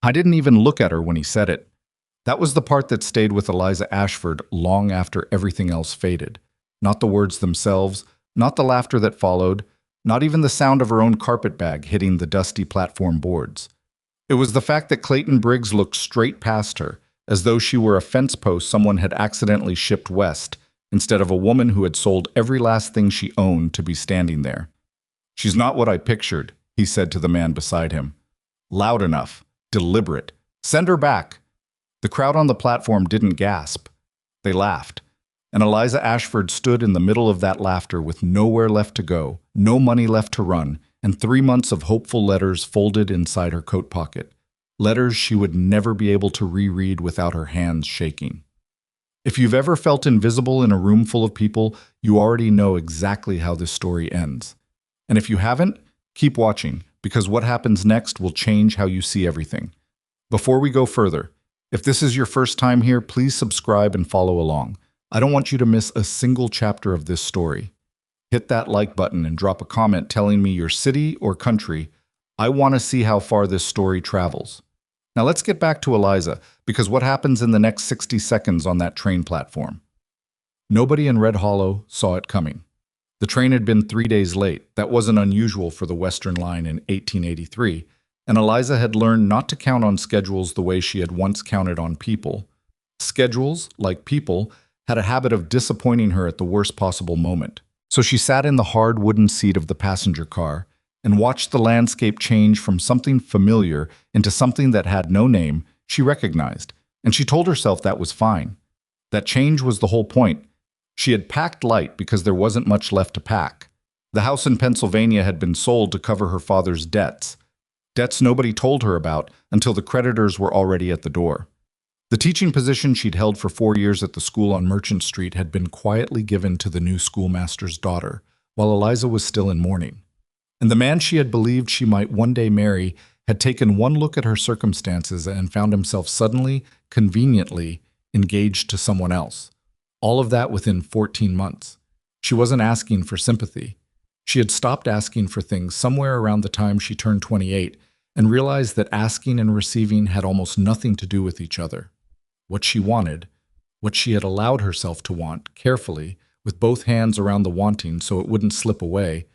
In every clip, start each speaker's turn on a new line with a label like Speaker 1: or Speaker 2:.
Speaker 1: I didn't even look at her when he said it. That was the part that stayed with Eliza Ashford long after everything else faded. Not the words themselves, not the laughter that followed, not even the sound of her own carpetbag hitting the dusty platform boards. It was the fact that Clayton Briggs looked straight past her, as though she were a fence post someone had accidentally shipped west, instead of a woman who had sold every last thing she owned to be standing there. "She's not what I pictured," he said to the man beside him. Loud enough, deliberate. "Send her back." The crowd on the platform didn't gasp. They laughed. And Eliza Ashford stood in the middle of that laughter with nowhere left to go, no money left to run, and 3 months of hopeful letters folded inside her coat pocket. Letters she would never be able to reread without her hands shaking. If you've ever felt invisible in a room full of people, you already know exactly how this story ends. And if you haven't, keep watching, because what happens next will change how you see everything. Before we go further, if this is your first time here, please subscribe and follow along. I don't want you to miss a single chapter of this story. Hit that like button and drop a comment telling me your city or country. I want to see how far this story travels. Now let's get back to Eliza, because what happens in the next 60 seconds on that train platform? Nobody in Red Hollow saw it coming. The train had been 3 days late. That wasn't unusual for the Western Line in 1883, and Eliza had learned not to count on schedules the way she had once counted on people. Schedules, like people, had a habit of disappointing her at the worst possible moment. So she sat in the hard wooden seat of the passenger car and watched the landscape change from something familiar into something that had no name she recognized, and she told herself that was fine. That change was the whole point. She had packed light because there wasn't much left to pack. The house in Pennsylvania had been sold to cover her father's debts. Debts nobody told her about until the creditors were already at the door. The teaching position she'd held for 4 years at the school on Merchant Street had been quietly given to the new schoolmaster's daughter, while Eliza was still in mourning. And the man she had believed she might one day marry had taken one look at her circumstances and found himself suddenly, conveniently, engaged to someone else. All of that within 14 months. She wasn't asking for sympathy. She had stopped asking for things somewhere around the time she turned 28 and realized that asking and receiving had almost nothing to do with each other. What she wanted, what she had allowed herself to want, carefully, with both hands around the wanting so it wouldn't slip away,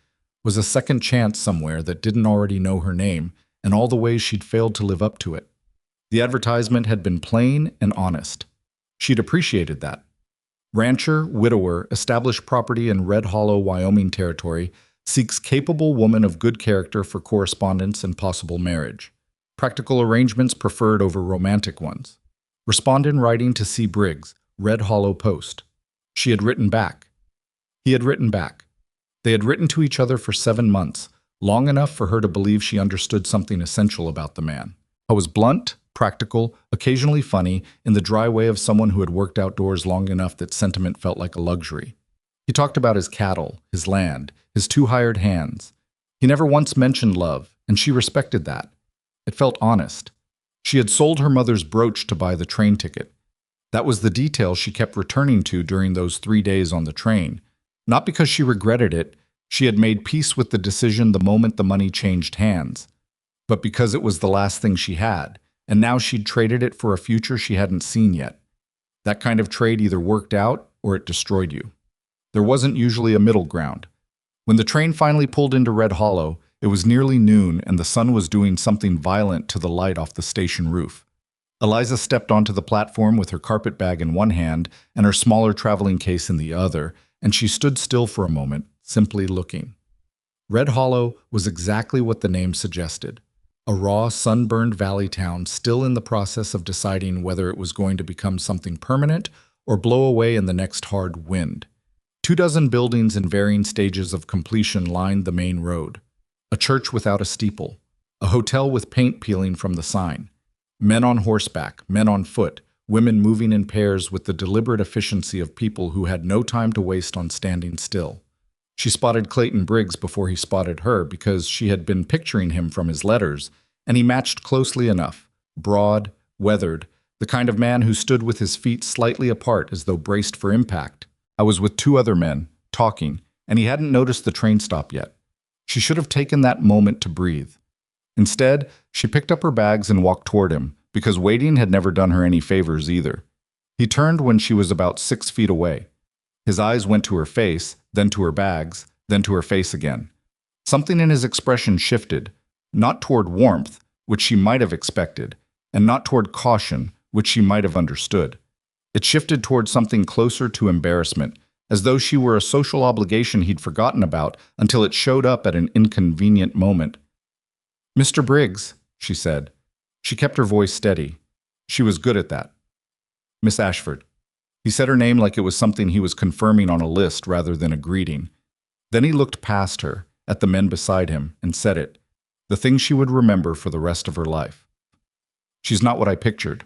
Speaker 1: was a second chance somewhere that didn't already know her name and all the ways she'd failed to live up to it. The advertisement had been plain and honest. She'd appreciated that. Rancher, widower, established property in Red Hollow, Wyoming territory, seeks capable woman of good character for correspondence and possible marriage. Practical arrangements preferred over romantic ones. Respond in writing to C. Briggs, Red Hollow Post. She had written back. He had written back. They had written to each other for 7 months, long enough for her to believe she understood something essential about the man. I was blunt, practical, occasionally funny, in the dry way of someone who had worked outdoors long enough that sentiment felt like a luxury. He talked about his cattle, his land, his 2 hired hands. He never once mentioned love, and she respected that. It felt honest. She had sold her mother's brooch to buy the train ticket. That was the detail she kept returning to during those 3 days on the train. Not because she regretted it, she had made peace with the decision the moment the money changed hands, but because it was the last thing she had, and now she'd traded it for a future she hadn't seen yet. That kind of trade either worked out or it destroyed you. There wasn't usually a middle ground. When the train finally pulled into Red Hollow, it was nearly noon and the sun was doing something violent to the light off the station roof. Eliza stepped onto the platform with her carpetbag in one hand and her smaller traveling case in the other, and she stood still for a moment, simply looking. Red Hollow was exactly what the name suggested. A raw, sunburned valley town still in the process of deciding whether it was going to become something permanent or blow away in the next hard wind. 24 buildings in varying stages of completion lined the main road. A church without a steeple. A hotel with paint peeling from the sign. Men on horseback, men on foot, women moving in pairs with the deliberate efficiency of people who had no time to waste on standing still. She spotted Clayton Briggs before he spotted her because she had been picturing him from his letters, and he matched closely enough, broad, weathered, the kind of man who stood with his feet slightly apart as though braced for impact. I was with 2 other men, talking, and he hadn't noticed the train stop yet. She should have taken that moment to breathe. Instead, she picked up her bags and walked toward him, because waiting had never done her any favors either. He turned when she was about 6 feet away. His eyes went to her face, then to her bags, then to her face again. Something in his expression shifted, not toward warmth, which she might have expected, and not toward caution, which she might have understood. It shifted toward something closer to embarrassment, as though she were a social obligation he'd forgotten about until it showed up at an inconvenient moment. "Mr. Briggs," she said. She kept her voice steady. She was good at that. "Miss Ashford." He said her name like it was something he was confirming on a list rather than a greeting. Then he looked past her, at the men beside him, and said it, the thing she would remember for the rest of her life. "She's not what I pictured."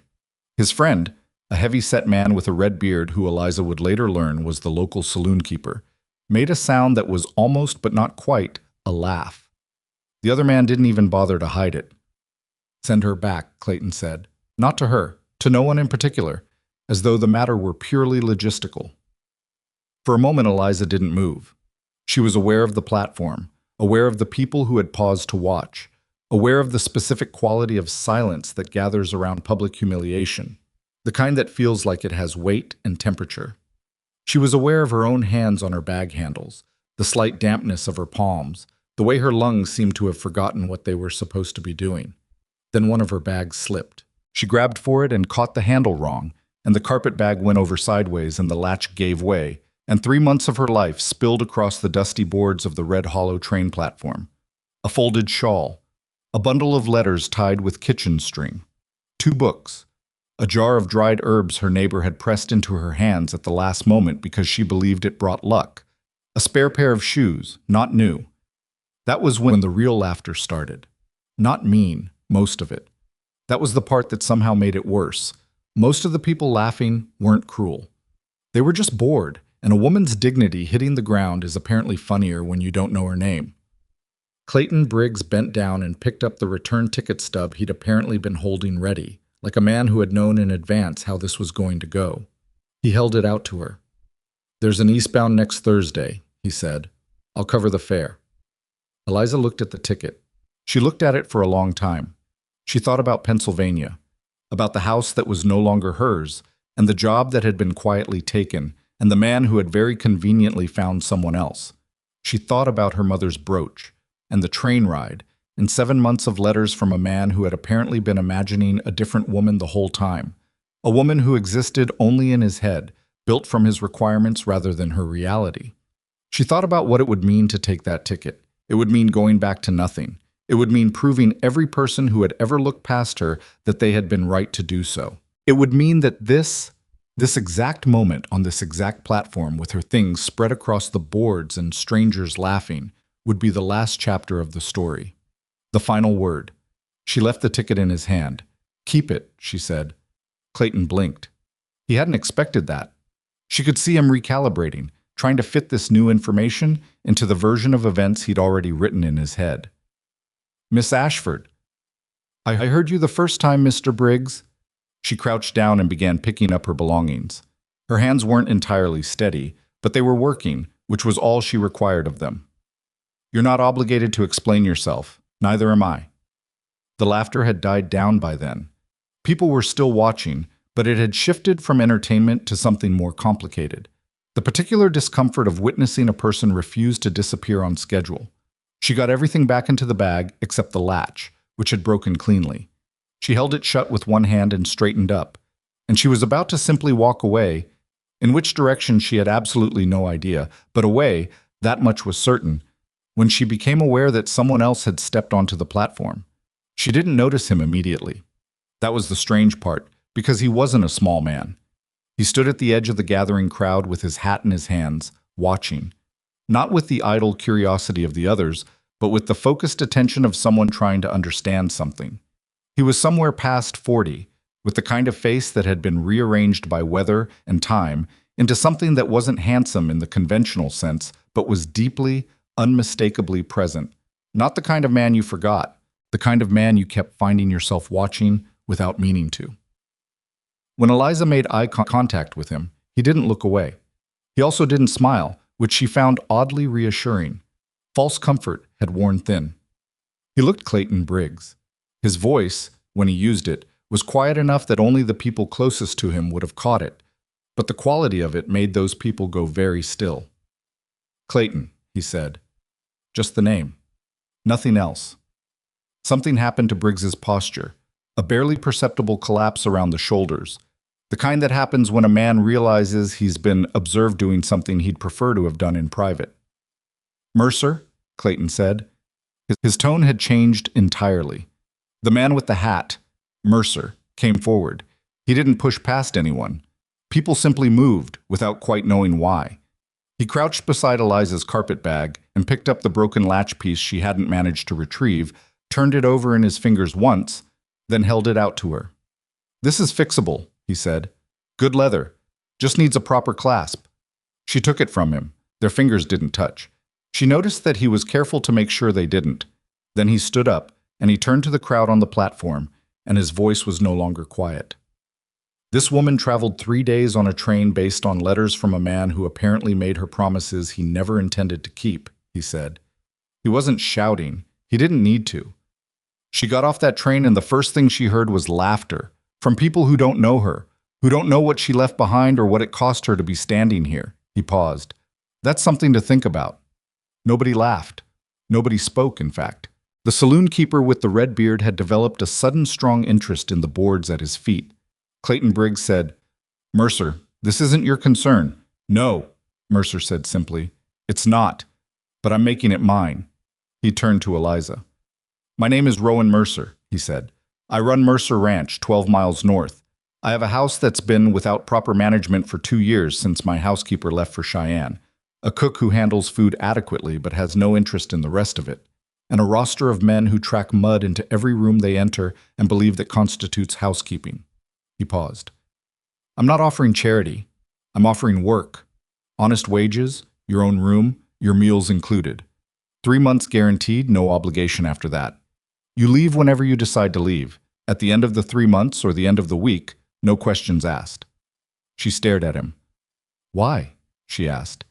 Speaker 1: His friend, a heavy-set man with a red beard who Eliza would later learn was the local saloon keeper, made a sound that was almost but not quite a laugh. The other man didn't even bother to hide it. "Send her back," Clayton said. Not to her, to no one in particular, as though the matter were purely logistical. For a moment, Eliza didn't move. She was aware of the platform, aware of the people who had paused to watch, aware of the specific quality of silence that gathers around public humiliation, the kind that feels like it has weight and temperature. She was aware of her own hands on her bag handles, the slight dampness of her palms, the way her lungs seemed to have forgotten what they were supposed to be doing. Then one of her bags slipped. She grabbed for it and caught the handle wrong, and the carpet bag went over sideways and the latch gave way, and 3 months of her life spilled across the dusty boards of the Red Hollow train platform. A folded shawl, a bundle of letters tied with kitchen string, 2 books, a jar of dried herbs her neighbor had pressed into her hands at the last moment because she believed it brought luck, a spare pair of shoes, not new. That was when the real laughter started. Not mean, most of it. That was the part that somehow made it worse. Most of the people laughing weren't cruel. They were just bored, and a woman's dignity hitting the ground is apparently funnier when you don't know her name. Clayton Briggs bent down and picked up the return ticket stub he'd apparently been holding ready, like a man who had known in advance how this was going to go. He held it out to her. "There's an eastbound next Thursday," he said. "I'll cover the fare." Eliza looked at the ticket. She looked at it for a long time. She thought about Pennsylvania, about the house that was no longer hers, and the job that had been quietly taken, and the man who had very conveniently found someone else. She thought about her mother's brooch, and the train ride, and 7 months of letters from a man who had apparently been imagining a different woman the whole time, a woman who existed only in his head, built from his requirements rather than her reality. She thought about what it would mean to take that ticket. It would mean going back to nothing. It would mean proving every person who had ever looked past her that they had been right to do so. It would mean that this exact moment on this exact platform with her things spread across the boards and strangers laughing would be the last chapter of the story. The final word. She left the ticket in his hand. "Keep it," she said. Clayton blinked. He hadn't expected that. She could see him recalibrating, trying to fit this new information into the version of events he'd already written in his head. "Miss Ashford." I heard you the first time, Mr. Briggs." She crouched down and began picking up her belongings. Her hands weren't entirely steady, but they were working, which was all she required of them. "You're not obligated to explain yourself. Neither am I." The laughter had died down by then. People were still watching, but it had shifted from entertainment to something more complicated. The particular discomfort of witnessing a person refuse to disappear on schedule. She got everything back into the bag except the latch, which had broken cleanly. She held it shut with one hand and straightened up, and she was about to simply walk away, in which direction she had absolutely no idea, but away, that much was certain, when she became aware that someone else had stepped onto the platform. She didn't notice him immediately. That was the strange part, because he wasn't a small man. He stood at the edge of the gathering crowd with his hat in his hands, watching. Not with the idle curiosity of the others, but with the focused attention of someone trying to understand something. He was somewhere past 40, with the kind of face that had been rearranged by weather and time into something that wasn't handsome in the conventional sense, but was deeply, unmistakably present. Not the kind of man you forgot, the kind of man you kept finding yourself watching without meaning to. When Eliza made eye contact with him, he didn't look away. He also didn't smile, which she found oddly reassuring. False comfort had worn thin. He looked Clayton Briggs. His voice, when he used it, was quiet enough that only the people closest to him would have caught it, but the quality of it made those people go very still. "Clayton," he said. Just the name. Nothing else. Something happened to Briggs's posture, a barely perceptible collapse around the shoulders, the kind that happens when a man realizes he's been observed doing something he'd prefer to have done in private. "Mercer," Clayton said. His tone had changed entirely. The man with the hat, Mercer, came forward. He didn't push past anyone. People simply moved, without quite knowing why. He crouched beside Eliza's carpet bag and picked up the broken latch piece she hadn't managed to retrieve, turned it over in his fingers once, then held it out to her. "This is fixable," he said. "Good leather. Just needs a proper clasp." She took it from him. Their fingers didn't touch. She noticed that he was careful to make sure they didn't. Then he stood up, and he turned to the crowd on the platform, and his voice was no longer quiet. "This woman traveled 3 days on a train based on letters from a man who apparently made her promises he never intended to keep," he said. He wasn't shouting. He didn't need to. She got off that train and the first thing she heard was laughter, from people who don't know her, who don't know what she left behind or what it cost her to be standing here. He paused. "That's something to think about." Nobody laughed. Nobody spoke, in fact. The saloon keeper with the red beard had developed a sudden strong interest in the boards at his feet. Clayton Briggs said, "Mercer, this isn't your concern." "No," Mercer said simply. "It's not, but I'm making it mine." He turned to Eliza. "My name is Rowan Mercer," he said. "I run Mercer Ranch, 12 miles north. I have a house that's been without proper management for 2 years since my housekeeper left for Cheyenne, a cook who handles food adequately but has no interest in the rest of it, and a roster of men who track mud into every room they enter and believe that constitutes housekeeping." He paused. "I'm not offering charity. I'm offering work. Honest wages, your own room, your meals included. 3 months guaranteed, no obligation after that. You leave whenever you decide to leave. At the end of the 3 months or the end of the week, no questions asked." She stared at him. "Why?" she asked.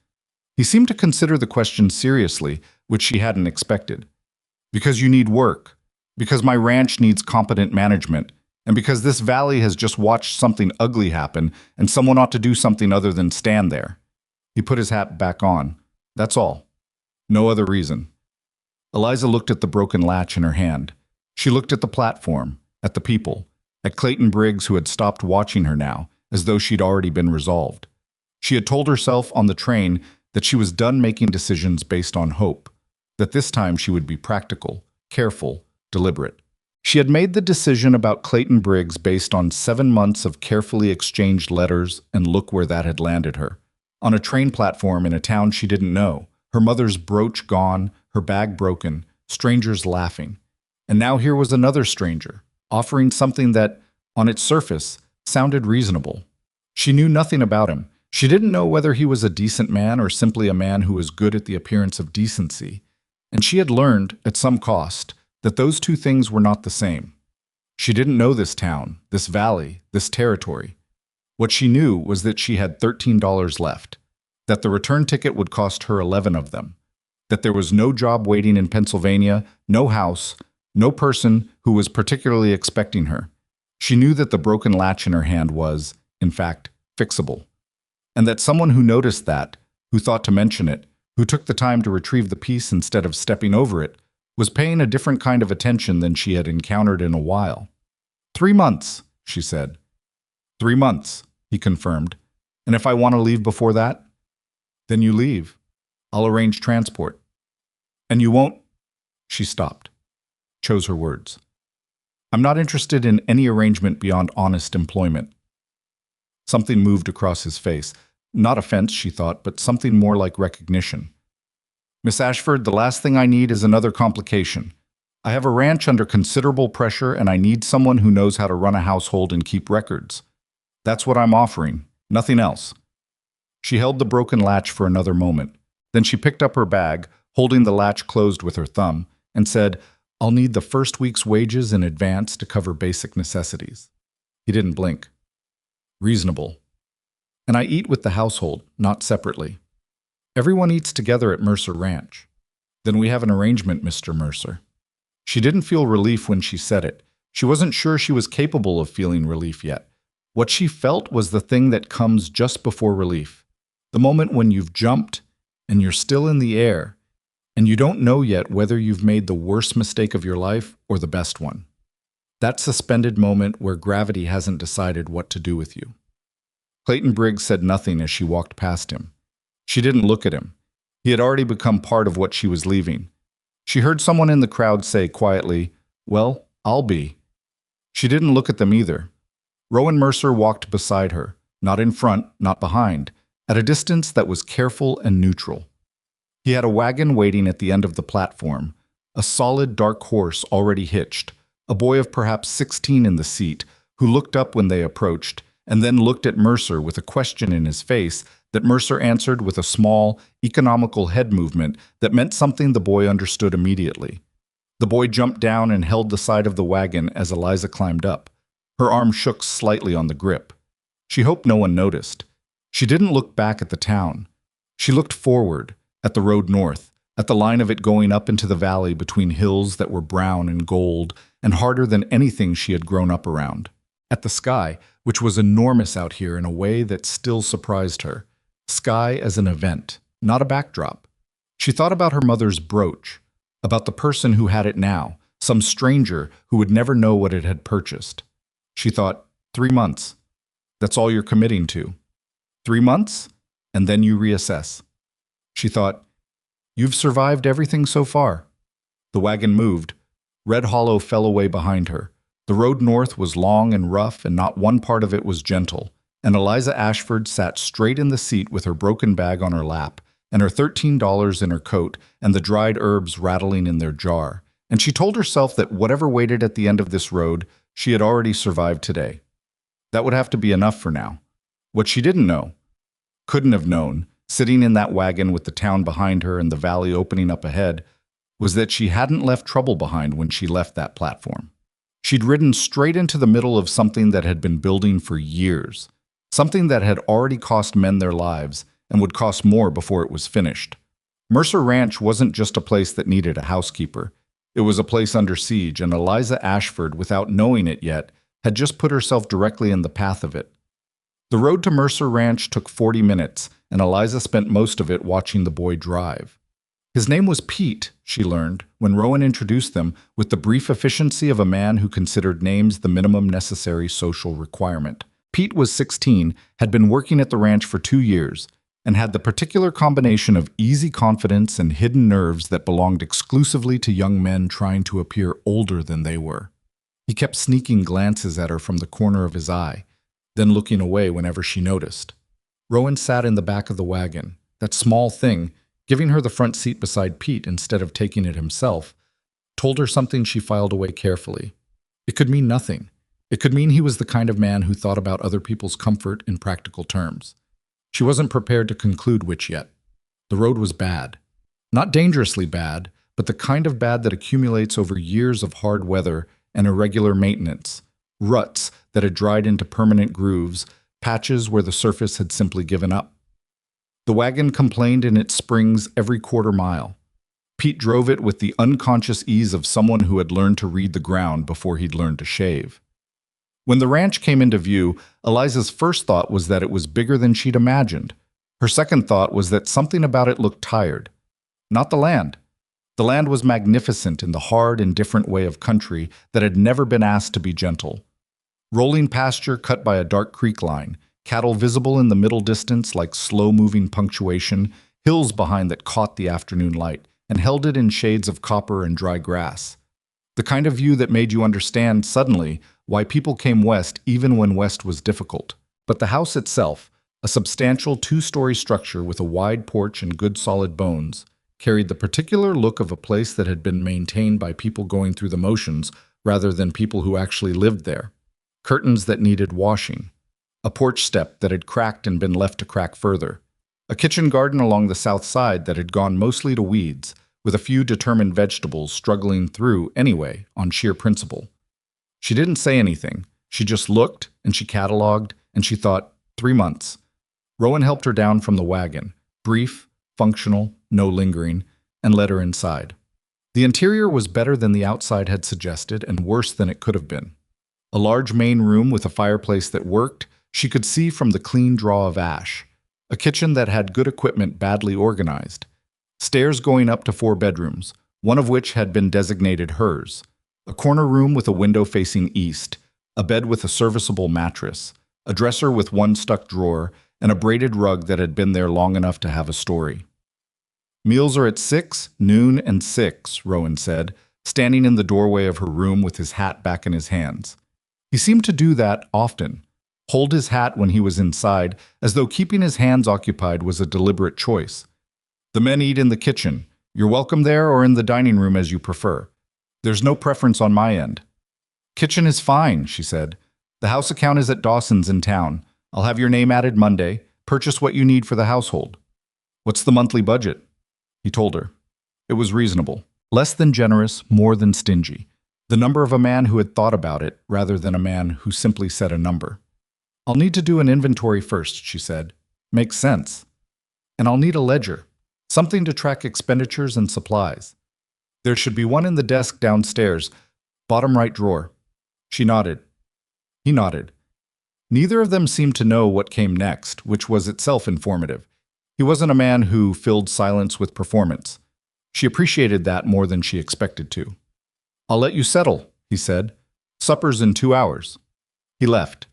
Speaker 1: He seemed to consider the question seriously, which she hadn't expected. "Because you need work. Because my ranch needs competent management. And because this valley has just watched something ugly happen, and someone ought to do something other than stand there." He put his hat back on. "That's all. No other reason." Eliza looked at the broken latch in her hand. She looked at the platform, at the people, at Clayton Briggs, who had stopped watching her now, as though she'd already been resolved. She had told herself on the train that she was done making decisions based on hope, that this time she would be practical, careful, deliberate. She had made the decision about Clayton Briggs based on 7 months of carefully exchanged letters, and look where that had landed her. On a train platform in a town she didn't know, her mother's brooch gone, her bag broken, strangers laughing. And now here was another stranger, offering something that, on its surface, sounded reasonable. She knew nothing about him. She didn't know whether he was a decent man or simply a man who was good at the appearance of decency. And she had learned, at some cost, that those two things were not the same. She didn't know this town, this valley, this territory. What she knew was that she had $13 left, that the return ticket would cost her 11 of them, that there was no job waiting in Pennsylvania, no house, no person who was particularly expecting her. She knew that the broken latch in her hand was, in fact, fixable, and that someone who noticed that, who thought to mention it, who took the time to retrieve the piece instead of stepping over it, was paying a different kind of attention than she had encountered in a while. 3 months, she said. 3 months, he confirmed. And if I want to leave before that? Then you leave. I'll arrange transport. And you won't? She stopped, chose her words. I'm not interested in any arrangement beyond honest employment. Something moved across his face. Not offense, she thought, but something more like recognition. Miss Ashford, the last thing I need is another complication. I have a ranch under considerable pressure, and I need someone who knows how to run a household and keep records. That's what I'm offering, nothing else. She held the broken latch for another moment. Then she picked up her bag, holding the latch closed with her thumb, and said, I'll need the first week's wages in advance to cover basic necessities. He didn't blink. Reasonable. And I eat with the household, not separately. Everyone eats together at Mercer Ranch. Then we have an arrangement, Mr. Mercer. She didn't feel relief when she said it. She wasn't sure she was capable of feeling relief yet. What she felt was the thing that comes just before relief. The moment when you've jumped and you're still in the air, and you don't know yet whether you've made the worst mistake of your life or the best one. That suspended moment where gravity hasn't decided what to do with you. Clayton Briggs said nothing as she walked past him. She didn't look at him. He had already become part of what she was leaving. She heard someone in the crowd say quietly, "Well, I'll be." She didn't look at them either. Rowan Mercer walked beside her, not in front, not behind, at a distance that was careful and neutral. He had a wagon waiting at the end of the platform, a solid dark horse already hitched, a boy of perhaps 16 in the seat, who looked up when they approached, and then looked at Mercer with a question in his face that Mercer answered with a small, economical head movement that meant something the boy understood immediately. The boy jumped down and held the side of the wagon as Eliza climbed up. Her arm shook slightly on the grip. She hoped no one noticed. She didn't look back at the town. She looked forward, at the road north, at the line of it going up into the valley between hills that were brown and gold and harder than anything she had grown up around. At the sky, which was enormous out here in a way that still surprised her. Sky as an event, not a backdrop. She thought about her mother's brooch, about the person who had it now, some stranger who would never know what it had purchased. She thought, 3 months. That's all you're committing to. 3 months, and then you reassess. She thought, you've survived everything so far. The wagon moved. Red Hollow fell away behind her. The road north was long and rough, and not one part of it was gentle. And Eliza Ashford sat straight in the seat with her broken bag on her lap, and her $13 in her coat, and the dried herbs rattling in their jar. And she told herself that whatever waited at the end of this road, she had already survived today. That would have to be enough for now. What she didn't know, couldn't have known, sitting in that wagon with the town behind her and the valley opening up ahead, was that she hadn't left trouble behind when she left that platform. She'd ridden straight into the middle of something that had been building for years, something that had already cost men their lives and would cost more before it was finished. Mercer Ranch wasn't just a place that needed a housekeeper. It was a place under siege, and Eliza Ashford, without knowing it yet, had just put herself directly in the path of it. The road to Mercer Ranch took 40 minutes, and Eliza spent most of it watching the boy drive. His name was Pete, she learned, when Rowan introduced them with the brief efficiency of a man who considered names the minimum necessary social requirement. Pete was 16, had been working at the ranch for 2 years, and had the particular combination of easy confidence and hidden nerves that belonged exclusively to young men trying to appear older than they were. He kept sneaking glances at her from the corner of his eye, then looking away whenever she noticed. Rowan sat in the back of the wagon, that small thing, giving her the front seat beside Pete instead of taking it himself, told her something she filed away carefully. It could mean nothing. It could mean he was the kind of man who thought about other people's comfort in practical terms. She wasn't prepared to conclude which yet. The road was bad. Not dangerously bad, but the kind of bad that accumulates over years of hard weather and irregular maintenance, ruts that had dried into permanent grooves, patches where the surface had simply given up. The wagon complained in its springs every quarter mile. Pete drove it with the unconscious ease of someone who had learned to read the ground before he'd learned to shave. When the ranch came into view, Eliza's first thought was that it was bigger than she'd imagined. Her second thought was that something about it looked tired. Not the land. The land was magnificent in the hard and different way of country that had never been asked to be gentle. Rolling pasture cut by a dark creek line, cattle visible in the middle distance like slow-moving punctuation, hills behind that caught the afternoon light and held it in shades of copper and dry grass. The kind of view that made you understand suddenly why people came west even when west was difficult. But the house itself, a substantial 2-story structure with a wide porch and good solid bones, carried the particular look of a place that had been maintained by people going through the motions rather than people who actually lived there. Curtains that needed washing, a porch step that had cracked and been left to crack further, a kitchen garden along the south side that had gone mostly to weeds, with a few determined vegetables struggling through anyway on sheer principle. She didn't say anything. She just looked, and she cataloged, and she thought, 3 months. Rowan helped her down from the wagon, brief, functional, no lingering, and led her inside. The interior was better than the outside had suggested and worse than it could have been. A large main room with a fireplace that worked, she could see from the clean draw of ash. A kitchen that had good equipment badly organized. Stairs going up to 4 bedrooms, one of which had been designated hers. A corner room with a window facing east, a bed with a serviceable mattress, a dresser with one stuck drawer, and a braided rug that had been there long enough to have a story. "Meals are at 6, noon, and 6, Rowan said, standing in the doorway of her room with his hat back in his hands. He seemed to do that often, hold his hat when he was inside, as though keeping his hands occupied was a deliberate choice. "The men eat in the kitchen. You're welcome there or in the dining room as you prefer. There's no preference on my end." "Kitchen is fine," she said. "The house account is at Dawson's in town. I'll have your name added Monday. Purchase what you need for the household." "What's the monthly budget?" He told her. It was reasonable. Less than generous, more than stingy. The number of a man who had thought about it, rather than a man who simply said a number. "I'll need to do an inventory first," she said. "Makes sense. And I'll need a ledger. Something to track expenditures and supplies. There should be one in the desk downstairs, bottom right drawer." She nodded. He nodded. Neither of them seemed to know what came next, which was itself informative. He wasn't a man who filled silence with performance. She appreciated that more than she expected to. "I'll let you settle," he said. "Supper's in 2 hours." He left.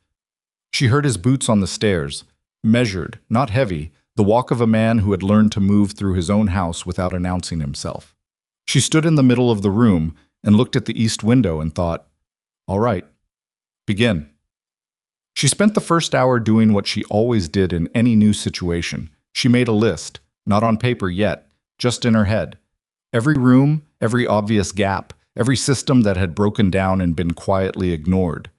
Speaker 1: She heard his boots on the stairs, measured, not heavy, the walk of a man who had learned to move through his own house without announcing himself. She stood in the middle of the room and looked at the east window and thought, "All right, begin." She spent the first hour doing what she always did in any new situation. She made a list, not on paper yet, just in her head. Every room, every obvious gap, every system that had broken down and been quietly ignored.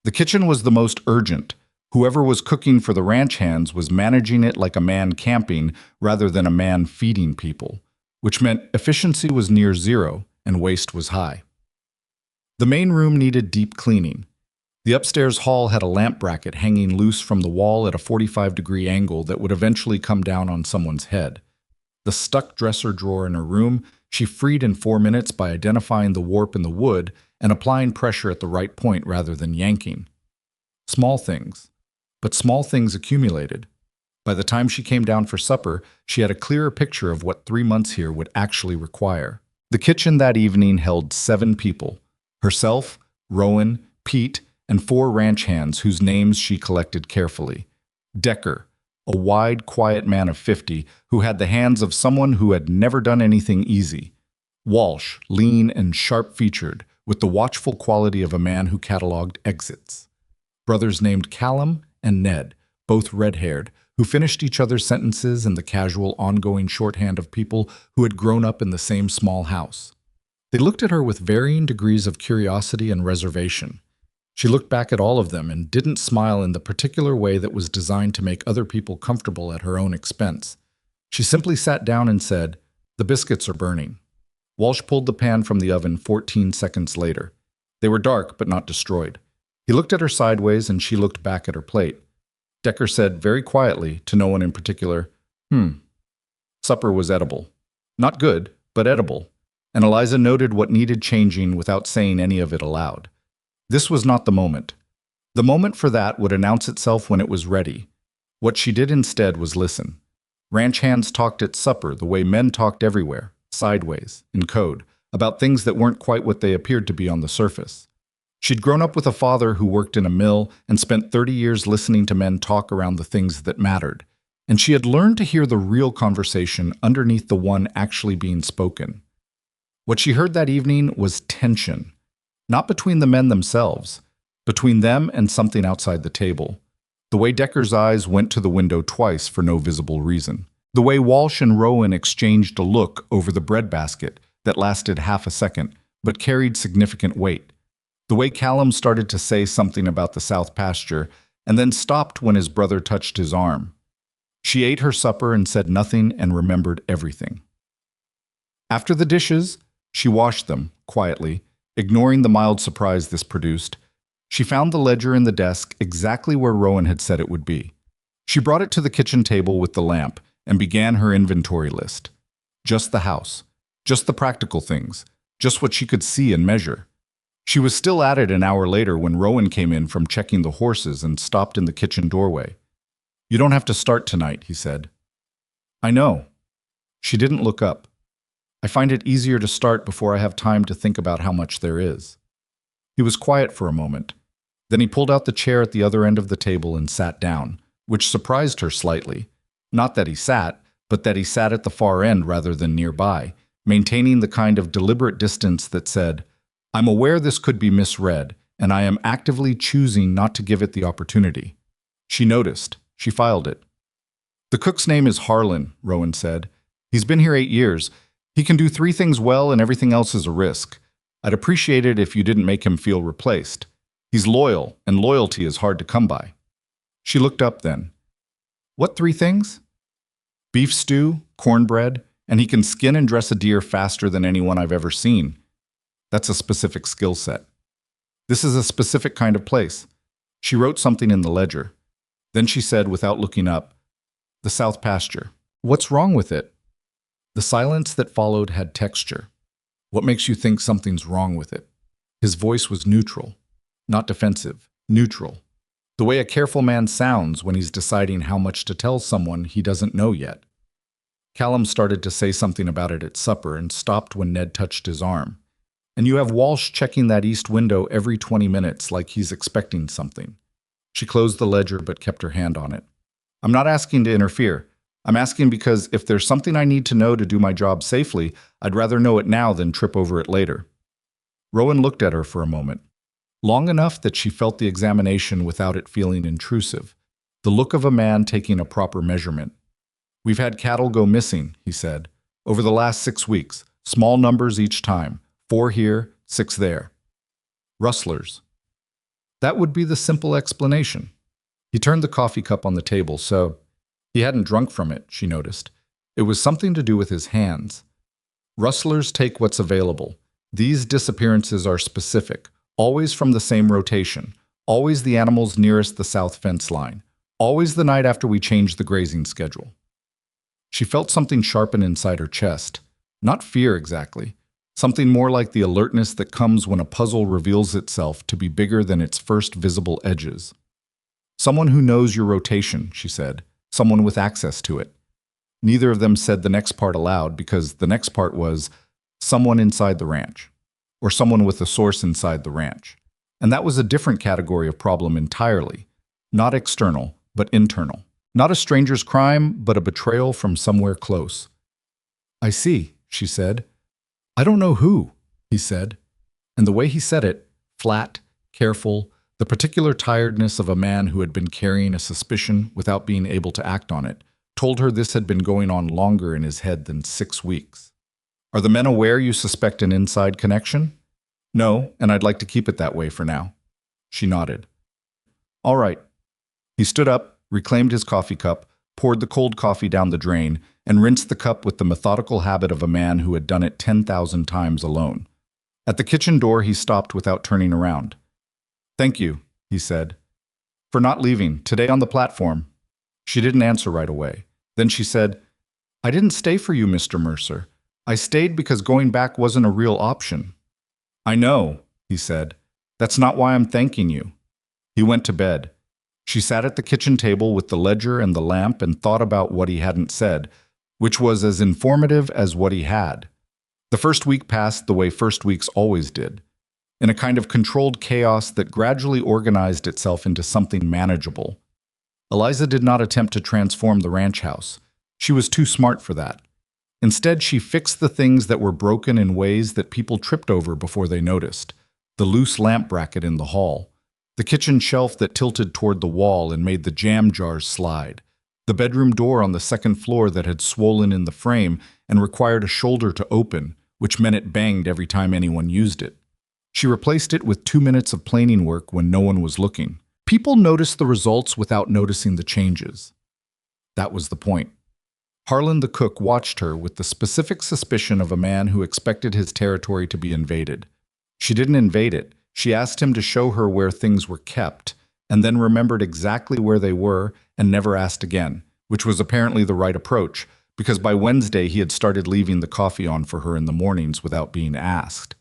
Speaker 1: The kitchen was the most urgent. Whoever was cooking for the ranch hands was managing it like a man camping rather than a man feeding people, which meant efficiency was near zero and waste was high. The main room needed deep cleaning. The upstairs hall had a lamp bracket hanging loose from the wall at a 45-degree angle that would eventually come down on someone's head. The stuck dresser drawer in her room she freed in 4 minutes by identifying the warp in the wood and applying pressure at the right point rather than yanking. Small things. But small things accumulated. By the time she came down for supper, she had a clearer picture of what 3 months here would actually require. The kitchen that evening held 7 people. Herself, Rowan, Pete, and 4 ranch hands whose names she collected carefully. Decker, a wide, quiet man of 50 who had the hands of someone who had never done anything easy. Walsh, lean and sharp-featured, with the watchful quality of a man who cataloged exits. Brothers named Callum and Ned, both red-haired, who finished each other's sentences in the casual, ongoing shorthand of people who had grown up in the same small house. They looked at her with varying degrees of curiosity and reservation. She looked back at all of them and didn't smile in the particular way that was designed to make other people comfortable at her own expense. She simply sat down and said, "The biscuits are burning." Walsh pulled the pan from the oven 14 seconds later. They were dark but not destroyed. He looked at her sideways and she looked back at her plate. Decker said very quietly, to no one in particular, Supper was edible. Not good, but edible. And Eliza noted what needed changing without saying any of it aloud. This was not the moment. The moment for that would announce itself when it was ready. What she did instead was listen. Ranch hands talked at supper the way men talked everywhere, sideways, in code, about things that weren't quite what they appeared to be on the surface. She'd grown up with a father who worked in a mill and spent 30 years listening to men talk around the things that mattered, and she had learned to hear the real conversation underneath the one actually being spoken. What she heard that evening was tension. Not between the men themselves, between them and something outside the table. The way Decker's eyes went to the window twice for no visible reason. The way Walsh and Rowan exchanged a look over the breadbasket that lasted half a second, but carried significant weight. The way Callum started to say something about the south pasture, and then stopped when his brother touched his arm. She ate her supper and said nothing and remembered everything. After the dishes, she washed them, quietly, ignoring the mild surprise this produced. She found the ledger in the desk exactly where Rowan had said it would be. She brought it to the kitchen table with the lamp and began her inventory list. Just the house. Just the practical things, just what she could see and measure. She was still at it an hour later when Rowan came in from checking the horses and stopped in the kitchen doorway. "You don't have to start tonight," he said. "I know." She didn't look up. "I find it easier to start before I have time to think about how much there is." He was quiet for a moment. Then he pulled out the chair at the other end of the table and sat down, which surprised her slightly. Not that he sat, but that he sat at the far end rather than nearby, maintaining the kind of deliberate distance that said, "I'm aware this could be misread, and I am actively choosing not to give it the opportunity." She noticed. She filed it. "The cook's name is Harlan," Rowan said. "He's been here 8 years. He can do 3 things well and everything else is a risk. I'd appreciate it if you didn't make him feel replaced. He's loyal, and loyalty is hard to come by." She looked up then. "What 3 things?" "Beef stew, cornbread, and he can skin and dress a deer faster than anyone I've ever seen." That's a specific skill set. This is a specific kind of place. She wrote something in the ledger. Then she said, without looking up, "The South Pasture. What's wrong with it?" The silence that followed had texture. "What makes you think something's wrong with it?" His voice was neutral, not defensive, neutral. The way a careful man sounds when he's deciding how much to tell someone he doesn't know yet. Callum started to say something about it at supper and stopped when Ned touched his arm. "And you have Walsh checking that east window every 20 minutes like he's expecting something." She closed the ledger but kept her hand on it. "I'm not asking to interfere. I'm asking because if there's something I need to know to do my job safely, I'd rather know it now than trip over it later." Rowan looked at her for a moment. Long enough that she felt the examination without it feeling intrusive. The look of a man taking a proper measurement. "We've had cattle go missing," he said, "over the last 6 weeks. Small numbers each time. 4 here, 6 there. Rustlers." That would be the simple explanation. He turned the coffee cup on the table, so he hadn't drunk from it, she noticed. It was something to do with his hands. Rustlers take what's available. These disappearances are specific, always from the same rotation, always the animals nearest the south fence line, always the night after we changed the grazing schedule. She felt something sharpen inside her chest. Not fear exactly. Something more like the alertness that comes when a puzzle reveals itself to be bigger than its first visible edges. "Someone who knows your rotation," she said. "Someone with access to it." Neither of them said the next part aloud because the next part was someone inside the ranch, or someone with a source inside the ranch. And that was a different category of problem entirely. Not external, but internal. Not a stranger's crime, but a betrayal from somewhere close. "I see," she said. "I don't know who," he said. And the way he said it, flat, careful, the particular tiredness of a man who had been carrying a suspicion without being able to act on it, told her this had been going on longer in his head than 6 weeks. "Are the men aware you suspect an inside connection?" "No, and I'd like to keep it that way for now." She nodded. "All right." He stood up, reclaimed his coffee cup, poured the cold coffee down the drain, and rinsed the cup with the methodical habit of a man who had done it 10,000 times alone. At the kitchen door, he stopped without turning around. "Thank you," he said, "for not leaving, today on the platform." She didn't answer right away. Then she said, "I didn't stay for you, Mr. Mercer. I stayed because going back wasn't a real option." "I know," he said. "That's not why I'm thanking you." He went to bed. She sat at the kitchen table with the ledger and the lamp and thought about what he hadn't said, which was as informative as what he had. The first week passed the way first weeks always did, in a kind of controlled chaos that gradually organized itself into something manageable. Eliza did not attempt to transform the ranch house. She was too smart for that. Instead, she fixed the things that were broken in ways that people tripped over before they noticed. The loose lamp bracket in the hall, the kitchen shelf that tilted toward the wall and made the jam jars slide, the bedroom door on the second floor that had swollen in the frame and required a shoulder to open, which meant it banged every time anyone used it. She replaced it with 2 minutes of planing work when no one was looking. People noticed the results without noticing the changes. That was the point. Harlan the cook watched her with the specific suspicion of a man who expected his territory to be invaded. She didn't invade it. She asked him to show her where things were kept, and then remembered exactly where they were and never asked again, which was apparently the right approach, because by Wednesday he had started leaving the coffee on for her in the mornings without being asked.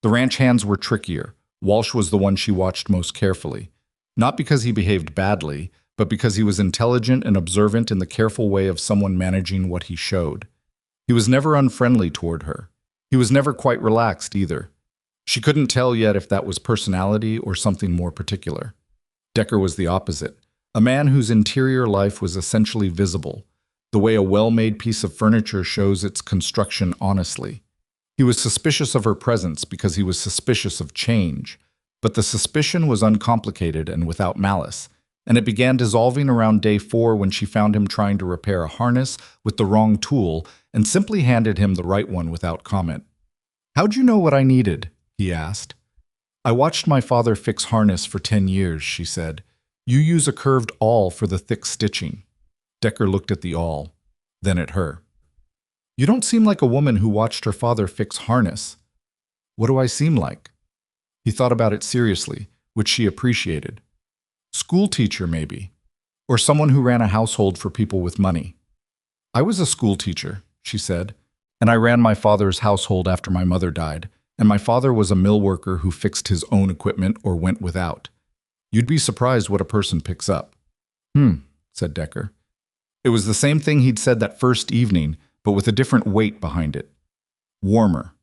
Speaker 1: The ranch hands were trickier. Walsh was the one she watched most carefully, not because he behaved badly, but because he was intelligent and observant in the careful way of someone managing what he showed. He was never unfriendly toward her. He was never quite relaxed either. She couldn't tell yet if that was personality or something more particular. Decker was the opposite, a man whose interior life was essentially visible, the way a well-made piece of furniture shows its construction honestly. He was suspicious of her presence because he was suspicious of change, but the suspicion was uncomplicated and without malice, and it began dissolving around day 4 when she found him trying to repair a harness with the wrong tool and simply handed him the right one without comment. "How'd you know what I needed?" he asked. "I watched my father fix harness for 10 years, she said. "You use a curved awl for the thick stitching." Decker looked at the awl, then at her. "You don't seem like a woman who watched her father fix harness." "What do I seem like?" He thought about it seriously, which she appreciated. "School teacher, maybe. Or someone who ran a household for people with money." "I was a school teacher," she said, "and I ran my father's household after my mother died, and my father was a mill worker who fixed his own equipment or went without. You'd be surprised what a person picks up." Said Decker. It was the same thing he'd said that first evening, but with a different weight behind it. Warmer.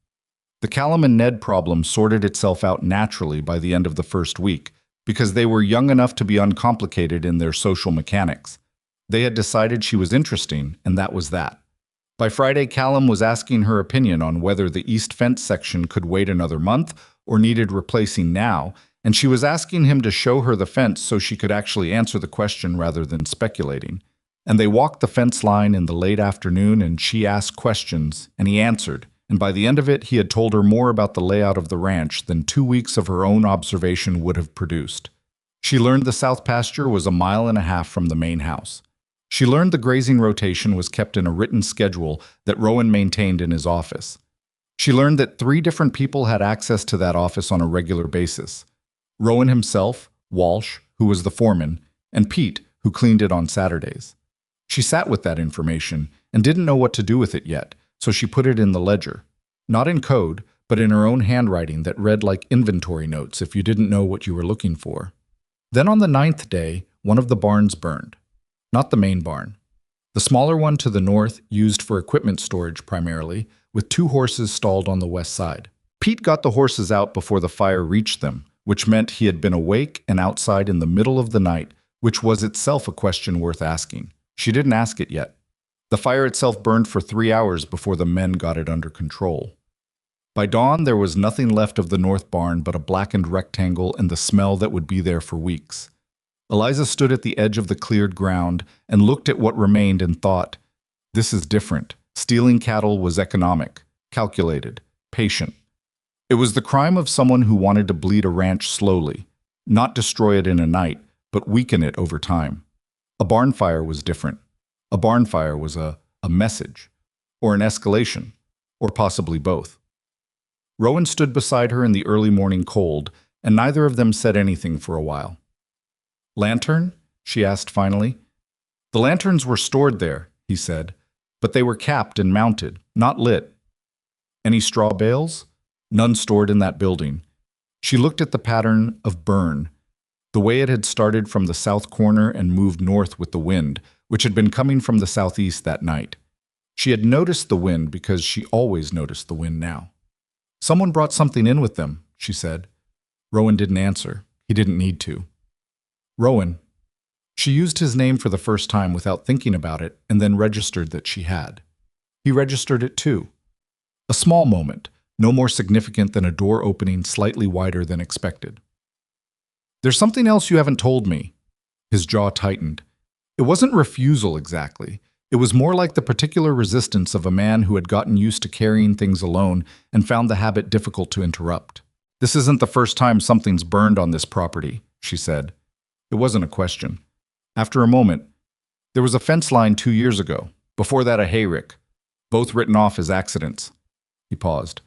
Speaker 1: The Callum and Ned problem sorted itself out naturally by the end of the first week, because they were young enough to be uncomplicated in their social mechanics. They had decided she was interesting, and that was that. By Friday, Callum was asking her opinion on whether the east fence section could wait another month or needed replacing now, and she was asking him to show her the fence so she could actually answer the question rather than speculating. And they walked the fence line in the late afternoon, and she asked questions, and he answered, and by the end of it, he had told her more about the layout of the ranch than 2 weeks of her own observation would have produced. She learned the south pasture was 1.5 miles from the main house. She learned the grazing rotation was kept in a written schedule that Rowan maintained in his office. She learned that 3 different people had access to that office on a regular basis. Rowan himself, Walsh, who was the foreman, and Pete, who cleaned it on Saturdays. She sat with that information and didn't know what to do with it yet, so she put it in the ledger. Not in code, but in her own handwriting that read like inventory notes if you didn't know what you were looking for. Then on the 9th day, one of the barns burned. Not the main barn. The smaller one to the north, used for equipment storage primarily, with 2 horses stalled on the west side. Pete got the horses out before the fire reached them, which meant he had been awake and outside in the middle of the night, which was itself a question worth asking. She didn't ask it yet. The fire itself burned for 3 hours before the men got it under control. By dawn, there was nothing left of the north barn but a blackened rectangle and the smell that would be there for weeks. Eliza stood at the edge of the cleared ground and looked at what remained and thought, "This is different. Stealing cattle was economic, calculated, patient. It was the crime of someone who wanted to bleed a ranch slowly, not destroy it in a night, but weaken it over time. A barn fire was different. A barn fire was a message, or an escalation, or possibly both." Rowan stood beside her in the early morning cold, and neither of them said anything for a while. "Lantern?" she asked finally. "The lanterns were stored there," he said, "but they were capped and mounted, not lit." "Any straw bales?" "None stored in that building." She looked at the pattern of burn, the way it had started from the south corner and moved north with the wind, which had been coming from the southeast that night. She had noticed the wind because she always noticed the wind now. "Someone brought something in with them," she said. Rowan didn't answer. He didn't need to. "Rowan." She used his name for the first time without thinking about it and then registered that she had. He registered it too. A small moment, no more significant than a door opening slightly wider than expected. "There's something else you haven't told me." His jaw tightened. It wasn't refusal exactly. It was more like the particular resistance of a man who had gotten used to carrying things alone and found the habit difficult to interrupt. "This isn't the first time something's burned on this property," she said. It wasn't a question. After a moment, "There was a fence line 2 years ago. Before that, a hayrick. Both written off as accidents." He paused.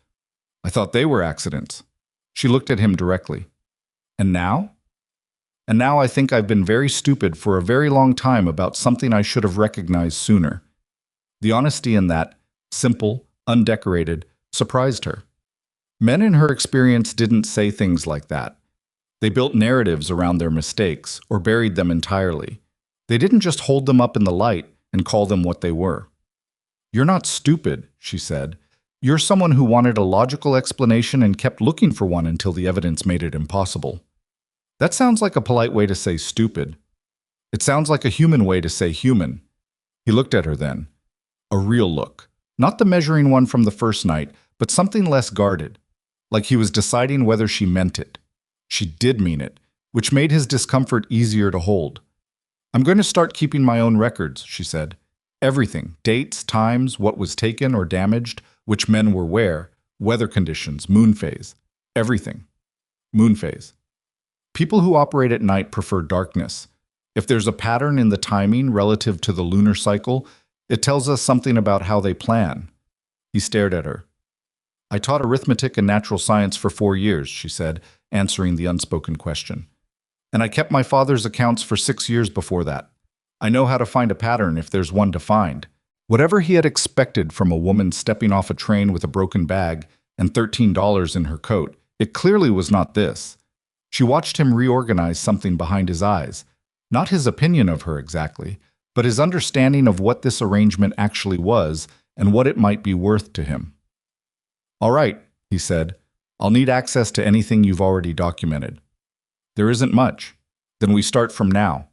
Speaker 1: "I thought they were accidents." She looked at him directly. "And now?" "And now I think I've been very stupid for a very long time about something I should have recognized sooner." The honesty in that, simple, undecorated, surprised her. Men in her experience didn't say things like that. They built narratives around their mistakes or buried them entirely. They didn't just hold them up in the light and call them what they were. "You're not stupid," she said. "You're someone who wanted a logical explanation and kept looking for one until the evidence made it impossible." That sounds like a polite way to say stupid. It sounds like a human way to say human. He looked at her then. A real look. Not the measuring one from the first night, but something less guarded. Like he was deciding whether she meant it. She did mean it, which made his discomfort easier to hold. "I'm going to start keeping my own records," she said. "Everything, dates, times, what was taken or damaged, which men were where, weather conditions, moon phase. Everything. Moon phase. People who operate at night prefer darkness. If there's a pattern in the timing relative to the lunar cycle, it tells us something about how they plan." He stared at her. "I taught arithmetic and natural science for 4 years," she said, answering the unspoken question. "And I kept my father's accounts for 6 years before that. I know how to find a pattern if there's one to find." Whatever he had expected from a woman stepping off a train with a broken bag and $13 in her coat, it clearly was not this. She watched him reorganize something behind his eyes. Not his opinion of her exactly, but his understanding of what this arrangement actually was and what it might be worth to him. "All right," he said. "I'll need access to anything you've already documented." "There isn't much. Then we start from now."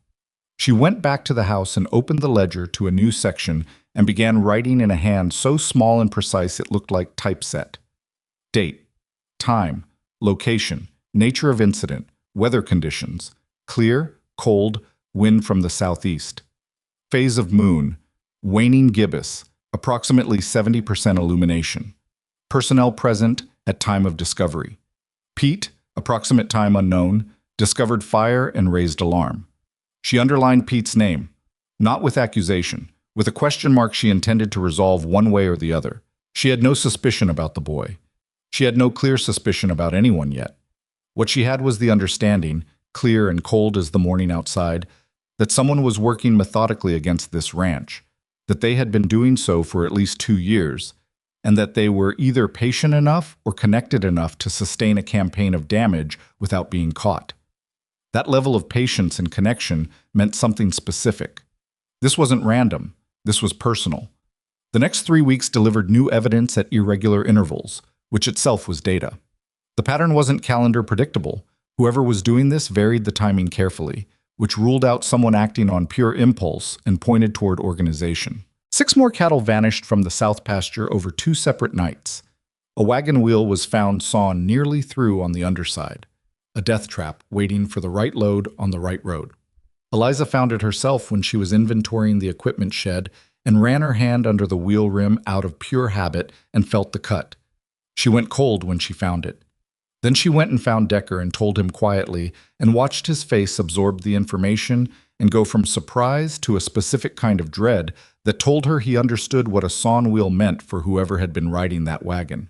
Speaker 1: She went back to the house and opened the ledger to a new section and began writing in a hand so small and precise it looked like typeset. Date, time, location, nature of incident, weather conditions, clear, cold, wind from the southeast. Phase of moon, waning gibbous, approximately 70% illumination. Personnel present at time of discovery. Pete, approximate time unknown, discovered fire and raised alarm. She underlined Pete's name, not with accusation, with a question mark she intended to resolve one way or the other. She had no suspicion about the boy. She had no clear suspicion about anyone yet. What she had was the understanding, clear and cold as the morning outside, that someone was working methodically against this ranch, that they had been doing so for at least 2 years, and that they were either patient enough or connected enough to sustain a campaign of damage without being caught. That level of patience and connection meant something specific. This wasn't random. This was personal. The next 3 weeks delivered new evidence at irregular intervals, which itself was data. The pattern wasn't calendar predictable. Whoever was doing this varied the timing carefully, which ruled out someone acting on pure impulse and pointed toward organization. 6 more cattle vanished from the south pasture over 2 separate nights. A wagon wheel was found sawn nearly through on the underside. A death trap waiting for the right load on the right road. Eliza found it herself when she was inventorying the equipment shed and ran her hand under the wheel rim out of pure habit and felt the cut. She went cold when she found it. Then she went and found Decker and told him quietly and watched his face absorb the information and go from surprise to a specific kind of dread that told her he understood what a sawn wheel meant for whoever had been riding that wagon.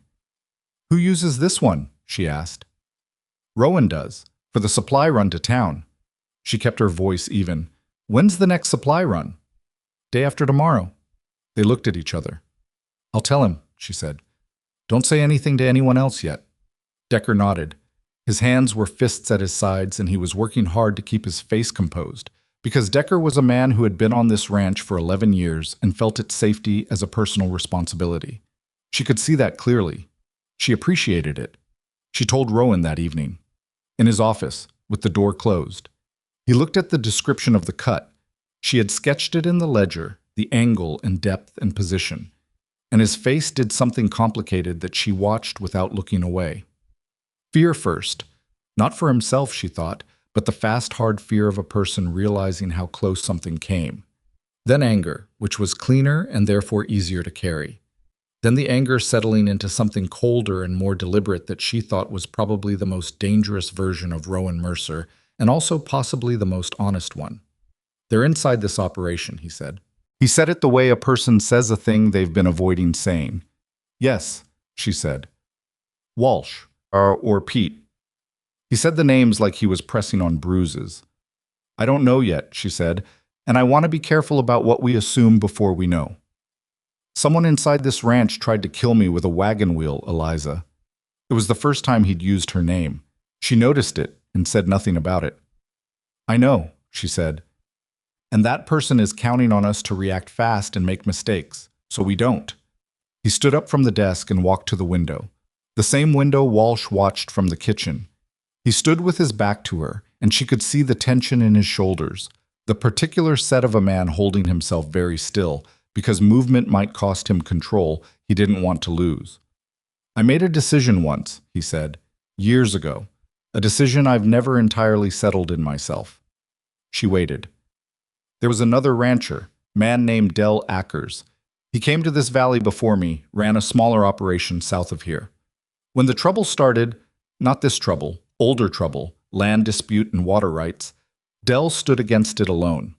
Speaker 1: "Who uses this one?" she asked. "Rowan does, for the supply run to town." She kept her voice even. "When's the next supply run?" "Day after tomorrow." They looked at each other. "I'll tell him," she said. "Don't say anything to anyone else yet." Decker nodded. His hands were fists at his sides, and he was working hard to keep his face composed, because Decker was a man who had been on this ranch for 11 years and felt its safety as a personal responsibility. She could see that clearly. She appreciated it. She told Rowan that evening. In his office, with the door closed. He looked at the description of the cut. She had sketched it in the ledger, the angle and depth and position. And his face did something complicated that she watched without looking away. Fear first. Not for himself, she thought, but the fast, hard fear of a person realizing how close something came. Then anger, which was cleaner and therefore easier to carry. Then the anger settling into something colder and more deliberate that she thought was probably the most dangerous version of Rowan Mercer, and also possibly the most honest one. "They're inside this operation," he said. He said it the way a person says a thing they've been avoiding saying. "Yes," she said. "Walsh, or Pete." He said the names like he was pressing on bruises. "I don't know yet," she said, "and I want to be careful about what we assume before we know." Someone inside this ranch tried to kill me with a wagon wheel, Eliza. It was the first time he'd used her name. She noticed it and said nothing about it. I know, she said. And that person is counting on us to react fast and make mistakes, so we don't. He stood up from the desk and walked to the window. The same window Walsh watched from the kitchen. He stood with his back to her, and she could see the tension in his shoulders, the particular set of a man holding himself very still, because movement might cost him control he didn't want to lose. I made a decision once, he said, years ago. A decision I've never entirely settled in myself. She waited. There was another rancher, man named Del Ackers. He came to this valley before me, ran a smaller operation south of here. When the trouble started, not this trouble, older trouble, land dispute and water rights, Del stood against it alone.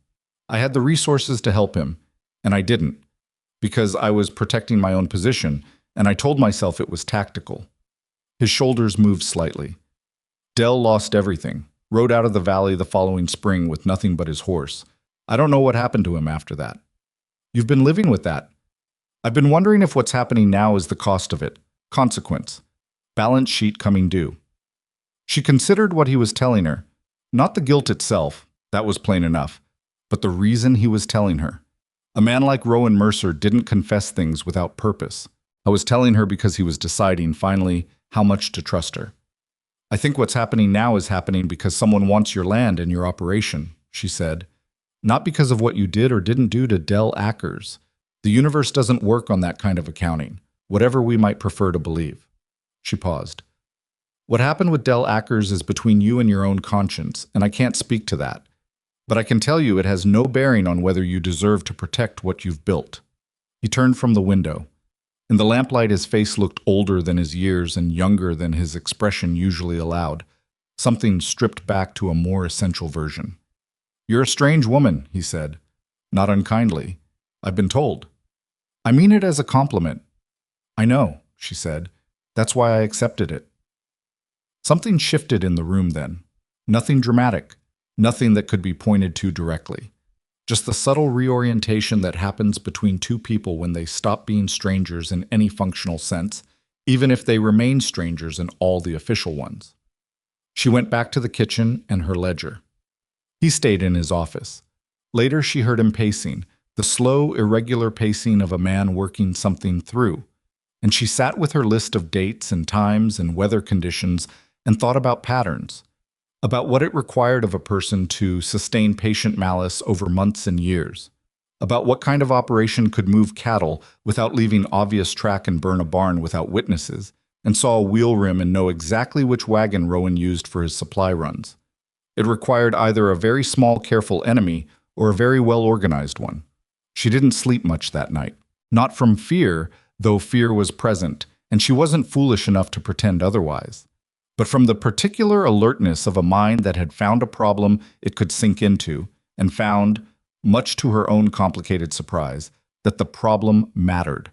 Speaker 1: I had the resources to help him, and I didn't, because I was protecting my own position, and I told myself it was tactical. His shoulders moved slightly. Del lost everything, rode out of the valley the following spring with nothing but his horse. I don't know what happened to him after that. You've been living with that. I've been wondering if what's happening now is the cost of it. Consequence. Balance sheet coming due. She considered what he was telling her. Not the guilt itself, that was plain enough, but the reason he was telling her. A man like Rowan Mercer didn't confess things without purpose. I was telling her because he was deciding, finally, how much to trust her. I think what's happening now is happening because someone wants your land and your operation, she said. Not because of what you did or didn't do to Del Ackers. The universe doesn't work on that kind of accounting, whatever we might prefer to believe. She paused. What happened with Del Ackers is between you and your own conscience, and I can't speak to that. But I can tell you it has no bearing on whether you deserve to protect what you've built. He turned from the window. In the lamplight, his face looked older than his years and younger than his expression usually allowed, something stripped back to a more essential version. You're a strange woman, he said, not unkindly. I've been told. I mean it as a compliment. I know, she said. That's why I accepted it. Something shifted in the room then. Nothing dramatic, nothing that could be pointed to directly. Just the subtle reorientation that happens between two people when they stop being strangers in any functional sense, even if they remain strangers in all the official ones. She went back to the kitchen and her ledger. He stayed in his office. Later she heard him pacing, the slow, irregular pacing of a man working something through, and she sat with her list of dates and times and weather conditions and thought about patterns, about what it required of a person to sustain patient malice over months and years, about what kind of operation could move cattle without leaving obvious track and burn a barn without witnesses, and saw a wheel rim and know exactly which wagon Rowan used for his supply runs. It required either a very small, careful enemy or a very well-organized one. She didn't sleep much that night. Not from fear, though fear was present, and she wasn't foolish enough to pretend otherwise, but from the particular alertness of a mind that had found a problem it could sink into, and found, much to her own complicated surprise, that the problem mattered.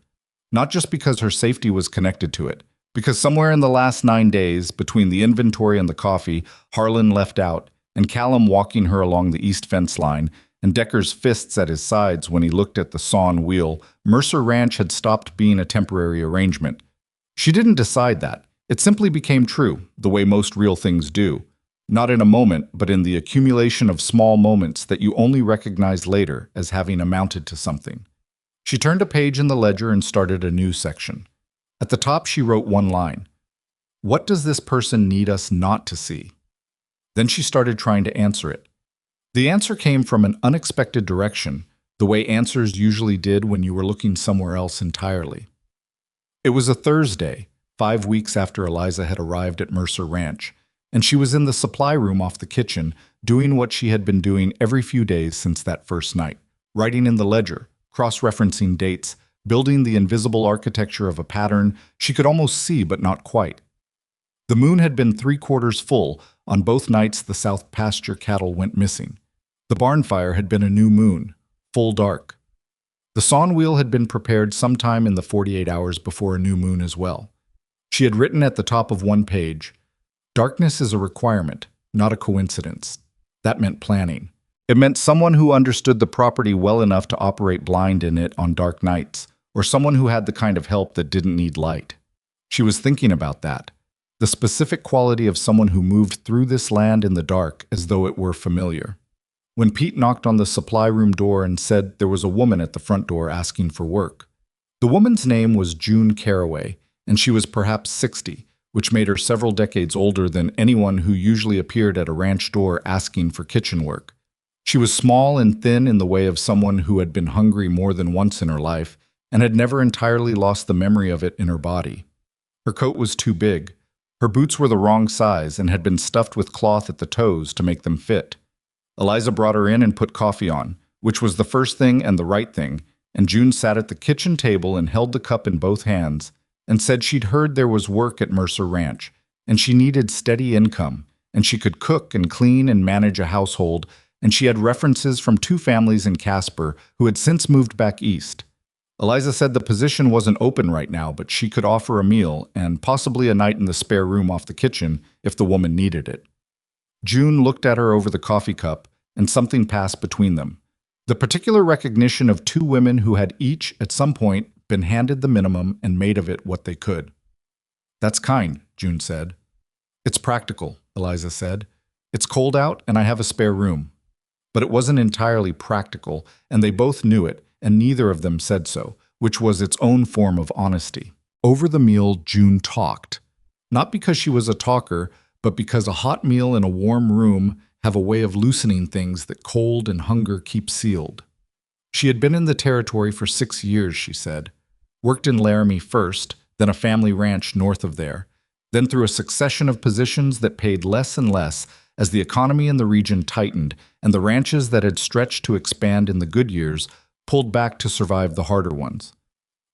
Speaker 1: Not just because her safety was connected to it, because somewhere in the last 9 days, between the inventory and the coffee, Harlan left out, and Callum walking her along the east fence line, and Decker's fists at his sides when he looked at the sawn wheel, Mercer Ranch had stopped being a temporary arrangement. She didn't decide that. It simply became true, the way most real things do. Not in a moment, but in the accumulation of small moments that you only recognize later as having amounted to something. She turned a page in the ledger and started a new section. At the top she wrote one line. What does this person need us not to see? Then she started trying to answer it. The answer came from an unexpected direction, the way answers usually did when you were looking somewhere else entirely. It was a Thursday, 5 weeks after Eliza had arrived at Mercer Ranch, and she was in the supply room off the kitchen, doing what she had been doing every few days since that first night, writing in the ledger, cross-referencing dates, building the invisible architecture of a pattern she could almost see but not quite. The moon had been 3/4 full on both nights the south pasture cattle went missing. The barn fire had been a new moon, full dark. The sawn wheel had been prepared sometime in the 48 hours before a new moon as well. She had written at the top of one page, "Darkness is a requirement, not a coincidence." That meant planning. It meant someone who understood the property well enough to operate blind in it on dark nights, or someone who had the kind of help that didn't need light. She was thinking about that, the specific quality of someone who moved through this land in the dark as though it were familiar. When Pete knocked on the supply room door and said there was a woman at the front door asking for work. The woman's name was June Caraway, and she was perhaps 60, which made her several decades older than anyone who usually appeared at a ranch door asking for kitchen work. She was small and thin in the way of someone who had been hungry more than once in her life and had never entirely lost the memory of it in her body. Her coat was too big. Her boots were the wrong size and had been stuffed with cloth at the toes to make them fit. Eliza brought her in and put coffee on, which was the first thing and the right thing, and June sat at the kitchen table and held the cup in both hands and said she'd heard there was work at Mercer Ranch, and she needed steady income, and she could cook and clean and manage a household, and she had references from 2 families in Casper who had since moved back east. Eliza said the position wasn't open right now, but she could offer a meal and possibly a night in the spare room off the kitchen if the woman needed it. June looked at her over the coffee cup, and something passed between them. The particular recognition of 2 women who had each, at some point, been handed the minimum and made of it what they could. "That's kind," June said. "It's practical," Eliza said. "It's cold out, and I have a spare room." But it wasn't entirely practical, and they both knew it, and neither of them said so, which was its own form of honesty. Over the meal, June talked. Not because she was a talker, but because a hot meal in a warm room have a way of loosening things that cold and hunger keep sealed. She had been in the territory for 6 years, she said. Worked in Laramie first, then a family ranch north of there, then through a succession of positions that paid less and less as the economy in the region tightened and the ranches that had stretched to expand in the good years pulled back to survive the harder ones.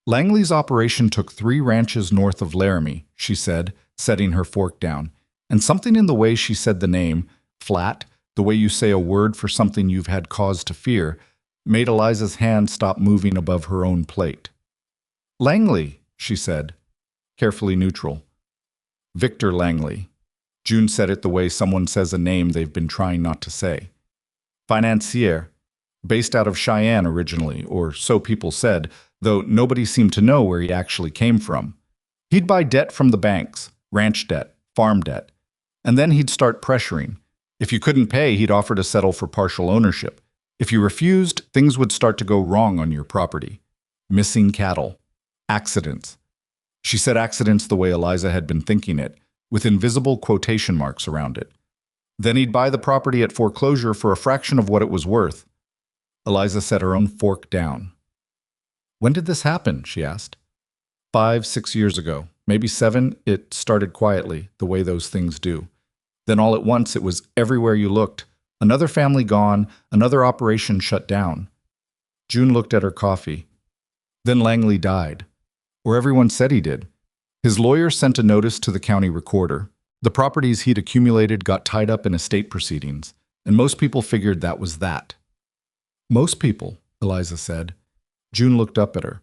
Speaker 1: Langley's operation took 3 ranches north of Laramie, she said, setting her fork down, and something in the way she said the name, flat, the way you say a word for something you've had cause to fear, made Eliza's hand stop moving above her own plate. "Langley," she said, carefully neutral. "Victor Langley." June said it the way someone says a name they've been trying not to say. "Financier, based out of Cheyenne originally, or so people said, though nobody seemed to know where he actually came from. He'd buy debt from the banks, ranch debt, farm debt, and then he'd start pressuring. If you couldn't pay, he'd offer to settle for partial ownership. If you refused, things would start to go wrong on your property. Missing cattle. Accidents." She said accidents the way Eliza had been thinking it, with invisible quotation marks around it. Then he'd buy the property at foreclosure for a fraction of what it was worth. Eliza set her own fork down. "When did this happen?" she asked. 5, 6 years ago, maybe 7. It started quietly, the way those things do. Then all at once it was everywhere you looked. Another family gone, another operation shut down. June looked at her coffee. Then Langley died. Or everyone said he did. His lawyer sent a notice to the county recorder. The properties he'd accumulated got tied up in estate proceedings, and most people figured that was that. "Most people," Eliza said. June looked up at her.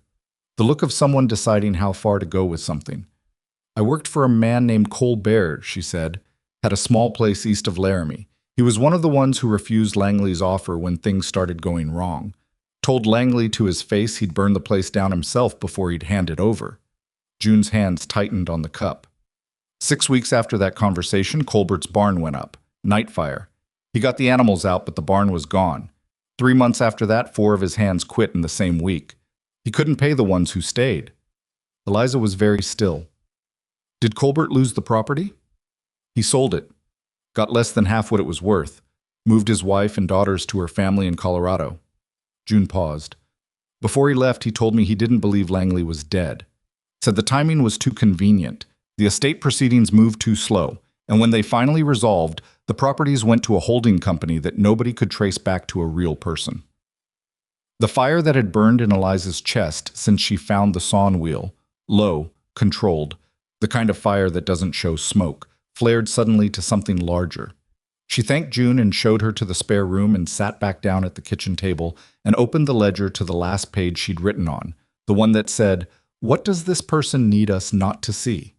Speaker 1: The look of someone deciding how far to go with something. "I worked for a man named Colbert," she said. "Had a small place east of Laramie. He was one of the ones who refused Langley's offer when things started going wrong. Told Langley to his face he'd burn the place down himself before he'd hand it over." June's hands tightened on the cup. 6 weeks after that conversation, Colbert's barn went up. Night fire. He got the animals out, but the barn was gone. 3 months after that, 4 of his hands quit in the same week. He couldn't pay the ones who stayed. Eliza was very still. "Did Colbert lose the property?" "He sold it. Got less than half what it was worth. Moved his wife and daughters to her family in Colorado." June paused. "Before he left, he told me he didn't believe Langley was dead. Said the timing was too convenient. The estate proceedings moved too slow, and when they finally resolved, the properties went to a holding company that nobody could trace back to a real person." The fire that had burned in Eliza's chest since she found the sawn wheel, low, controlled, the kind of fire that doesn't show smoke, flared suddenly to something larger. She thanked June and showed her to the spare room and sat back down at the kitchen table and opened the ledger to the last page she'd written on, the one that said, "What does this person need us not to see?"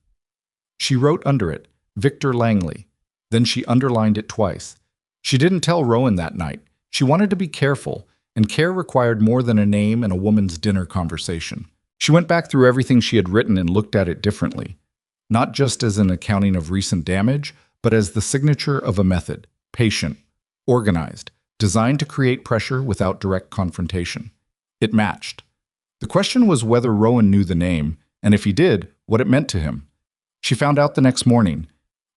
Speaker 1: She wrote under it, "Victor Langley." Then she underlined it twice. She didn't tell Rowan that night. She wanted to be careful, and care required more than a name and a woman's dinner conversation. She went back through everything she had written and looked at it differently, not just as an accounting of recent damage, but as the signature of a method, patient, organized, designed to create pressure without direct confrontation. It matched. The question was whether Rowan knew the name, and if he did, what it meant to him. She found out the next morning.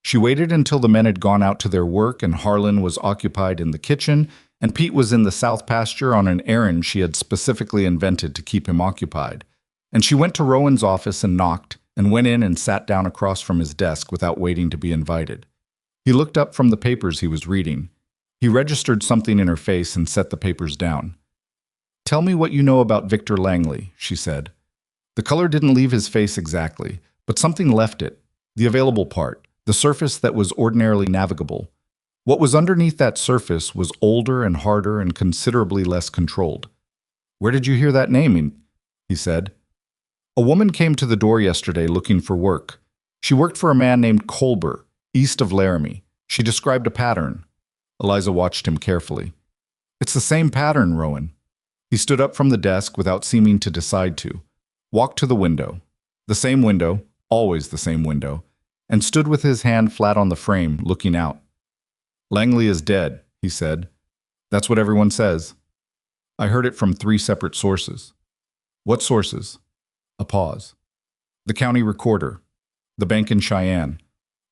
Speaker 1: She waited until the men had gone out to their work and Harlan was occupied in the kitchen, and Pete was in the south pasture on an errand she had specifically invented to keep him occupied. And she went to Rowan's office and knocked, and went in and sat down across from his desk without waiting to be invited. He looked up from the papers he was reading. He registered something in her face and set the papers down. "Tell me what you know about Victor Langley," she said. The color didn't leave his face exactly, but something left it, the available part, the surface that was ordinarily navigable. What was underneath that surface was older and harder and considerably less controlled. "Where did you hear that name?" he said. "A woman came to the door yesterday looking for work. She worked for a man named Colber, east of Laramie. She described a pattern." Eliza watched him carefully. "It's the same pattern, Rowan." He stood up from the desk without seeming to decide to, walked to the window, the same window, always the same window, and stood with his hand flat on the frame, looking out. "Langley is dead," he said. "That's what everyone says. I heard it from 3 separate sources." "What sources?" A pause. "The county recorder, the bank in Cheyenne,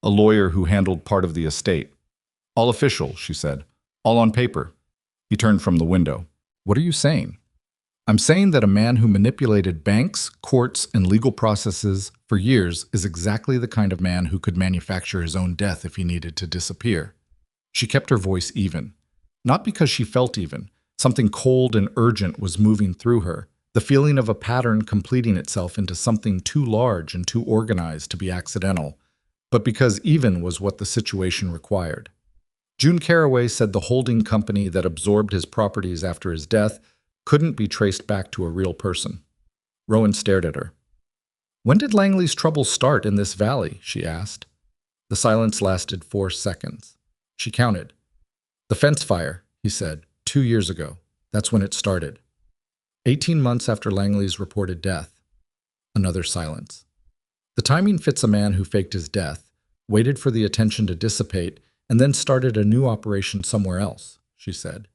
Speaker 1: a lawyer who handled part of the estate. All official," she said. "All on paper." He turned from the window. "What are you saying?" "I'm saying that a man who manipulated banks, courts, and legal processes for years is exactly the kind of man who could manufacture his own death if he needed to disappear." She kept her voice even. Not because she felt even. Something cold and urgent was moving through her, the feeling of a pattern completing itself into something too large and too organized to be accidental, but because even was what the situation required. June Caraway said the holding company that absorbed his properties after his death couldn't be traced back to a real person. Rowan stared at her. "When did Langley's troubles start in this valley?" she asked. The silence lasted 4 seconds. She counted. "The fence fire," he said, 2 years ago. That's when it started. 18 months after Langley's reported death. Another silence. The timing fits a man who faked his death, waited for the attention to dissipate, and then started a new operation somewhere else, she said.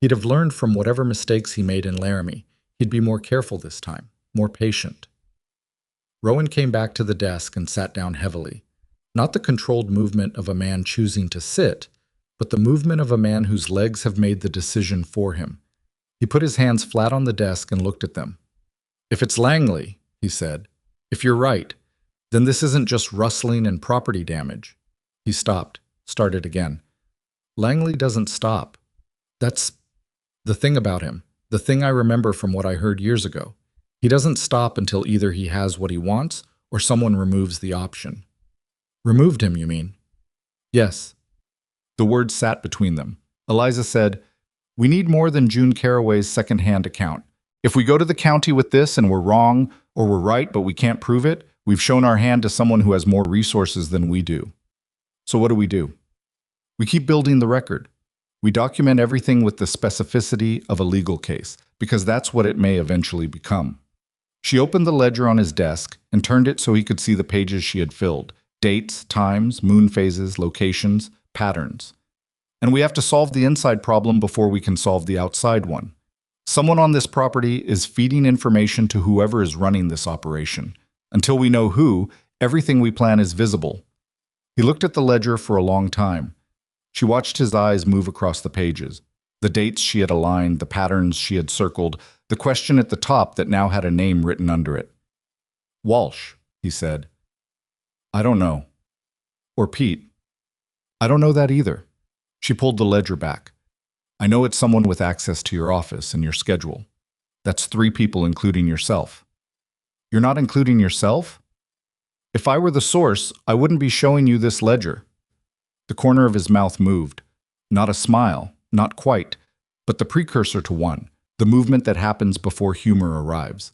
Speaker 1: He'd have learned from whatever mistakes he made in Laramie. He'd be more careful this time, more patient. Rowan came back to the desk and sat down heavily. Not the controlled movement of a man choosing to sit, but the movement of a man whose legs have made the decision for him. He put his hands flat on the desk and looked at them. "If it's Langley," he said, "if you're right, then this isn't just rustling and property damage." He stopped, started again. "Langley doesn't stop. That's the thing about him, the thing I remember from what I heard years ago. He doesn't stop until either he has what he wants or someone removes the option." "Removed him, you mean?" "Yes." The words sat between them. Eliza said, "We need more than June Caraway's second-hand account. If we go to the county with this and we're wrong, or we're right but we can't prove it, we've shown our hand to someone who has more resources than we do. So what do? We keep building the record. We document everything with the specificity of a legal case, because that's what it may eventually become." She opened the ledger on his desk and turned it so he could see the pages she had filled: dates, times, moon phases, locations, patterns. "And we have to solve the inside problem before we can solve the outside one. Someone on this property is feeding information to whoever is running this operation. Until we know who, everything we plan is visible." He looked at the ledger for a long time. She watched his eyes move across the pages, the dates she had aligned, the patterns she had circled, the question at the top that now had a name written under it. "Walsh," he said. "I don't know." "Or Pete." "I don't know that either." She pulled the ledger back. "I know it's someone with access to your office and your schedule. That's 3 people, including yourself." "You're not including yourself?" "If I were the source, I wouldn't be showing you this ledger." The corner of his mouth moved. Not a smile, not quite, but the precursor to one, the movement that happens before humor arrives.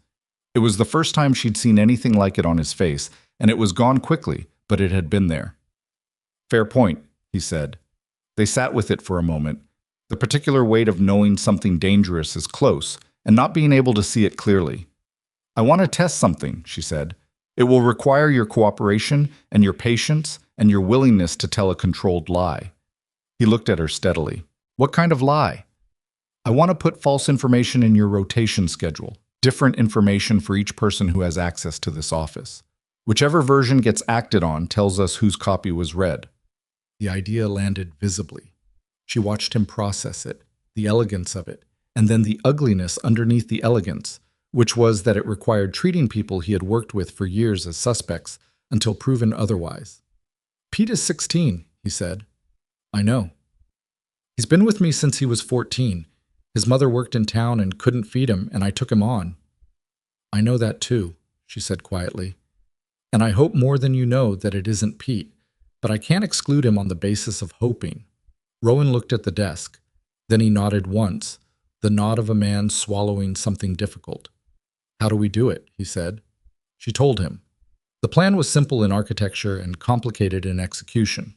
Speaker 1: It was the first time she'd seen anything like it on his face, and it was gone quickly, but it had been there. "Fair point," he said. They sat with it for a moment, the particular weight of knowing something dangerous is close, and not being able to see it clearly. I want to test something, she said. It will require your cooperation and your patience and your willingness to tell a controlled lie. He looked at her steadily. What kind of lie? I want to put false information in your rotation schedule, different information for each person who has access to this office. Whichever version gets acted on tells us whose copy was read. The idea landed visibly. She watched him process it, the elegance of it, and then the ugliness underneath the elegance, which was that it required treating people he had worked with for years as suspects until proven otherwise. Pete is 16, he said. I know. He's been with me since he was 14. His mother worked in town and couldn't feed him, and I took him on. I know that too, she said quietly. And I hope more than you know that it isn't Pete, but I can't exclude him on the basis of hoping. Rowan looked at the desk. Then he nodded once, the nod of a man swallowing something difficult. How do we do it? He said. She told him. The plan was simple in architecture and complicated in execution.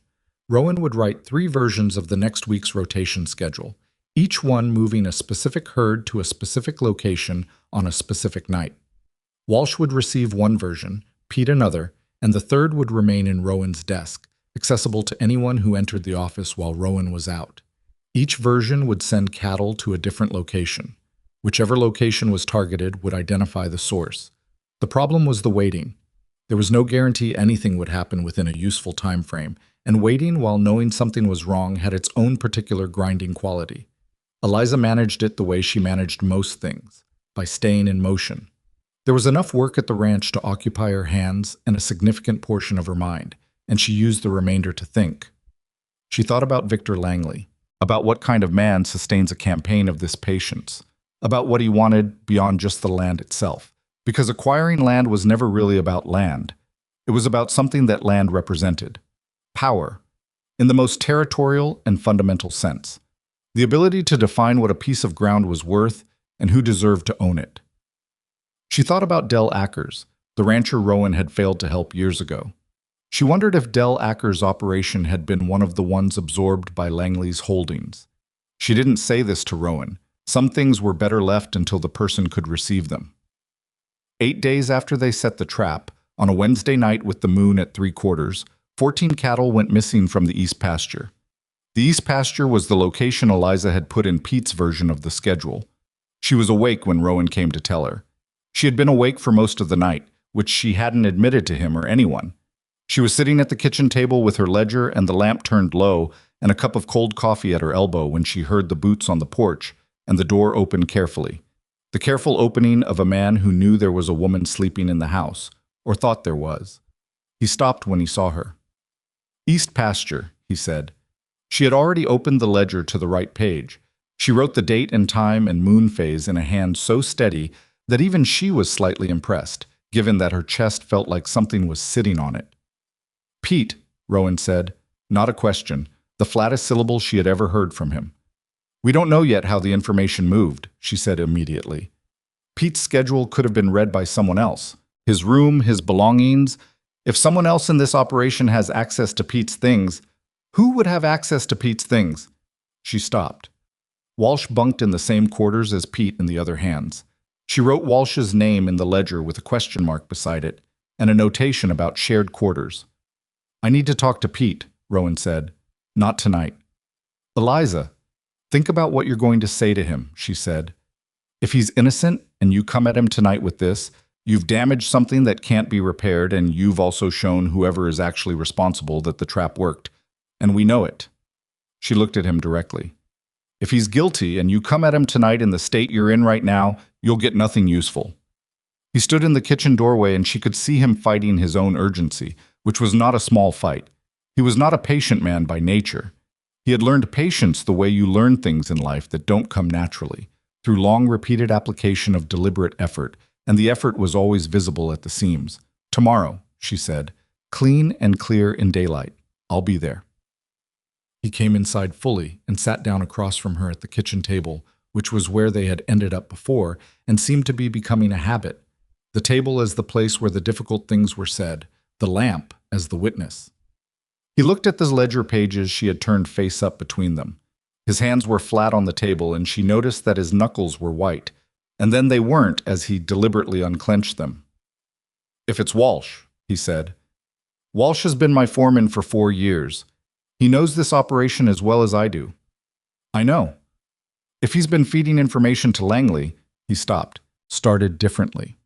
Speaker 1: Rowan would write 3 versions of the next week's rotation schedule, each one moving a specific herd to a specific location on a specific night. Walsh would receive one version, Pete another, and the third would remain in Rowan's desk, accessible to anyone who entered the office while Rowan was out. Each version would send cattle to a different location. Whichever location was targeted would identify the source. The problem was the waiting. There was no guarantee anything would happen within a useful time frame, and waiting while knowing something was wrong had its own particular grinding quality. Eliza managed it the way she managed most things, by staying in motion. There was enough work at the ranch to occupy her hands and a significant portion of her mind, and she used the remainder to think. She thought about Victor Langley, about what kind of man sustains a campaign of this patience, about what he wanted beyond just the land itself, because acquiring land was never really about land. It was about something that land represented. Power, in the most territorial and fundamental sense. The ability to define what a piece of ground was worth and who deserved to own it. She thought about Del Ackers, the rancher Rowan had failed to help years ago. She wondered if Del Ackers' operation had been one of the ones absorbed by Langley's holdings. She didn't say this to Rowan. Some things were better left until the person could receive them. 8 days after they set the trap, on a Wednesday night with the moon at 3/4, 14 cattle went missing from the East Pasture. The East Pasture was the location Eliza had put in Pete's version of the schedule. She was awake when Rowan came to tell her. She had been awake for most of the night, which she hadn't admitted to him or anyone. She was sitting at the kitchen table with her ledger and the lamp turned low and a cup of cold coffee at her elbow when she heard the boots on the porch and the door open carefully. The careful opening of a man who knew there was a woman sleeping in the house, or thought there was. He stopped when he saw her. East Pasture, he said. She had already opened the ledger to the right page. She wrote the date and time and moon phase in a hand so steady that even she was slightly impressed, given that her chest felt like something was sitting on it. Pete, Rowan said, not a question, the flattest syllable she had ever heard from him. We don't know yet how the information moved, she said immediately. Pete's schedule could have been read by someone else. His room, his belongings. If someone else in this operation has access to Pete's things, who would have access to Pete's things? She stopped. Walsh bunked in the same quarters as Pete in the other hands. She wrote Walsh's name in the ledger with a question mark beside it, and a notation about shared quarters. I need to talk to Pete, Rowan said. Not tonight. Eliza, think about what you're going to say to him, she said. If he's innocent and you come at him tonight with this, you've damaged something that can't be repaired, and you've also shown whoever is actually responsible that the trap worked. And we know it. She looked at him directly. If he's guilty and you come at him tonight in the state you're in right now, you'll get nothing useful. He stood in the kitchen doorway and she could see him fighting his own urgency, which was not a small fight. He was not a patient man by nature. He had learned patience the way you learn things in life that don't come naturally, through long repeated application of deliberate effort, and the effort was always visible at the seams. Tomorrow, she said, clean and clear in daylight. I'll be there. He came inside fully and sat down across from her at the kitchen table, which was where they had ended up before and seemed to be becoming a habit. The table as the place where the difficult things were said, the lamp as the witness. He looked at the ledger pages she had turned face up between them. His hands were flat on the table, and she noticed that his knuckles were white, and then they weren't as he deliberately unclenched them. "If it's Walsh," he said. "Walsh has been my foreman for 4 years. He knows this operation as well as I do." "I know. If he's been feeding information to Langley," he stopped, started differently.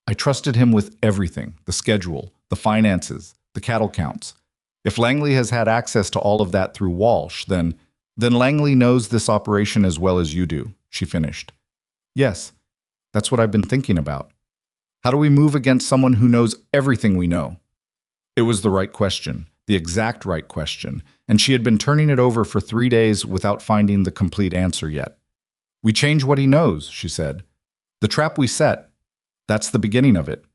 Speaker 1: "I trusted him with everything, the schedule, the finances, the cattle counts. If Langley has had access to all of that through Walsh, then Langley knows this operation as well as you do," she finished. "Yes, that's what I've been thinking about. How do we move against someone who knows everything we know?" It was the right question, the exact right question, and she had been turning it over for 3 days without finding the complete answer yet. "We change what he knows," she said. "The trap we set, that's the beginning of it.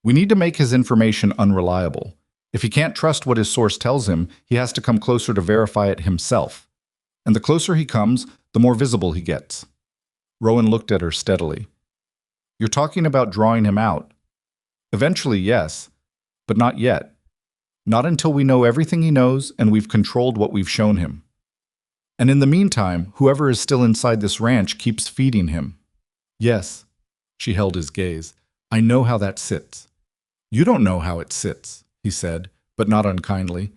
Speaker 1: We need to make his information unreliable. If he can't trust what his source tells him, he has to come closer to verify it himself. And the closer he comes, the more visible he gets." Rowan looked at her steadily. "You're talking about drawing him out." "Eventually, yes, but not yet. Not until we know everything he knows and we've controlled what we've shown him. And in the meantime, whoever is still inside this ranch keeps feeding him." "Yes," she held his gaze. "I know how that sits." "You don't know how it sits," he said, but not unkindly.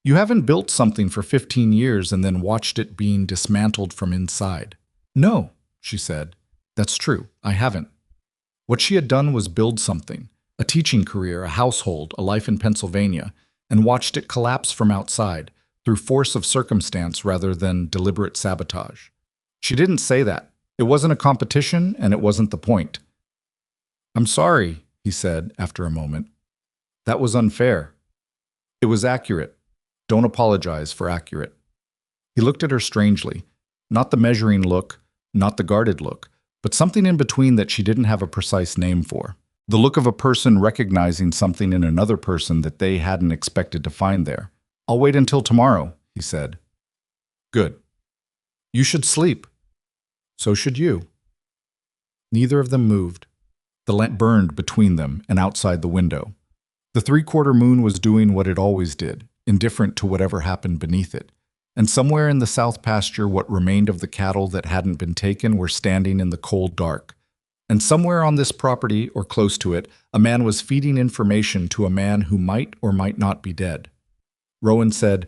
Speaker 1: "You haven't built something for 15 years and then watched it being dismantled from inside." "No," she said. "That's true. I haven't." What she had done was build something, a teaching career, a household, a life in Pennsylvania, and watched it collapse from outside, through force of circumstance rather than deliberate sabotage. She didn't say that. It wasn't a competition, and it wasn't the point. "I'm sorry," he said after a moment. "That was unfair. It was accurate. Don't apologize for accurate." He looked at her strangely, not the measuring look, not the guarded look, but something in between that she didn't have a precise name for. The look of a person recognizing something in another person that they hadn't expected to find there. "I'll wait until tomorrow," he said. "Good. You should sleep." "So should you." Neither of them moved. The lamp burned between them and outside the window. The 3/4 moon was doing what it always did, indifferent to whatever happened beneath it. And somewhere in the south pasture, what remained of the cattle that hadn't been taken were standing in the cold dark. And somewhere on this property, or close to it, a man was feeding information to a man who might or might not be dead. Rowan said,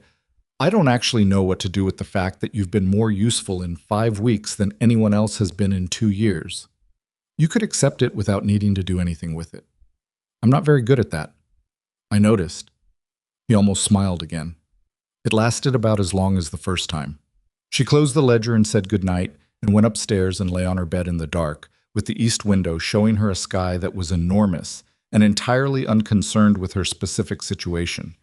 Speaker 1: "I don't actually know what to do with the fact that you've been more useful in 5 weeks than anyone else has been in 2 years. You could accept it without needing to do anything with it. I'm not very good at that." "I noticed." He almost smiled again. It lasted about as long as the first time. She closed the ledger and said goodnight, and went upstairs and lay on her bed in the dark, with the east window showing her a sky that was enormous and entirely unconcerned with her specific situation.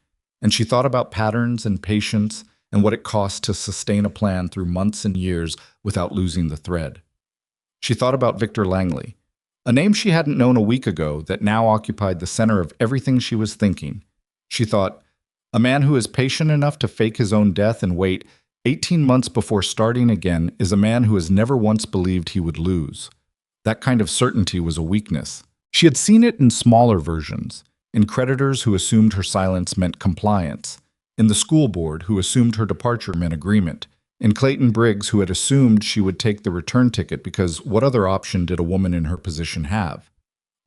Speaker 1: And she thought about patterns and patience and what it cost to sustain a plan through months and years without losing the thread. She thought about Victor Langley, a name she hadn't known a week ago that now occupied the center of everything she was thinking. She thought, a man who is patient enough to fake his own death and wait 18 months before starting again is a man who has never once believed he would lose. That kind of certainty was a weakness. She had seen it in smaller versions, in creditors who assumed her silence meant compliance, in the school board who assumed her departure meant agreement, in Clayton Briggs who had assumed she would take the return ticket because what other option did a woman in her position have?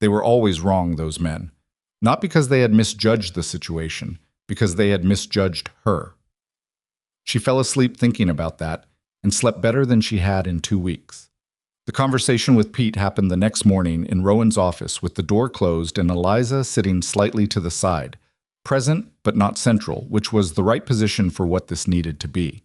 Speaker 1: They were always wrong, those men. Not because they had misjudged the situation, because they had misjudged her. She fell asleep thinking about that and slept better than she had in 2 weeks. The conversation with Pete happened the next morning in Rowan's office with the door closed and Eliza sitting slightly to the side, present but not central, which was the right position for what this needed to be.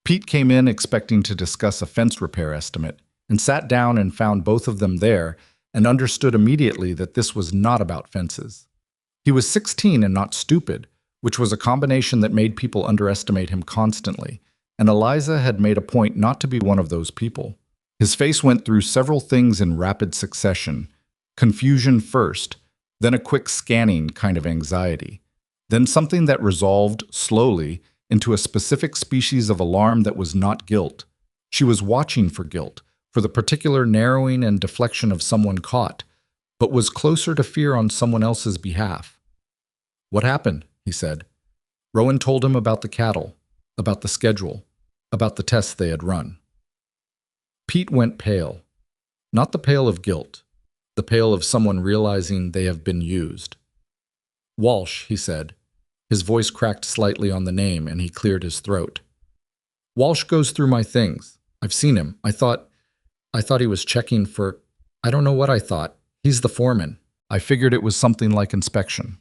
Speaker 1: Pete came in expecting to discuss a fence repair estimate and sat down and found both of them there and understood immediately that this was not about fences. He was 16 and not stupid, which was a combination that made people underestimate him constantly, and Eliza had made a point not to be one of those people. His face went through several things in rapid succession. Confusion first, then a quick scanning kind of anxiety, then something that resolved, slowly, into a specific species of alarm that was not guilt. She was watching for guilt, for the particular narrowing and deflection of someone caught, but was closer to fear on someone else's behalf. "What happened?" he said. Rowan told him about the cattle, about the schedule, about the tests they had run. Pete went pale. Not the pail of guilt, the pail of someone realizing they have been used. Walsh, he said. His voice cracked slightly on the name, and he cleared his throat. Walsh goes through my things. I've seen him. I thought he was checking for, I don't know what I thought. He's the foreman. I figured it was something like inspection.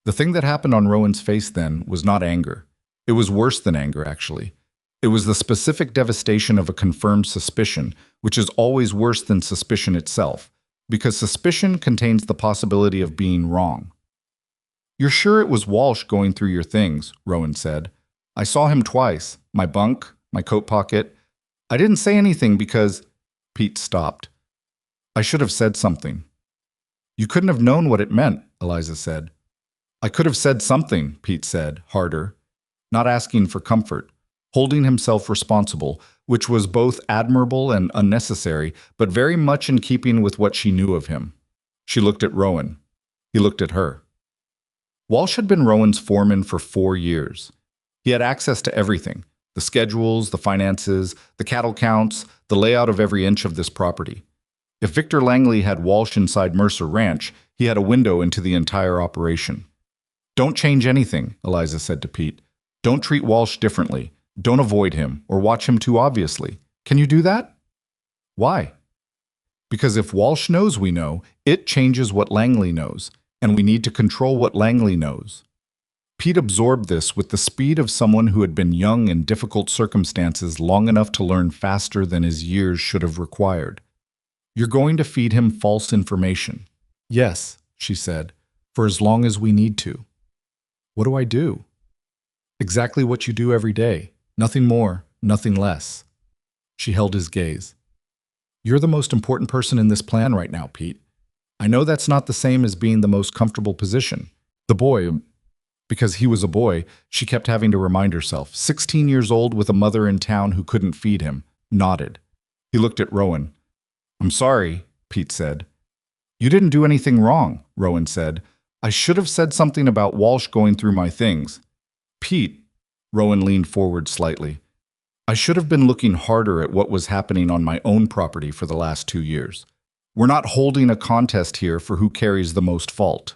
Speaker 1: The thing that happened on Rowan's face then was not anger. It was worse than anger, actually. It was the specific devastation of a confirmed suspicion, which is always worse than suspicion itself, because suspicion contains the possibility of being wrong. You're sure it was Walsh going through your things, Rowan said. I saw him twice, my bunk, my coat pocket. I didn't say anything because… Pete stopped. I should have said something. You couldn't have known what it meant, Eliza said. I could have said something, Pete said, harder, not asking for comfort, holding himself responsible, which was both admirable and unnecessary, but very much in keeping with what she knew of him. She looked at Rowan. He looked at her. Walsh had been Rowan's foreman for 4 years. He had access to everything, the schedules, the finances, the cattle counts, the layout of every inch of this property. If Victor Langley had Walsh inside Mercer Ranch, he had a window into the entire operation. Don't change anything, Eliza said to Pete. Don't treat Walsh differently. Don't avoid him or watch him too obviously. Can you do that? Why? Because if Walsh knows we know, it changes what Langley knows, and we need to control what Langley knows. Pete absorbed this with the speed of someone who had been young in difficult circumstances long enough to learn faster than his years should have required. You're going to feed him false information. Yes, she said, for as long as we need to. What do I do? Exactly what you do every day. Nothing more, nothing less. She held his gaze. You're the most important person in this plan right now, Pete. I know that's not the same as being the most comfortable position. The boy, because he was a boy, she kept having to remind herself, 16 years old with a mother in town who couldn't feed him, nodded. He looked at Rowan. I'm sorry, Pete said. You didn't do anything wrong, Rowan said. I should have said something about Walsh going through my things. Pete, Rowan leaned forward slightly. I should have been looking harder at what was happening on my own property for the last 2 years. We're not holding a contest here for who carries the most fault.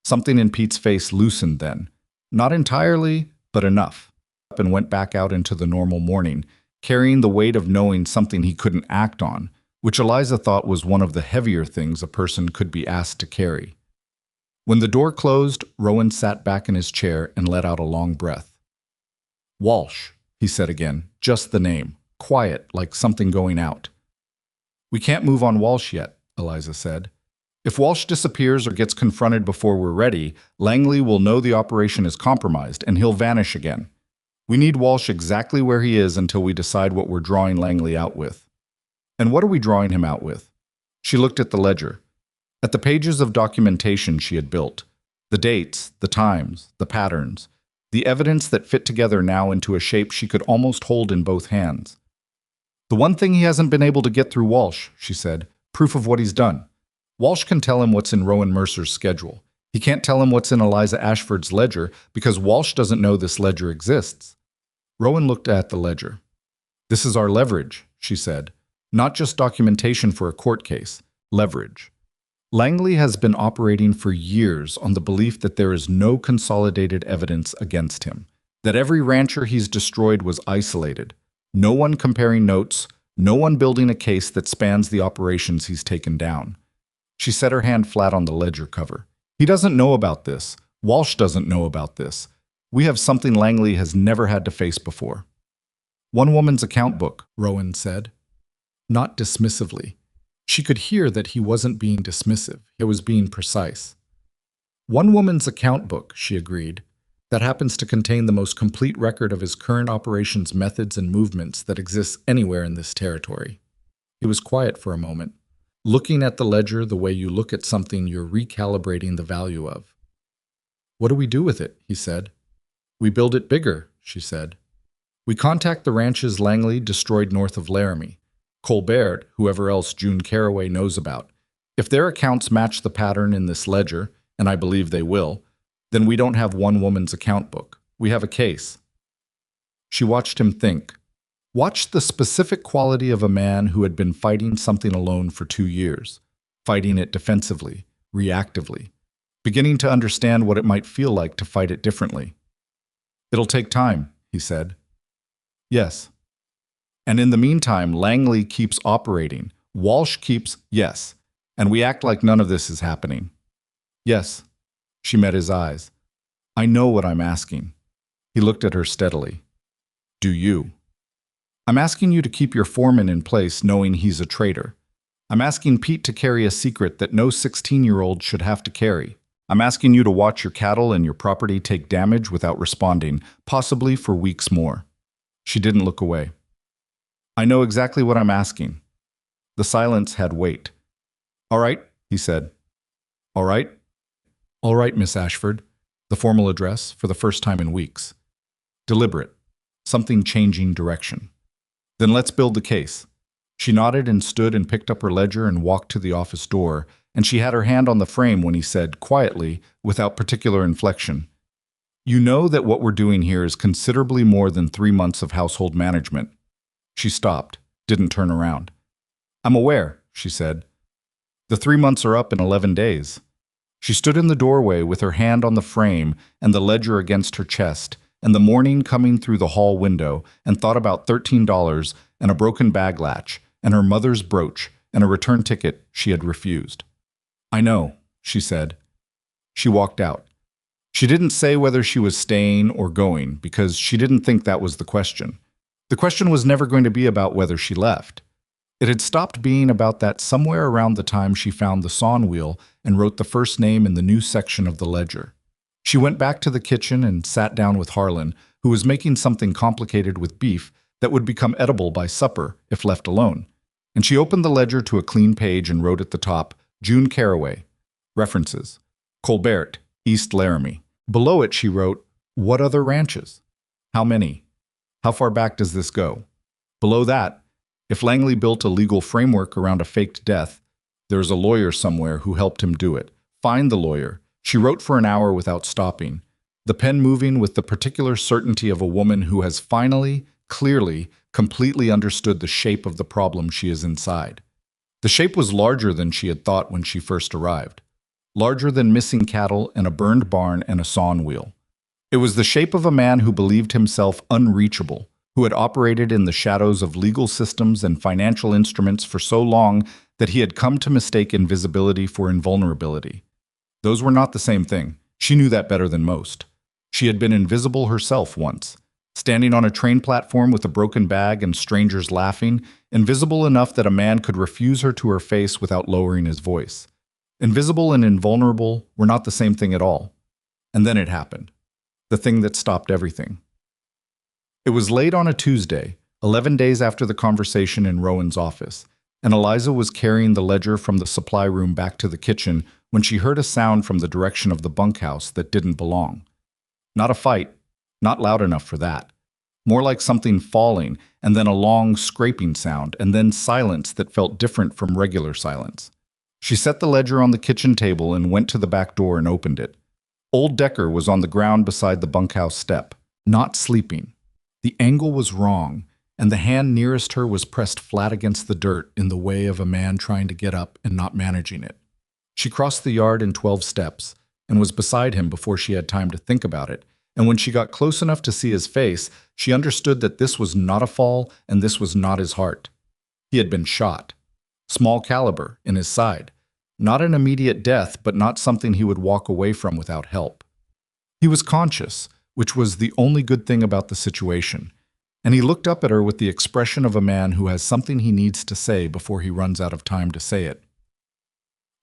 Speaker 1: Something in Pete's face loosened then. Not entirely, but enough. And went back out into the normal morning, carrying the weight of knowing something he couldn't act on, which Eliza thought was one of the heavier things a person could be asked to carry. When the door closed, Rowan sat back in his chair and let out a long breath. Walsh, he said again, just the name, quiet, like something going out. We can't move on Walsh yet, Eliza said. If Walsh disappears or gets confronted before we're ready, Langley will know the operation is compromised and he'll vanish again. We need Walsh exactly where he is until we decide what we're drawing Langley out with. And what are we drawing him out with? She looked at the ledger, at the pages of documentation she had built, the dates, the times, the patterns, the evidence that fit together now into a shape she could almost hold in both hands. The one thing he hasn't been able to get through Walsh, she said, proof of what he's done. Walsh can tell him what's in Rowan Mercer's schedule. He can't tell him what's in Eliza Ashford's ledger because Walsh doesn't know this ledger exists. Rowan looked at the ledger. This is our leverage, she said. Not just documentation for a court case. Leverage. Langley has been operating for years on the belief that there is no consolidated evidence against him, that every rancher he's destroyed was isolated, no one comparing notes, no one building a case that spans the operations he's taken down. She set her hand flat on the ledger cover. He doesn't know about this. Walsh doesn't know about this. We have something Langley has never had to face before. One woman's account book, Rowan said. Not dismissively. She could hear that he wasn't being dismissive. It was being precise. One woman's account book, she agreed, that happens to contain the most complete record of his current operations methods and movements that exists anywhere in this territory. He was quiet for a moment, looking at the ledger the way you look at something you're recalibrating the value of. What do we do with it? He said. We build it bigger, she said. We contact the ranches Langley destroyed north of Laramie. Colbert, whoever else June Carraway knows about. If their accounts match the pattern in this ledger, and I believe they will, then we don't have one woman's account book. We have a case. She watched him think. Watch the specific quality of a man who had been fighting something alone for 2 years, fighting it defensively, reactively, beginning to understand what it might feel like to fight it differently. It'll take time, he said. Yes. And in the meantime, Langley keeps operating. Walsh keeps, yes. And we act like none of this is happening. Yes. She met his eyes. I know what I'm asking. He looked at her steadily. Do you? I'm asking you to keep your foreman in place knowing he's a traitor. I'm asking Pete to carry a secret that no 16-year-old should have to carry. I'm asking you to watch your cattle and your property take damage without responding, possibly for weeks more. She didn't look away. I know exactly what I'm asking. The silence had weight. All right, he said. All right? All right, Miss Ashford. The formal address for the first time in weeks. Deliberate. Something changing direction. Then let's build the case. She nodded and stood and picked up her ledger and walked to the office door, and she had her hand on the frame when he said, quietly, without particular inflection, You know that what we're doing here is considerably more than 3 months of household management. She stopped, didn't turn around. I'm aware, she said. The 3 months are up in 11 days. She stood in the doorway with her hand on the frame and the ledger against her chest, and the morning coming through the hall window, and thought about $13 and a broken bag latch, and her mother's brooch, and a return ticket she had refused. I know, she said. She walked out. She didn't say whether she was staying or going, because she didn't think that was the question. The question was never going to be about whether she left. It had stopped being about that somewhere around the time she found the sawn wheel and wrote the first name in the new section of the ledger. She went back to the kitchen and sat down with Harlan, who was making something complicated with beef that would become edible by supper if left alone. And she opened the ledger to a clean page and wrote at the top, June Caraway. References. Colbert, East Laramie. Below it she wrote, What other ranches? How many? How far back does this go? Below that, if Langley built a legal framework around a faked death, there's a lawyer somewhere who helped him do it. Find the lawyer. She wrote for an hour without stopping, the pen moving with the particular certainty of a woman who has finally, clearly, completely understood the shape of the problem she is inside. The shape was larger than she had thought when she first arrived. Larger than missing cattle and a burned barn and a sawn wheel. It was the shape of a man who believed himself unreachable, who had operated in the shadows of legal systems and financial instruments for so long that he had come to mistake invisibility for invulnerability. Those were not the same thing. She knew that better than most. She had been invisible herself once, standing on a train platform with a broken bag and strangers laughing, invisible enough that a man could refuse her to her face without lowering his voice. Invisible and invulnerable were not the same thing at all. And then it happened. The thing that stopped everything. It was late on a Tuesday, 11 days after the conversation in Rowan's office, and Eliza was carrying the ledger from the supply room back to the kitchen when she heard a sound from the direction of the bunkhouse that didn't belong. Not a fight, not loud enough for that. More like something falling, and then a long scraping sound, and then silence that felt different from regular silence. She set the ledger on the kitchen table and went to the back door and opened it. Old Decker was on the ground beside the bunkhouse step, not sleeping. The angle was wrong, and the hand nearest her was pressed flat against the dirt in the way of a man trying to get up and not managing it. She crossed the yard in 12 steps and was beside him before she had time to think about it, and when she got close enough to see his face, she understood that this was not a fall and this was not his heart. He had been shot. Small caliber, in his side. Not an immediate death, but not something he would walk away from without help. He was conscious, which was the only good thing about the situation, and he looked up at her with the expression of a man who has something he needs to say before he runs out of time to say it.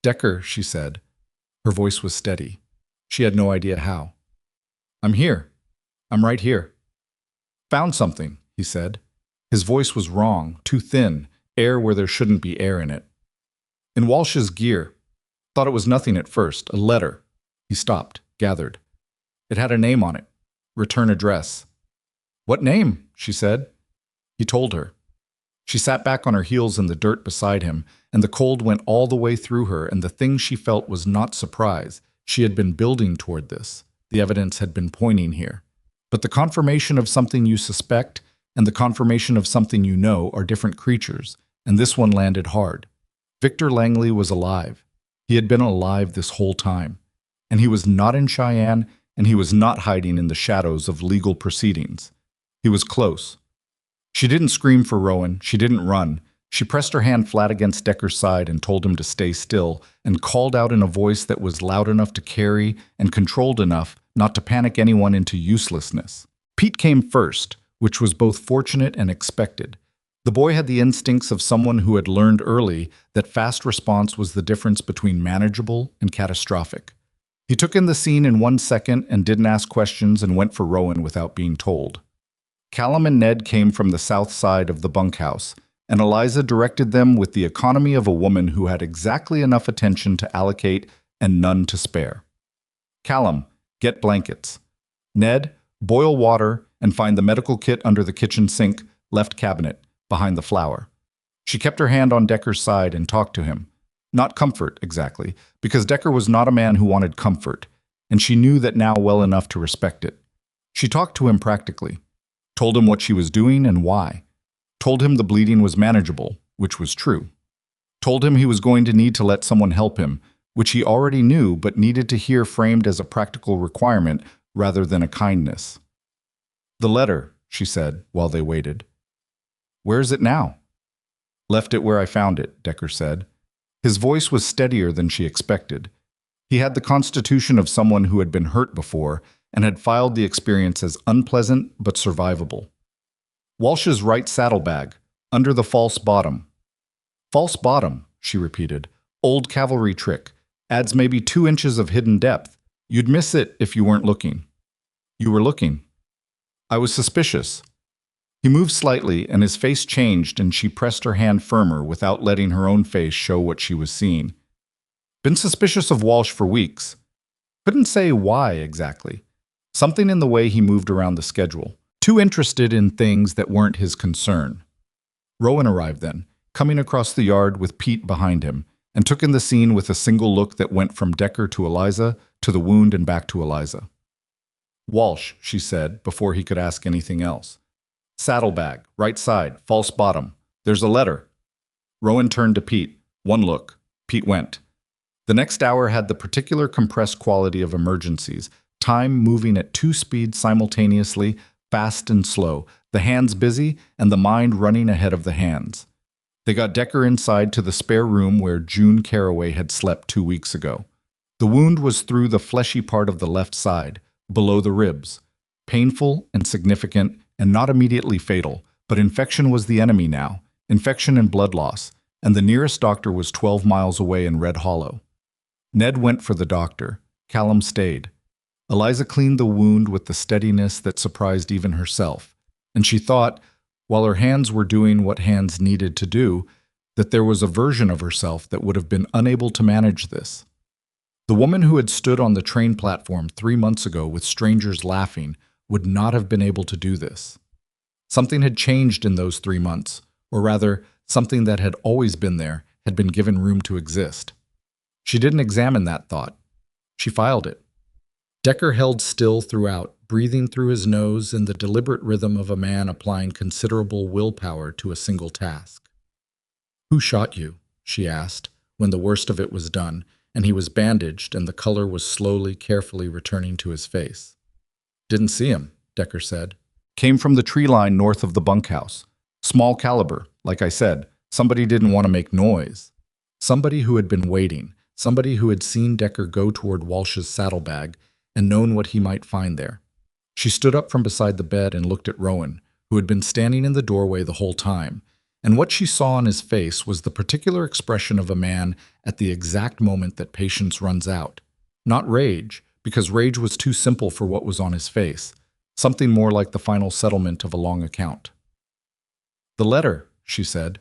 Speaker 1: Decker, she said. Her voice was steady. She had no idea how. I'm here. I'm right here. Found something, he said. His voice was wrong, too thin, air where there shouldn't be air in it. In Walsh's gear. Thought it was nothing at first, a letter. He stopped, gathered. It had a name on it. Return address. What name? She said. He told her. She sat back on her heels in the dirt beside him, and the cold went all the way through her, and the thing she felt was not surprise. She had been building toward this. The evidence had been pointing here. But the confirmation of something you suspect, and the confirmation of something you know are different creatures, and this one landed hard. Victor Langley was alive. He had been alive this whole time. And he was not in Cheyenne, and he was not hiding in the shadows of legal proceedings. He was close. She didn't scream for Rowan. She didn't run. She pressed her hand flat against Decker's side and told him to stay still, and called out in a voice that was loud enough to carry and controlled enough not to panic anyone into uselessness. Pete came first, which was both fortunate and expected. The boy had the instincts of someone who had learned early that fast response was the difference between manageable and catastrophic. He took in the scene in 1 second and didn't ask questions and went for Rowan without being told. Callum and Ned came from the south side of the bunkhouse, and Eliza directed them with the economy of a woman who had exactly enough attention to allocate and none to spare. Callum, get blankets. Ned, boil water and find the medical kit under the kitchen sink, left cabinet, behind the flour. She kept her hand on Decker's side and talked to him. Not comfort, exactly, because Decker was not a man who wanted comfort, and she knew that now well enough to respect it. She talked to him practically, told him what she was doing and why, told him the bleeding was manageable, which was true, told him he was going to need to let someone help him, which he already knew but needed to hear framed as a practical requirement rather than a kindness. "The letter," she said while they waited. "Where is it now?" "Left it where I found it," Decker said. His voice was steadier than she expected. He had the constitution of someone who had been hurt before and had filed the experience as unpleasant but survivable. "Walsh's right saddlebag, under the false bottom." "False bottom," she repeated. "Old cavalry trick. Adds maybe 2 inches of hidden depth. You'd miss it if you weren't looking." "You were looking." "I was suspicious." He moved slightly, and his face changed, and she pressed her hand firmer without letting her own face show what she was seeing. "Been suspicious of Walsh for weeks. Couldn't say why exactly. Something in the way he moved around the schedule. Too interested in things that weren't his concern." Rowan arrived then, coming across the yard with Pete behind him, and took in the scene with a single look that went from Decker to Eliza, to the wound and back to Eliza. "Walsh," she said, before he could ask anything else. "Saddlebag, right side, false bottom. There's a letter." Rowan turned to Pete. One look. Pete went. The next hour had the particular compressed quality of emergencies, time moving at 2 speeds simultaneously, fast and slow, the hands busy and the mind running ahead of the hands. They got Decker inside to the spare room where June Carraway had slept 2 weeks ago. The wound was through the fleshy part of the left side, below the ribs. Painful and significant and not immediately fatal, but infection was the enemy now, infection and blood loss, and the nearest doctor was 12 miles away in Red Hollow. Ned went for the doctor. Callum stayed. Eliza cleaned the wound with the steadiness that surprised even herself, and she thought, while her hands were doing what hands needed to do, that there was a version of herself that would have been unable to manage this. The woman who had stood on the train platform 3 months ago with strangers laughing would not have been able to do this. Something had changed in those 3 months, or rather, something that had always been there had been given room to exist. She didn't examine that thought. She filed it. Decker held still throughout, breathing through his nose in the deliberate rhythm of a man applying considerable willpower to a single task. "Who shot you?" she asked, when the worst of it was done, and he was bandaged and the color was slowly, carefully returning to his face. "Didn't see him," Decker said. "Came from the tree line north of the bunkhouse. Small caliber, like I said. Somebody didn't want to make noise." Somebody who had been waiting, somebody who had seen Decker go toward Walsh's saddlebag and known what he might find there. She stood up from beside the bed and looked at Rowan, who had been standing in the doorway the whole time, and what she saw on his face was the particular expression of a man at the exact moment that patience runs out. Not rage, because rage was too simple for what was on his face, something more like the final settlement of a long account. "The letter," she said.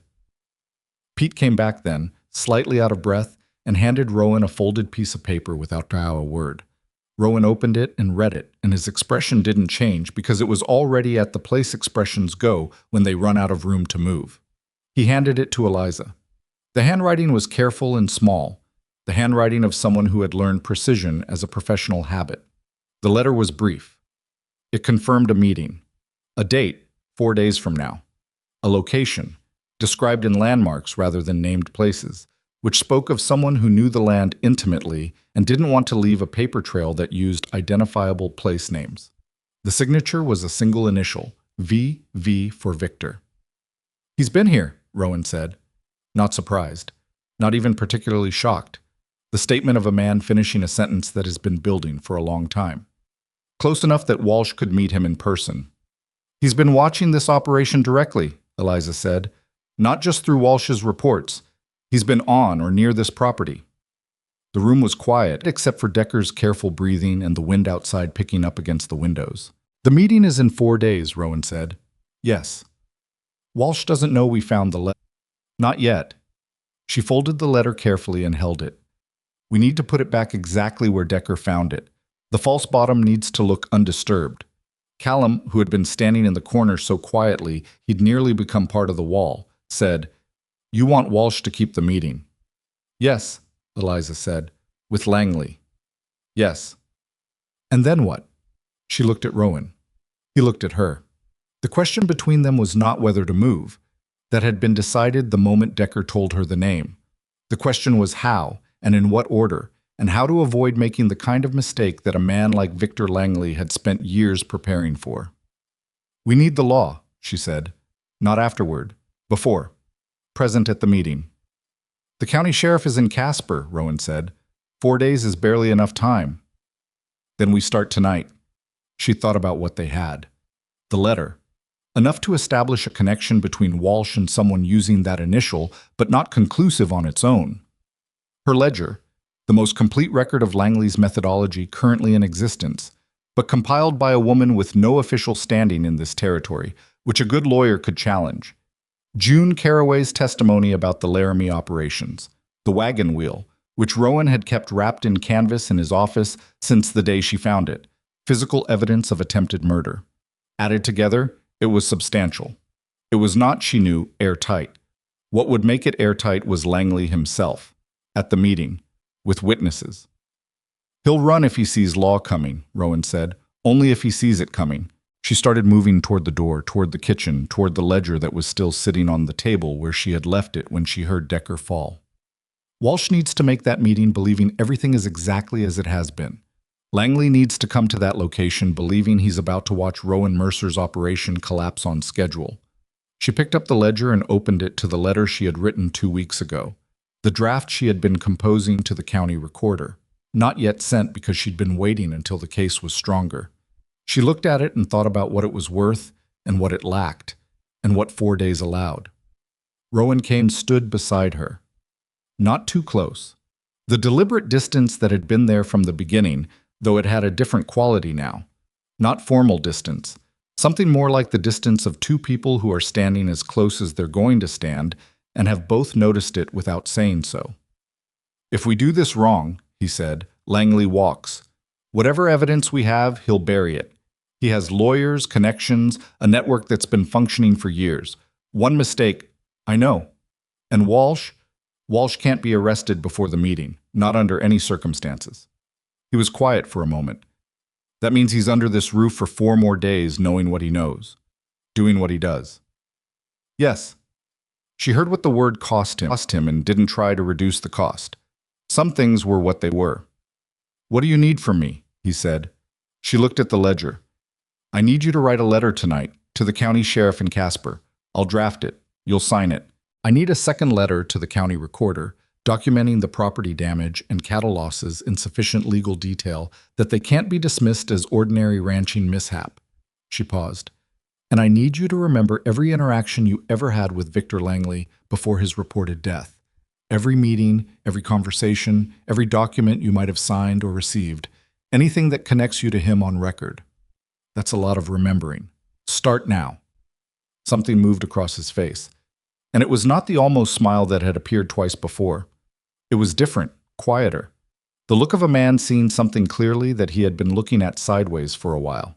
Speaker 1: Pete came back then, slightly out of breath, and handed Rowan a folded piece of paper without a word. Rowan opened it and read it, and his expression didn't change because it was already at the place expressions go when they run out of room to move. He handed it to Eliza. The handwriting was careful and small, the handwriting of someone who had learned precision as a professional habit. The letter was brief. It confirmed a meeting. A date, 4 days from now. A location, described in landmarks rather than named places, which spoke of someone who knew the land intimately and didn't want to leave a paper trail that used identifiable place names. The signature was a single initial, V for Victor. "He's been here," Rowan said, not surprised, not even particularly shocked. The statement of a man finishing a sentence that has been building for a long time. Close enough that Walsh could meet him in person. "He's been watching this operation directly," Eliza said, "not just through Walsh's reports. He's been on or near this property." The room was quiet, except for Decker's careful breathing and the wind outside picking up against the windows. "The meeting is in 4 days," Rowan said. "Yes." "Walsh doesn't know we found the letter." "Not yet." She folded the letter carefully and held it. "We need to put it back exactly where Decker found it. The false bottom needs to look undisturbed." Callum, who had been standing in the corner so quietly he'd nearly become part of the wall, said, "You want Walsh to keep the meeting?" "Yes," Eliza said, "with Langley." "Yes." "And then what?" She looked at Rowan. He looked at her. The question between them was not whether to move. That had been decided the moment Decker told her the name. The question was how, and in what order, and how to avoid making the kind of mistake that a man like Victor Langley had spent years preparing for. "We need the law," she said. "Not afterward. Before. Present at the meeting." "The county sheriff is in Casper," Rowan said. 4 days is barely enough time." "Then we start tonight." She thought about what they had. The letter. Enough to establish a connection between Walsh and someone using that initial, but not conclusive on its own. Her ledger, the most complete record of Langley's methodology currently in existence, but compiled by a woman with no official standing in this territory, which a good lawyer could challenge. June Caraway's testimony about the Laramie operations, the wagon wheel, which Rowan had kept wrapped in canvas in his office since the day she found it, physical evidence of attempted murder. Added together, it was substantial. It was not, she knew, airtight. What would make it airtight was Langley himself, at the meeting, with witnesses. "He'll run if he sees law coming," Rowan said, "only if he sees it coming." She started moving toward the door, toward the kitchen, toward the ledger that was still sitting on the table where she had left it when she heard Decker fall. Walsh needs to make that meeting believing everything is exactly as it has been. Langley needs to come to that location believing he's about to watch Rowan Mercer's operation collapse on schedule. She picked up the ledger and opened it to the letter she had written 2 weeks ago, the draft she had been composing to the county recorder, not yet sent because she'd been waiting until the case was stronger. She looked at it and thought about what it was worth and what it lacked, and what 4 days allowed. Rowan Kane stood beside her. Not too close. The deliberate distance that had been there from the beginning, though it had a different quality now. Not formal distance. Something more like the distance of two people who are standing as close as they're going to stand and have both noticed it without saying so. "If we do this wrong," he said, "Langley walks. Whatever evidence we have, he'll bury it. He has lawyers, connections, a network that's been functioning for years. One mistake, I know. And Walsh can't be arrested before the meeting, not under any circumstances." He was quiet for a moment. "That means he's under this roof for 4 more days knowing what he knows, doing what he does." "Yes." She heard what the word cost him and didn't try to reduce the cost. Some things were what they were. "What do you need from me?" he said. She looked at the ledger. "I need you to write a letter tonight to the county sheriff in Casper. I'll draft it. You'll sign it. I need a second letter to the county recorder, documenting the property damage and cattle losses in sufficient legal detail that they can't be dismissed as ordinary ranching mishap." She paused. "And I need you to remember every interaction you ever had with Victor Langley before his reported death. Every meeting, every conversation, every document you might have signed or received, anything that connects you to him on record. That's a lot of remembering. Start now." Something moved across his face. And it was not the almost smile that had appeared twice before. It was different, quieter. The look of a man seeing something clearly that he had been looking at sideways for a while.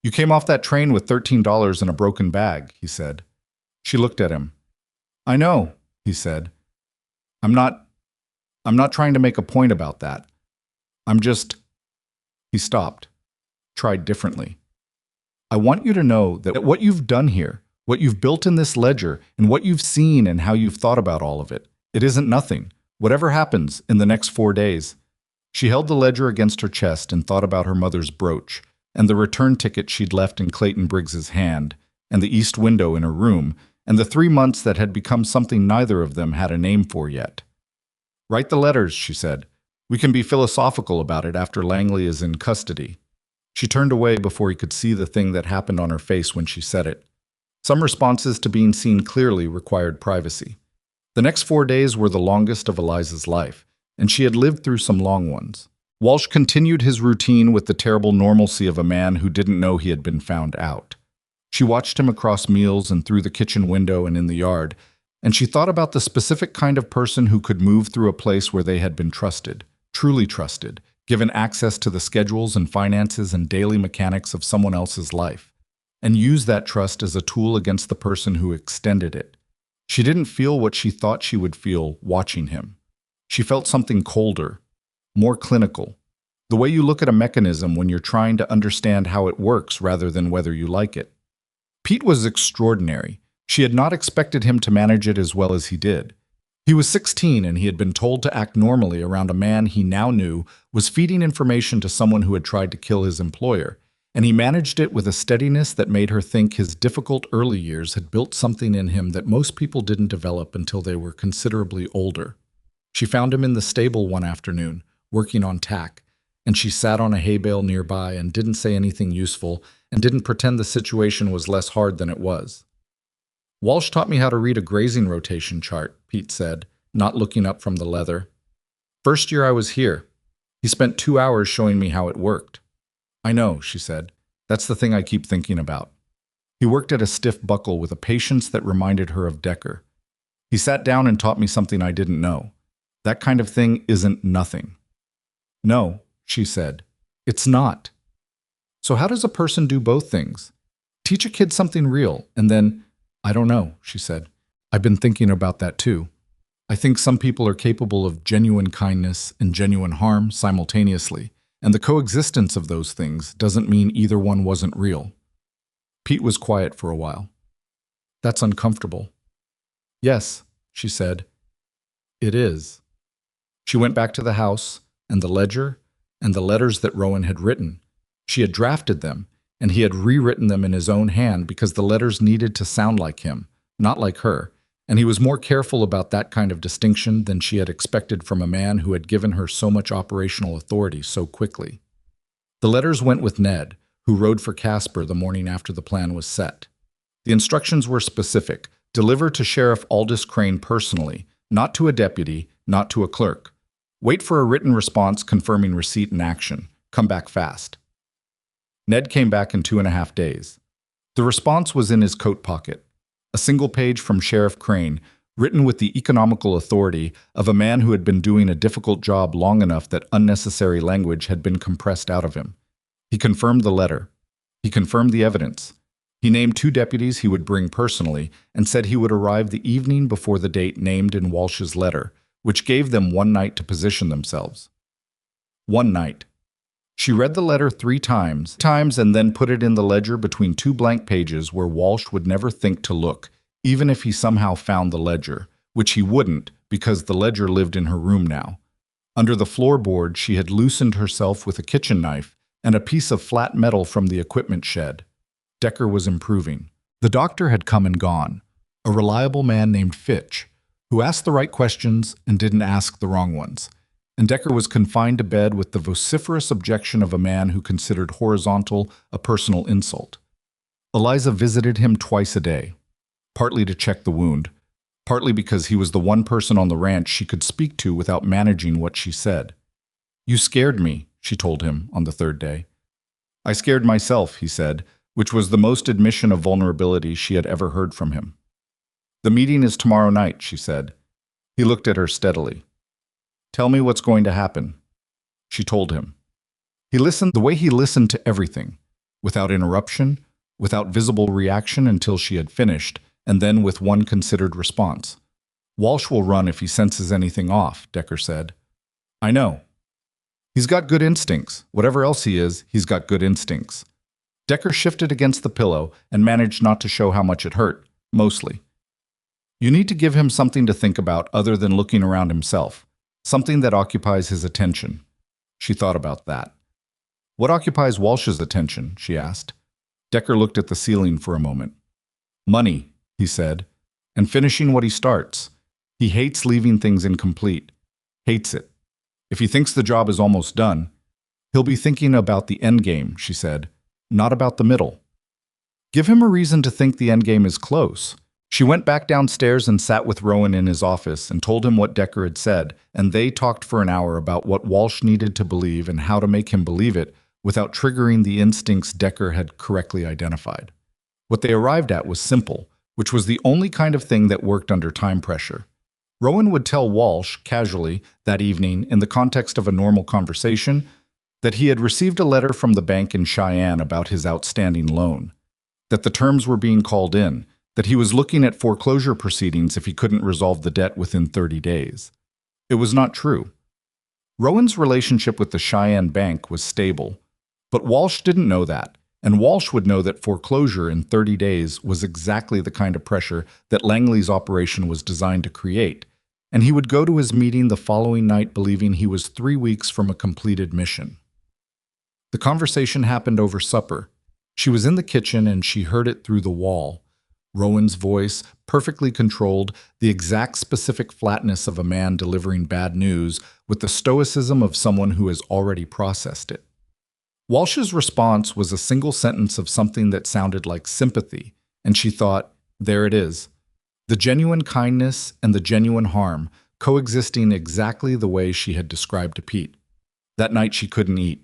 Speaker 1: "You came off that train with $13 in a broken bag," he said. She looked at him. "I know," he said. I'm not trying to make a point about that. I'm just..." He stopped, tried differently. I want you to know that what you've done here, what you've built in this ledger, and what you've seen and how you've thought about all of it, it isn't nothing. Whatever happens in the next 4 days." She held the ledger against her chest and thought about her mother's brooch, and the return ticket she'd left in Clayton Briggs's hand, and the east window in her room, and the 3 months that had become something neither of them had a name for yet. "Write the letters," she said. "We can be philosophical about it after Langley is in custody." She turned away before he could see the thing that happened on her face when she said it. Some responses to being seen clearly required privacy. The next 4 days were the longest of Eliza's life, and she had lived through some long ones. Walsh continued his routine with the terrible normalcy of a man who didn't know he had been found out. She watched him across meals and through the kitchen window and in the yard, and she thought about the specific kind of person who could move through a place where they had been trusted, truly trusted, given access to the schedules and finances and daily mechanics of someone else's life, and use that trust as a tool against the person who extended it. She didn't feel what she thought she would feel watching him. She felt something colder, more clinical. The way you look at a mechanism when you're trying to understand how it works rather than whether you like it. Pete was extraordinary. She had not expected him to manage it as well as he did. He was 16 and he had been told to act normally around a man he now knew was feeding information to someone who had tried to kill his employer, and he managed it with a steadiness that made her think his difficult early years had built something in him that most people didn't develop until they were considerably older. She found him in the stable one afternoon, working on tack, and she sat on a hay bale nearby and didn't say anything useful and didn't pretend the situation was less hard than it was. "Walsh taught me how to read a grazing rotation chart," Pete said, not looking up from the leather. "First year I was here. He spent 2 hours showing me how it worked." "I know," she said. "That's the thing I keep thinking about." He worked at a stiff buckle with a patience that reminded her of Decker. "He sat down and taught me something I didn't know. That kind of thing isn't nothing." "No," she said. "It's not." "So how does a person do both things? Teach a kid something real, and then—" "I don't know," she said. "I've been thinking about that too. I think some people are capable of genuine kindness and genuine harm simultaneously, and the coexistence of those things doesn't mean either one wasn't real." Pete was quiet for a while. "That's uncomfortable." "Yes," she said. "It is." She went back to the house, and the ledger, and the letters that Rowan had written. She had drafted them, and he had rewritten them in his own hand because the letters needed to sound like him, not like her, and he was more careful about that kind of distinction than she had expected from a man who had given her so much operational authority so quickly. The letters went with Ned, who rode for Casper the morning after the plan was set. The instructions were specific: deliver to Sheriff Aldous Crane personally, not to a deputy, not to a clerk. Wait for a written response confirming receipt and action. Come back fast. Ned came back in 2.5 days. The response was in his coat pocket. A single page from Sheriff Crane, written with the economical authority of a man who had been doing a difficult job long enough that unnecessary language had been compressed out of him. He confirmed the letter. He confirmed the evidence. He named 2 deputies he would bring personally and said he would arrive the evening before the date named in Walsh's letter, which gave them 1 night to position themselves. 1 night. She read the letter 3 times and then put it in the ledger between 2 blank pages where Walsh would never think to look, even if he somehow found the ledger, which he wouldn't because the ledger lived in her room now. Under the floorboard, she had loosened herself with a kitchen knife and a piece of flat metal from the equipment shed. Decker was improving. The doctor had come and gone, a reliable man named Fitch, who asked the right questions and didn't ask the wrong ones. And Decker was confined to bed with the vociferous objection of a man who considered horizontal a personal insult. Eliza visited him twice a day, partly to check the wound, partly because he was the one person on the ranch she could speak to without managing what she said. "You scared me," she told him on the 3rd day. "I scared myself," he said, which was the most admission of vulnerability she had ever heard from him. "The meeting is tomorrow night," she said. He looked at her steadily. "Tell me what's going to happen." She told him. He listened the way he listened to everything, without interruption, without visible reaction until she had finished, and then with one considered response. "Walsh will run if he senses anything off," Decker said. "I know. He's got good instincts. Whatever else he is, he's got good instincts. Decker shifted against the pillow and managed not to show how much it hurt, mostly. You need to give him something to think about other than looking around himself, something that occupies his attention. She thought about that. What occupies Walsh's attention? She asked. Decker looked at the ceiling for a moment. Money, he said, and finishing what he starts. He hates leaving things incomplete. Hates it. If he thinks the job is almost done, he'll be thinking about the end game, she said, not about the middle. Give him a reason to think the end game is close. She went back downstairs and sat with Rowan in his office and told him what Decker had said, and they talked for an hour about what Walsh needed to believe and how to make him believe it without triggering the instincts Decker had correctly identified. What they arrived at was simple, which was the only kind of thing that worked under time pressure. Rowan would tell Walsh, casually, that evening, in the context of a normal conversation, that he had received a letter from the bank in Cheyenne about his outstanding loan, that the terms were being called in, that he was looking at foreclosure proceedings if he couldn't resolve the debt within 30 days. It was not true. Rowan's relationship with the Cheyenne bank was stable, but Walsh didn't know that, and Walsh would know that foreclosure in 30 days was exactly the kind of pressure that Langley's operation was designed to create, and he would go to his meeting the following night believing he was 3 weeks from a completed mission. The conversation happened over supper. She was in the kitchen and she heard it through the wall. Rowan's voice, perfectly controlled, the exact specific flatness of a man delivering bad news with the stoicism of someone who has already processed it. Walsh's response was a single sentence of something that sounded like sympathy, and she thought, there it is. The genuine kindness and the genuine harm coexisting exactly the way she had described to Pete. That night she couldn't eat.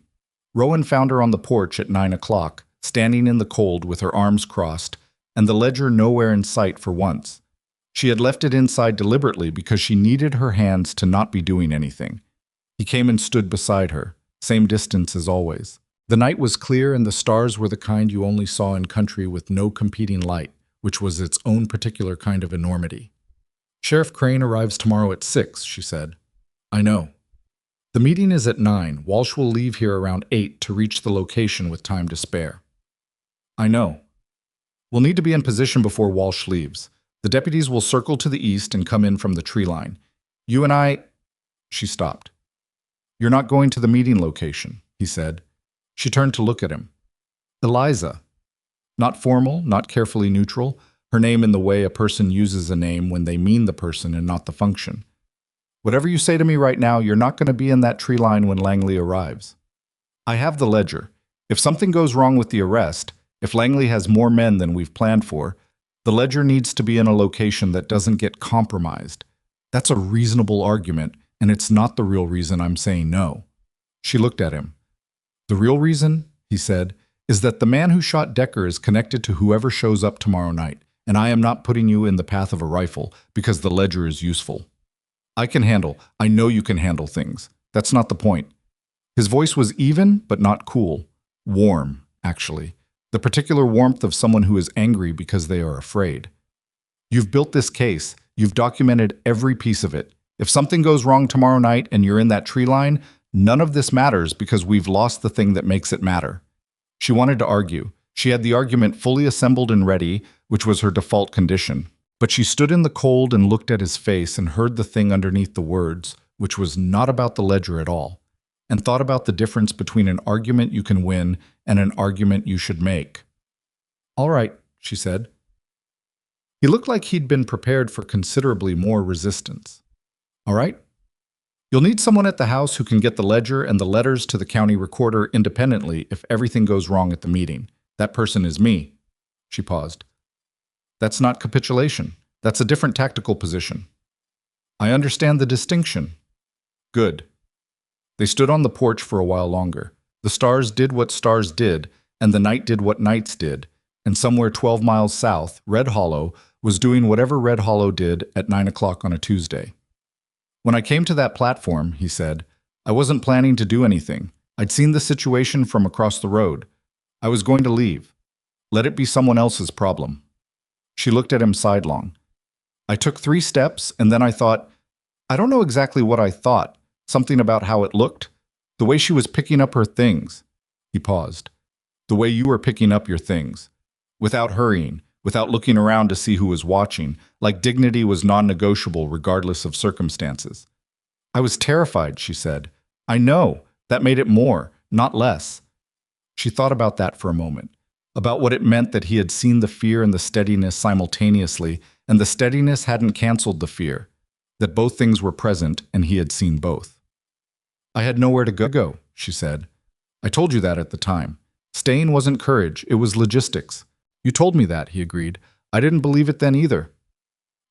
Speaker 1: Rowan found her on the porch at 9 o'clock, standing in the cold with her arms crossed, and the ledger nowhere in sight for once. She had left it inside deliberately because she needed her hands to not be doing anything. He came and stood beside her, same distance as always. The night was clear and the stars were the kind you only saw in country with no competing light, which was its own particular kind of enormity. Sheriff Crane arrives tomorrow at 6, she said. I know. The meeting is at 9. Walsh will leave here around 8 to reach the location with time to spare. I know. We'll need to be in position before Walsh leaves. The deputies will circle to the east and come in from the tree line. You and I... She stopped. You're not going to the meeting location, he said. She turned to look at him. Eliza. Not formal, not carefully neutral, her name in the way a person uses a name when they mean the person and not the function. Whatever you say to me right now, you're not going to be in that tree line when Langley arrives. I have the ledger. If something goes wrong with the arrest, if Langley has more men than we've planned for, the ledger needs to be in a location that doesn't get compromised. That's a reasonable argument, and it's not the real reason I'm saying no. She looked at him. The real reason, he said, is that the man who shot Decker is connected to whoever shows up tomorrow night, and I am not putting you in the path of a rifle because the ledger is useful. I know you can handle things. That's not the point. His voice was even, but not cool. Warm, actually. The particular warmth of someone who is angry because they are afraid. You've built this case. You've documented every piece of it. If something goes wrong tomorrow night and you're in that tree line, none of this matters because we've lost the thing that makes it matter. She wanted to argue. She had the argument fully assembled and ready, which was her default condition. But she stood in the cold and looked at his face and heard the thing underneath the words, which was not about the ledger at all, and thought about the difference between an argument you can win and an argument you should make. All right, she said. He looked like he'd been prepared for considerably more resistance. All right? You'll need someone at the house who can get the ledger and the letters to the county recorder independently if everything goes wrong at the meeting. That person is me. She paused. That's not capitulation. That's a different tactical position. I understand the distinction. Good. They stood on the porch for a while longer. The stars did what stars did, and the night did what nights did, and somewhere 12 miles south, Red Hollow was doing whatever Red Hollow did at 9 o'clock on a Tuesday. When I came to that platform, he said, I wasn't planning to do anything. I'd seen the situation from across the road. I was going to leave. Let it be someone else's problem. She looked at him sidelong. I took 3 steps, and then I thought, I don't know exactly what I thought, something about how it looked, the way she was picking up her things. He paused. The way you were picking up your things. Without hurrying, without looking around to see who was watching, like dignity was non-negotiable regardless of circumstances. I was terrified, she said. I know. That made it more, not less. She thought about that for a moment, about what it meant that he had seen the fear and the steadiness simultaneously, and the steadiness hadn't canceled the fear, that both things were present and he had seen both. I had nowhere to go, she said. I told you that at the time. Staying wasn't courage, it was logistics. You told me that, he agreed. I didn't believe it then either.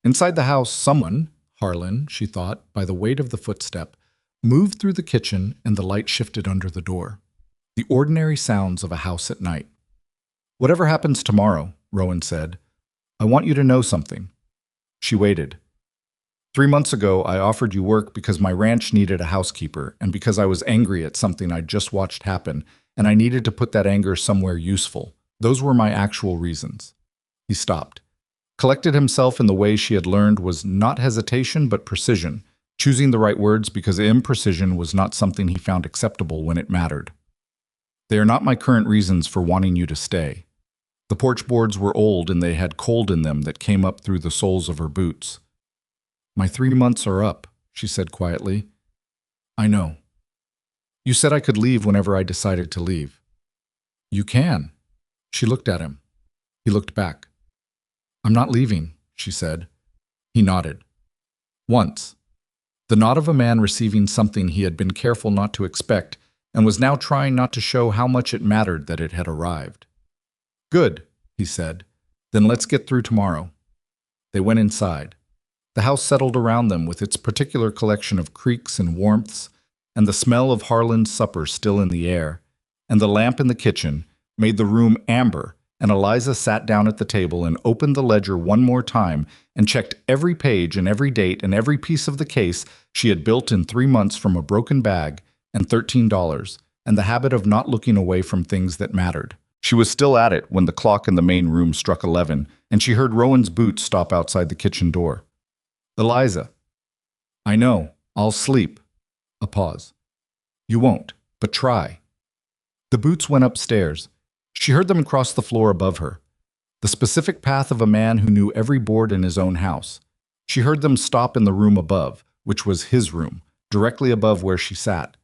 Speaker 1: Inside the house, someone, Harlan, she thought, by the weight of the footstep, moved through the kitchen and the light shifted under the door. The ordinary sounds of a house at night. Whatever happens tomorrow, Rowan said, I want you to know something. She waited. 3 months ago, I offered you work because my ranch needed a housekeeper and because I was angry at something I'd just watched happen, and I needed to put that anger somewhere useful. Those were my actual reasons. He stopped. Collected himself in the way she had learned was not hesitation but precision, choosing the right words because imprecision was not something he found acceptable when it mattered. They are not my current reasons for wanting you to stay. The porch boards were old and they had cold in them that came up through the soles of her boots. My 3 months are up, she said quietly. I know. You said I could leave whenever I decided to leave. You can. She looked at him. He looked back. I'm not leaving, she said. He nodded. Once. The nod of a man receiving something he had been careful not to expect and was now trying not to show how much it mattered that it had arrived. Good, he said. Then let's get through tomorrow. They went inside. The house settled around them with its particular collection of creaks and warmths, and the smell of Harlan's supper still in the air, and the lamp in the kitchen made the room amber, and Eliza sat down at the table and opened the ledger one more time and checked every page and every date and every piece of the case she had built in 3 months from a broken bag and $13, and the habit of not looking away from things that mattered. She was still at it when the clock in the main room struck 11, and she heard Rowan's boots stop outside the kitchen door. Eliza. I know. I'll sleep. A pause. You won't, but try. The boots went upstairs. She heard them cross the floor above her. The specific path of a man who knew every board in his own house. She heard them stop in the room above, which was his room, directly above where she sat.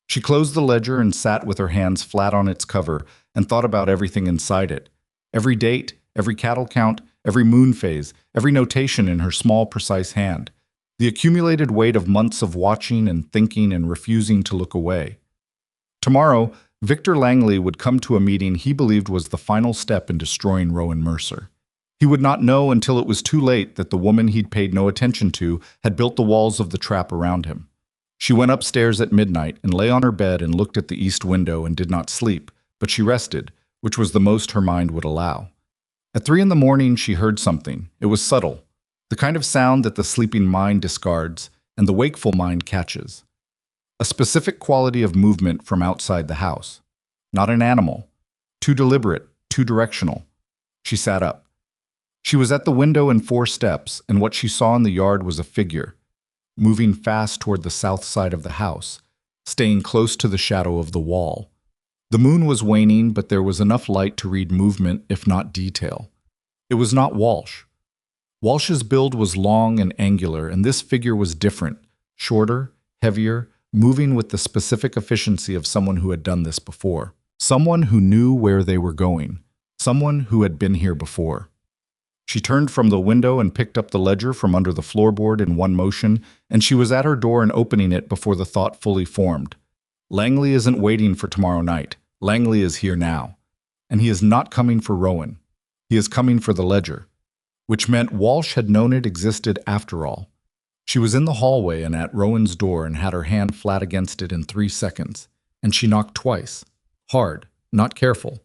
Speaker 1: She closed the ledger and sat with her hands flat on its cover and thought about everything inside it. Every date, every cattle count, every moon phase, every notation in her small, precise hand. The accumulated weight of months of watching and thinking and refusing to look away. Tomorrow, Victor Langley would come to a meeting he believed was the final step in destroying Rowan Mercer. He would not know until it was too late that the woman he'd paid no attention to had built the walls of the trap around him. She went upstairs at midnight and lay on her bed and looked at the east window and did not sleep, but she rested, which was the most her mind would allow. At 3 in the morning, she heard something. It was subtle, the kind of sound that the sleeping mind discards and the wakeful mind catches. A specific quality of movement from outside the house. Not an animal. Too deliberate, too directional. She sat up. She was at the window in 4 steps, and what she saw in the yard was a figure, moving fast toward the south side of the house, staying close to the shadow of the wall. The moon was waning, but there was enough light to read movement, if not detail. It was not Walsh. Walsh's build was long and angular, and this figure was different, shorter, heavier, moving with the specific efficiency of someone who had done this before. Someone who knew where they were going. Someone who had been here before. She turned from the window and picked up the ledger from under the floorboard in one motion, and she was at her door and opening it before the thought fully formed. Langley isn't waiting for tomorrow night. Langley is here now. And he is not coming for Rowan. He is coming for the ledger. Which meant Walsh had known it existed after all. She was in the hallway and at Rowan's door and had her hand flat against it in 3 seconds. And she knocked twice. Hard, not careful.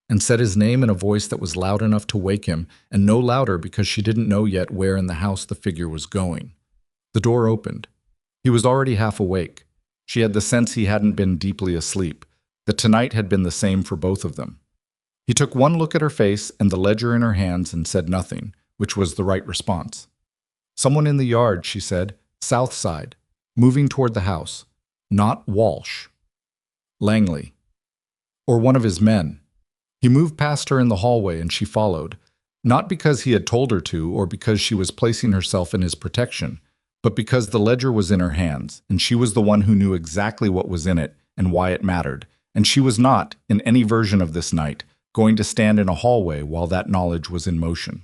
Speaker 1: And said his name in a voice that was loud enough to wake him, and no louder because she didn't know yet where in the house the figure was going. The door opened. He was already half awake. She had the sense he hadn't been deeply asleep, that tonight had been the same for both of them. He took one look at her face and the ledger in her hands and said nothing, which was the right response. Someone in the yard, she said, south side, moving toward the house. Not Walsh. Langley. Or one of his men. He moved past her in the hallway and she followed, not because he had told her to or because she was placing herself in his protection, but because the ledger was in her hands and she was the one who knew exactly what was in it and why it mattered, and she was not, in any version of this night, going to stand in a hallway while that knowledge was in motion.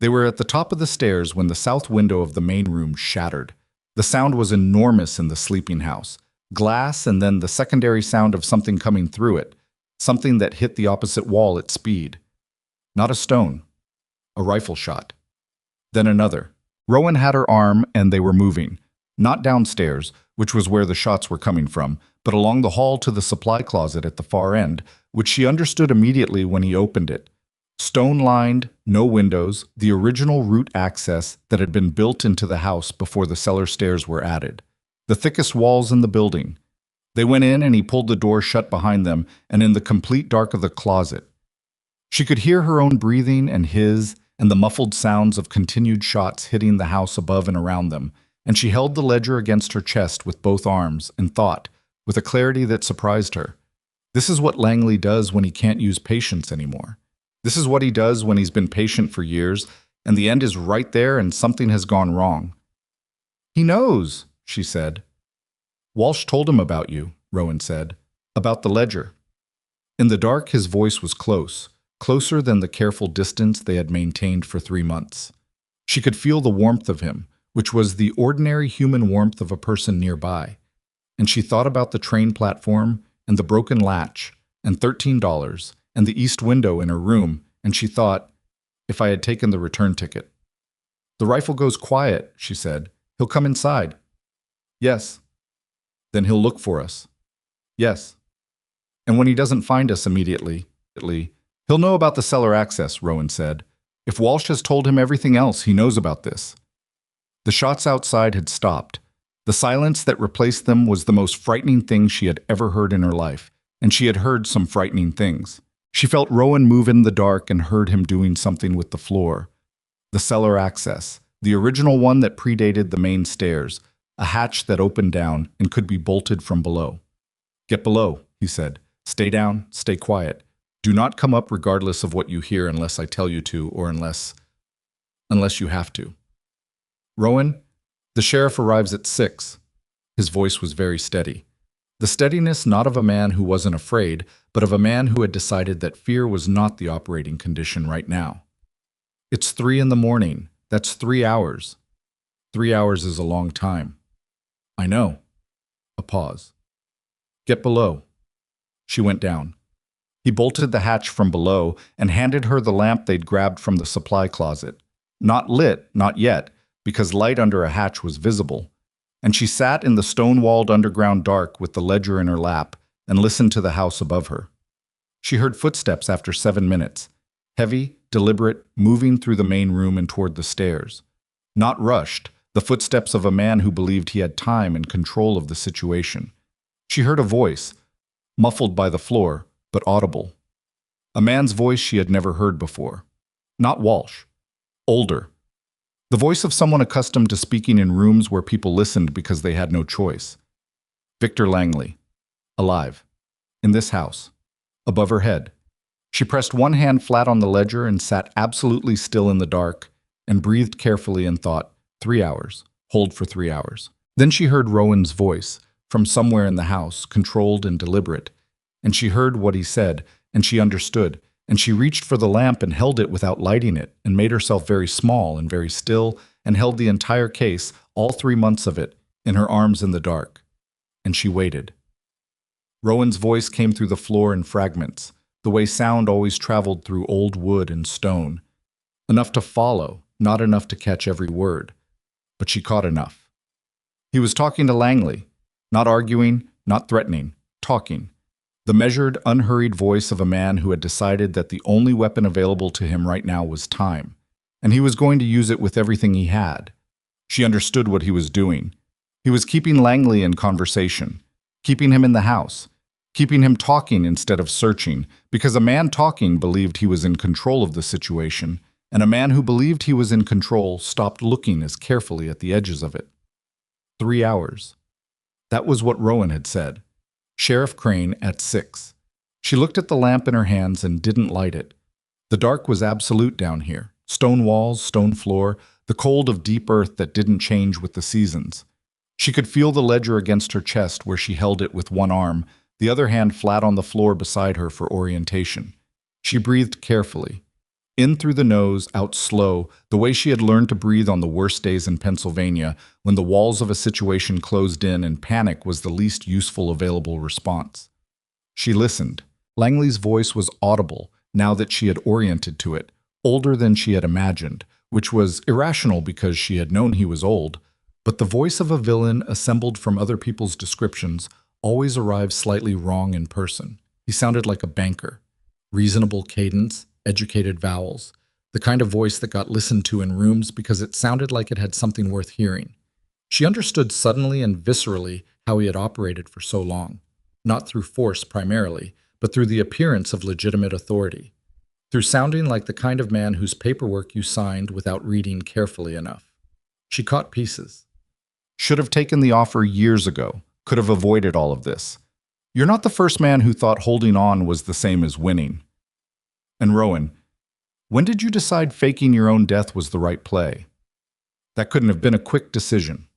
Speaker 1: They were at the top of the stairs when the south window of the main room shattered. The sound was enormous in the sleeping house. Glass and then the secondary sound of something coming through it, something that hit the opposite wall at speed. Not a stone. A rifle shot. Then another. Rowan had her arm and they were moving. Not downstairs, which was where the shots were coming from, but along the hall to the supply closet at the far end, which she understood immediately when he opened it. Stone-lined, no windows, the original root access that had been built into the house before the cellar stairs were added. The thickest walls in the building. They went in and he pulled the door shut behind them, and in the complete dark of the closet, she could hear her own breathing and his, and the muffled sounds of continued shots hitting the house above and around them, and she held the ledger against her chest with both arms and thought, with a clarity that surprised her, this is what Langley does when he can't use patience anymore. This is what he does when he's been patient for years, and the end is right there and something has gone wrong. He knows, she said. Walsh told him about you, Rowan said, about the ledger. In the dark, his voice was close, closer than the careful distance they had maintained for 3 months. She could feel the warmth of him, which was the ordinary human warmth of a person nearby. And she thought about the train platform and the broken latch and $13 and the east window in her room, and she thought, if I had taken the return ticket. The rifle goes quiet, she said. He'll come inside. Yes. Then he'll look for us. Yes. And when he doesn't find us immediately, he'll know about the cellar access, Rowan said. If Walsh has told him everything else, he knows about this. The shots outside had stopped. The silence that replaced them was the most frightening thing she had ever heard in her life, and she had heard some frightening things. She felt Rowan move in the dark and heard him doing something with the floor. The cellar access, the original one that predated the main stairs, a hatch that opened down and could be bolted from below. Get below, he said. Stay down, stay quiet. Do not come up regardless of what you hear unless I tell you to or unless you have to. Rowan, the sheriff arrives at 6. His voice was very steady. The steadiness not of a man who wasn't afraid, but of a man who had decided that fear was not the operating condition right now. It's 3 in the morning. That's 3 hours. 3 hours is a long time. I know. A pause. Get below. She went down. He bolted the hatch from below and handed her the lamp they'd grabbed from the supply closet. Not lit, not yet, because light under a hatch was visible. And she sat in the stone-walled underground dark with the ledger in her lap and listened to the house above her. She heard footsteps after 7 minutes, heavy, deliberate, moving through the main room and toward the stairs. Not rushed, the footsteps of a man who believed he had time and control of the situation. She heard a voice, muffled by the floor, but audible. A man's voice she had never heard before. Not Walsh. Older. The voice of someone accustomed to speaking in rooms where people listened because they had no choice. Victor Langley. Alive. In this house. Above her head. She pressed one hand flat on the ledger and sat absolutely still in the dark, and breathed carefully and thought, 3 hours. Hold for 3 hours. Then she heard Rowan's voice, from somewhere in the house, controlled and deliberate. And she heard what he said, and she understood, and she reached for the lamp and held it without lighting it, and made herself very small and very still, and held the entire case, all 3 months of it, in her arms in the dark. And she waited. Rowan's voice came through the floor in fragments, the way sound always traveled through old wood and stone. Enough to follow, not enough to catch every word. But she caught enough. He was talking to Langley, not arguing, not threatening, talking. The measured, unhurried voice of a man who had decided that the only weapon available to him right now was time, and he was going to use it with everything he had. She understood what he was doing. He was keeping Langley in conversation, keeping him in the house, keeping him talking instead of searching, because a man talking believed he was in control of the situation, and a man who believed he was in control stopped looking as carefully at the edges of it. 3 hours. That was what Rowan had said. Sheriff Crane at 6. She looked at the lamp in her hands and didn't light it. The dark was absolute down here. Stone walls, stone floor, the cold of deep earth that didn't change with the seasons. She could feel the ledger against her chest where she held it with one arm, the other hand flat on the floor beside her for orientation. She breathed carefully. In through the nose, out slow, the way she had learned to breathe on the worst days in Pennsylvania, when the walls of a situation closed in and panic was the least useful available response. She listened. Langley's voice was audible, now that she had oriented to it, older than she had imagined, which was irrational because she had known he was old, but the voice of a villain assembled from other people's descriptions always arrives slightly wrong in person. He sounded like a banker. Reasonable cadence, educated vowels, the kind of voice that got listened to in rooms because it sounded like it had something worth hearing. She understood suddenly and viscerally how he had operated for so long, not through force primarily, but through the appearance of legitimate authority, through sounding like the kind of man whose paperwork you signed without reading carefully enough. She caught pieces. Should have taken the offer years ago, could have avoided all of this. You're not the first man who thought holding on was the same as winning. And Rowan, when did you decide faking your own death was the right play? That couldn't have been a quick decision.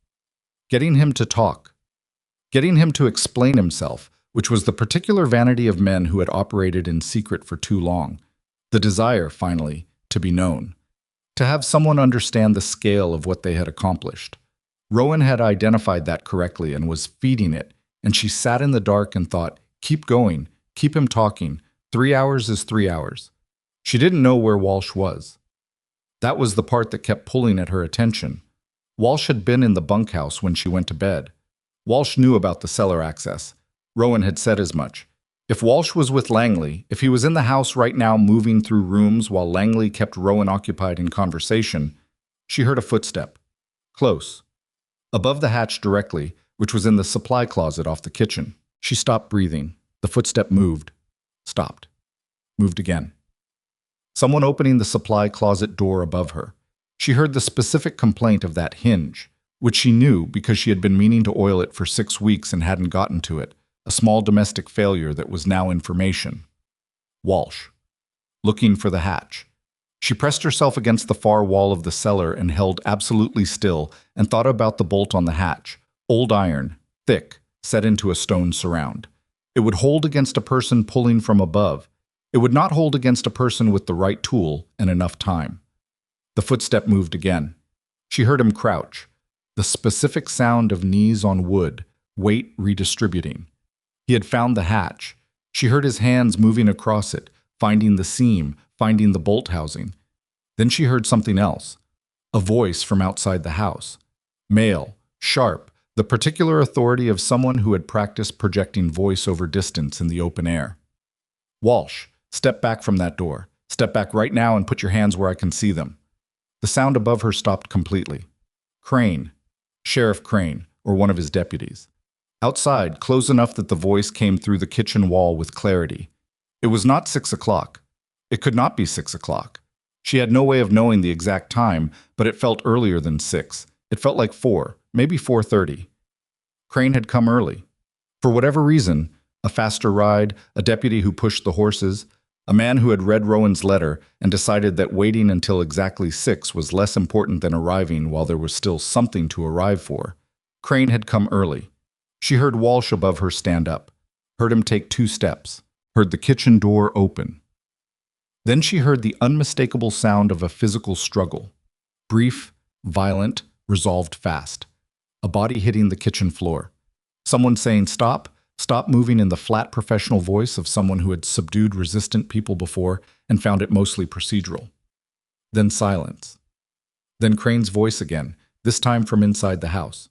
Speaker 1: Getting him to talk. Getting him to explain himself, which was the particular vanity of men who had operated in secret for too long. The desire, finally, to be known. To have someone understand the scale of what they had accomplished. Rowan had identified that correctly and was feeding it, and she sat in the dark and thought, keep going, keep him talking. 3 hours is 3 hours. She didn't know where Walsh was. That was the part that kept pulling at her attention. Walsh had been in the bunkhouse when she went to bed. Walsh knew about the cellar access. Rowan had said as much. If Walsh was with Langley, if he was in the house right now moving through rooms while Langley kept Rowan occupied in conversation, she heard a footstep. Close. Above the hatch directly, which was in the supply closet off the kitchen. She stopped breathing. The footstep moved. Stopped. Moved again. Someone opening the supply closet door above her. She heard the specific complaint of that hinge, which she knew because she had been meaning to oil it for 6 weeks and hadn't gotten to it, a small domestic failure that was now information. Walsh. Looking for the hatch. She pressed herself against the far wall of the cellar and held absolutely still and thought about the bolt on the hatch. Old iron, thick, set into a stone surround. It would hold against a person pulling from above. It would not hold against a person with the right tool and enough time. The footstep moved again. She heard him crouch. The specific sound of knees on wood, weight redistributing. He had found the hatch. She heard his hands moving across it, finding the seam, finding the bolt housing. Then she heard something else. A voice from outside the house. Male, sharp, the particular authority of someone who had practiced projecting voice over distance in the open air. Walsh, step back from that door. Step back right now and put your hands where I can see them. The sound above her stopped completely. Crane. Sheriff Crane, or one of his deputies. Outside, close enough that the voice came through the kitchen wall with clarity. It was not 6 o'clock. It could not be 6 o'clock. She had no way of knowing the exact time, but it felt earlier than 6. It felt like 4, maybe 4:30. Crane had come early. For whatever reason, a faster ride, a deputy who pushed the horses, a man who had read Rowan's letter and decided that waiting until exactly 6 was less important than arriving while there was still something to arrive for. Crane had come early. She heard Walsh above her stand up, heard him take 2 steps, heard the kitchen door open. Then she heard the unmistakable sound of a physical struggle. Brief, violent, resolved fast. A body hitting the kitchen floor. Someone saying, "Stop, stop," moving in the flat professional voice of someone who had subdued resistant people before and found it mostly procedural. Then silence. Then Crane's voice again, this time from inside the house.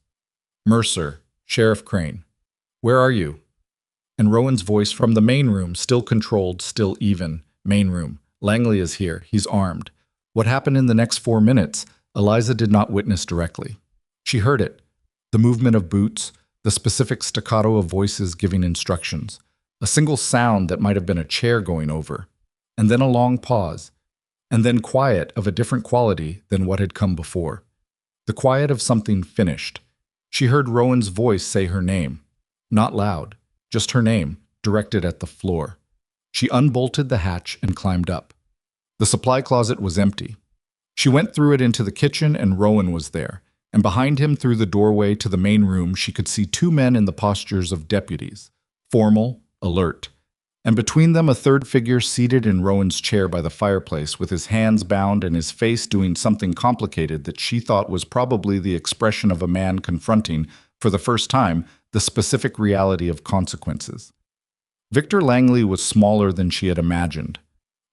Speaker 1: "Mercer, Sheriff Crane. Where are you?" And Rowan's voice from the main room, still controlled, still even. Main room. "Langley is here. He's armed." What happened in the next 4 minutes, Eliza did not witness directly. She heard it. The movement of boots, the specific staccato of voices giving instructions, a single sound that might have been a chair going over, and then a long pause, and then quiet of a different quality than what had come before. The quiet of something finished. She heard Rowan's voice say her name. Not loud, just her name, directed at the floor. She unbolted the hatch and climbed up. The supply closet was empty. She went through it into the kitchen, and Rowan was there, and behind him through the doorway to the main room she could see two men in the postures of deputies, formal, alert, and between them a third figure seated in Rowan's chair by the fireplace with his hands bound and his face doing something complicated that she thought was probably the expression of a man confronting, for the first time, the specific reality of consequences. Victor Langley was smaller than she had imagined.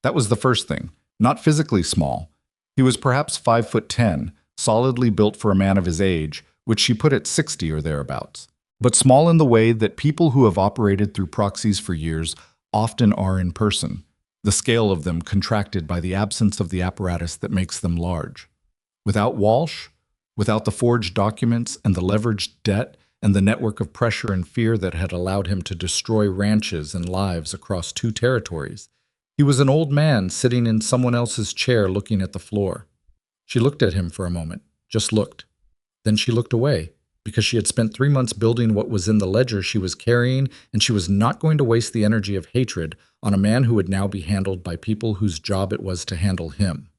Speaker 1: That was the first thing. Not physically small. He was perhaps 5'10", solidly built for a man of his age, which she put at 60 or thereabouts. But small in the way that people who have operated through proxies for years often are in person, the scale of them contracted by the absence of the apparatus that makes them large. Without Walsh, without the forged documents and the leveraged debt and the network of pressure and fear that had allowed him to destroy ranches and lives across 2 territories, he was an old man sitting in someone else's chair looking at the floor. She looked at him for a moment, just looked. Then she looked away, because she had spent 3 months building what was in the ledger she was carrying, and she was not going to waste the energy of hatred on a man who would now be handled by people whose job it was to handle him.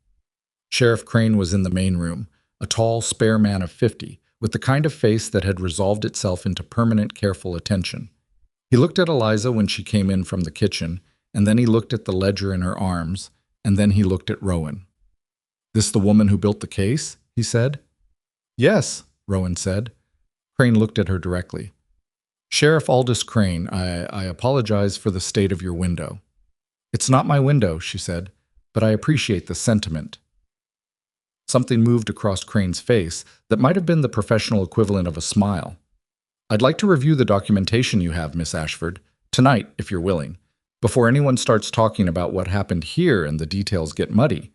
Speaker 1: Sheriff Crane was in the main room, a tall, spare man of 50, with the kind of face that had resolved itself into permanent, careful attention. He looked at Eliza when she came in from the kitchen, and then he looked at the ledger in her arms, and then he looked at Rowan. "This the woman who built the case?" he said. "Yes," Rowan said. Crane looked at her directly. "Sheriff Aldous Crane, I apologize for the state of your window." "It's not my window," she said, "but I appreciate the sentiment." Something moved across Crane's face that might have been the professional equivalent of a smile. "I'd like to review the documentation you have, Miss Ashford, tonight, if you're willing, before anyone starts talking about what happened here and the details get muddy."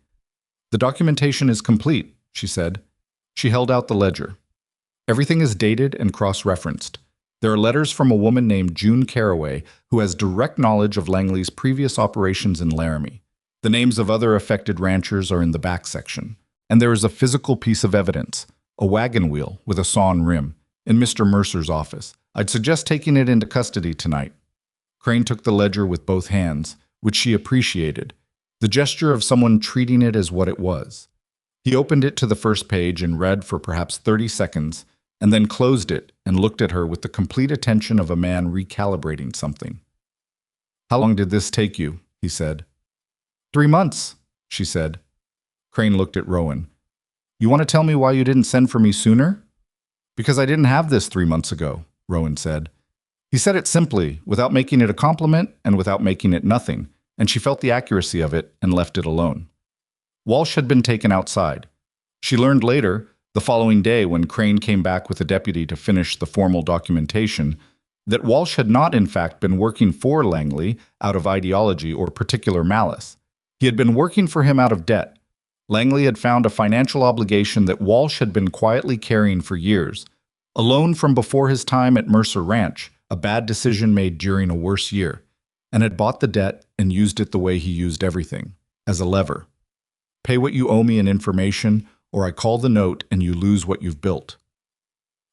Speaker 1: "The documentation is complete," she said. She held out the ledger. "Everything is dated and cross-referenced. There are letters from a woman named June Carraway who has direct knowledge of Langley's previous operations in Laramie. The names of other affected ranchers are in the back section. And there is a physical piece of evidence, a wagon wheel with a sawn rim, in Mr. Mercer's office. I'd suggest taking it into custody tonight." Crane took the ledger with both hands, which she appreciated, the gesture of someone treating it as what it was. He opened it to the first page and read for perhaps 30 seconds, and then closed it and looked at her with the complete attention of a man recalibrating something. "How long did this take you?" he said. 3 months, she said. Crane looked at Rowan. "You want to tell me why you didn't send for me sooner?" "Because I didn't have this 3 months ago," Rowan said. He said it simply, without making it a compliment and without making it nothing, and she felt the accuracy of it and left it alone. Walsh had been taken outside. She learned later, the following day when Crane came back with a deputy to finish the formal documentation, that Walsh had not in fact been working for Langley out of ideology or particular malice. He had been working for him out of debt. Langley had found a financial obligation that Walsh had been quietly carrying for years, a loan from before his time at Mercer Ranch, a bad decision made during a worse year, and had bought the debt and used it the way he used everything, as a lever. Pay what you owe me in information, or I call the note and you lose what you've built.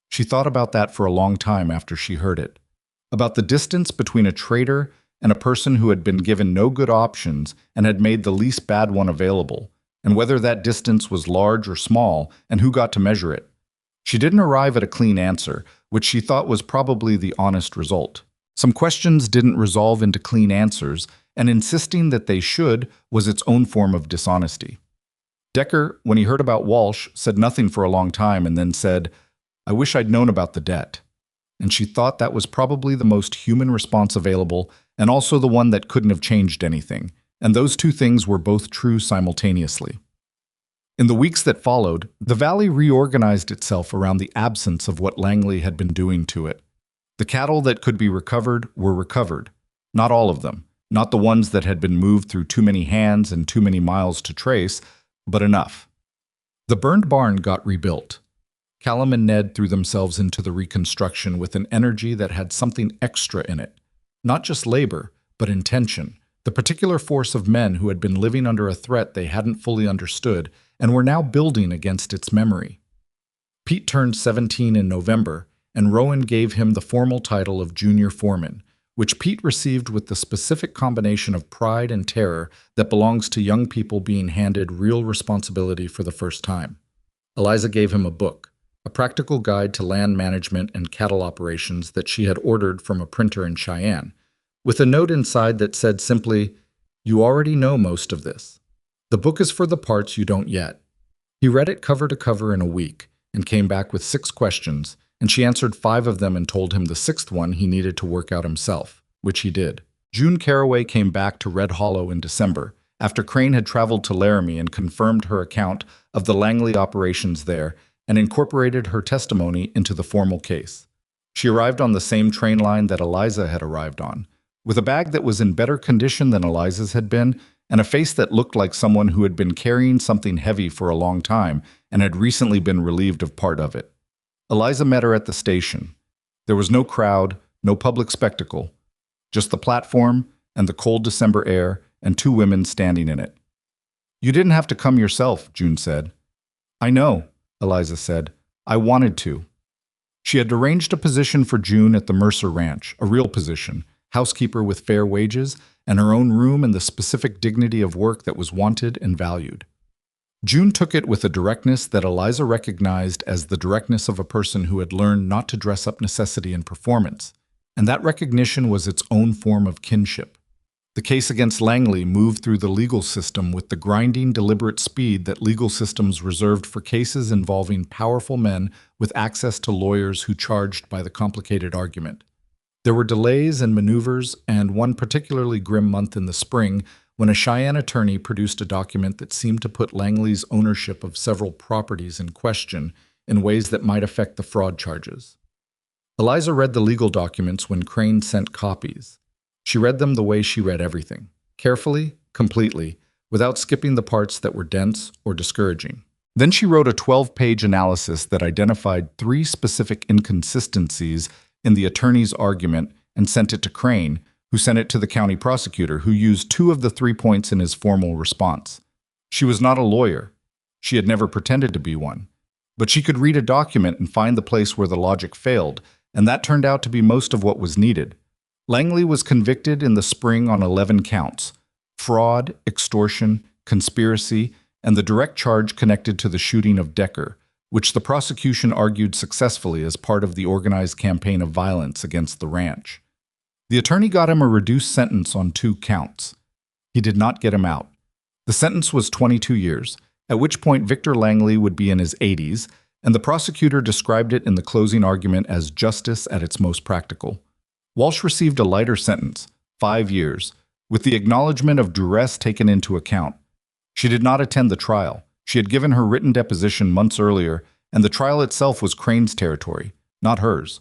Speaker 1: She thought about that for a long time after she heard it, about the distance between a traitor and a person who had been given no good options and had made the least bad one available, and whether that distance was large or small, and who got to measure it. She didn't arrive at a clean answer, which she thought was probably the honest result. Some questions didn't resolve into clean answers, and insisting that they should was its own form of dishonesty. Decker, when he heard about Walsh, said nothing for a long time and then said, "I wish I'd known about the debt." And she thought that was probably the most human response available, and also the one that couldn't have changed anything. And those two things were both true simultaneously. In the weeks that followed, the valley reorganized itself around the absence of what Langley had been doing to it. The cattle that could be recovered were recovered. Not all of them, not the ones that had been moved through too many hands and too many miles to trace, but enough. The burned barn got rebuilt. Callum and Ned threw themselves into the reconstruction with an energy that had something extra in it. Not just labor, but intention. The particular force of men who had been living under a threat they hadn't fully understood and were now building against its memory. Pete turned 17 in November, and Rowan gave him the formal title of junior foreman, which Pete received with the specific combination of pride and terror that belongs to young people being handed real responsibility for the first time. Eliza gave him a book, a practical guide to land management and cattle operations that she had ordered from a printer in Cheyenne, with a note inside that said simply, "You already know most of this. The book is for the parts you don't yet." He read it cover to cover in a week and came back with 6 questions, and she answered 5 of them and told him the 6th one he needed to work out himself, which he did. June Caraway came back to Red Hollow in December, after Crane had traveled to Laramie and confirmed her account of the Langley operations there and incorporated her testimony into the formal case. She arrived on the same train line that Eliza had arrived on, with a bag that was in better condition than Eliza's had been, and a face that looked like someone who had been carrying something heavy for a long time and had recently been relieved of part of it. Eliza met her at the station. There was no crowd, no public spectacle, just the platform and the cold December air and 2 women standing in it. "You didn't have to come yourself," June said. "I know," Eliza said. "I wanted to." She had arranged a position for June at the Mercer Ranch, a real position, housekeeper with fair wages, and her own room and the specific dignity of work that was wanted and valued. June took it with a directness that Eliza recognized as the directness of a person who had learned not to dress up necessity and performance, and that recognition was its own form of kinship. The case against Langley moved through the legal system with the grinding, deliberate speed that legal systems reserved for cases involving powerful men with access to lawyers who charged by the complicated argument. There were delays and maneuvers, and one particularly grim month in the spring when a Cheyenne attorney produced a document that seemed to put Langley's ownership of several properties in question in ways that might affect the fraud charges. Eliza read the legal documents when Crane sent copies. She read them the way she read everything, carefully, completely, without skipping the parts that were dense or discouraging. Then she wrote a 12-page analysis that identified 3 specific inconsistencies in the attorney's argument and sent it to Crane, who sent it to the county prosecutor, who used 2 of the 3 points in his formal response. She was not a lawyer. She had never pretended to be one. But she could read a document and find the place where the logic failed, and that turned out to be most of what was needed. Langley was convicted in the spring on 11 counts: fraud, extortion, conspiracy, and the direct charge connected to the shooting of Decker, which the prosecution argued successfully as part of the organized campaign of violence against the ranch. The attorney got him a reduced sentence on 2 counts. He did not get him out. The sentence was 22 years, at which point Victor Langley would be in his 80s, and the prosecutor described it in the closing argument as justice at its most practical. Walsh received a lighter sentence, 5 years, with the acknowledgement of duress taken into account. She did not attend the trial. She had given her written deposition months earlier, and the trial itself was Crane's territory, not hers.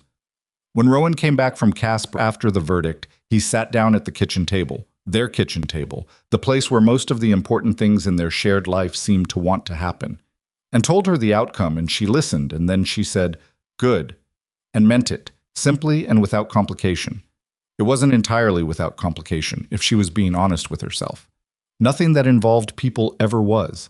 Speaker 1: When Rowan came back from Casper after the verdict, he sat down at the kitchen table, their kitchen table, the place where most of the important things in their shared life seemed to want to happen, and told her the outcome, and she listened, and then she said, "Good," and meant it, simply and without complication. It wasn't entirely without complication, if she was being honest with herself. Nothing that involved people ever was.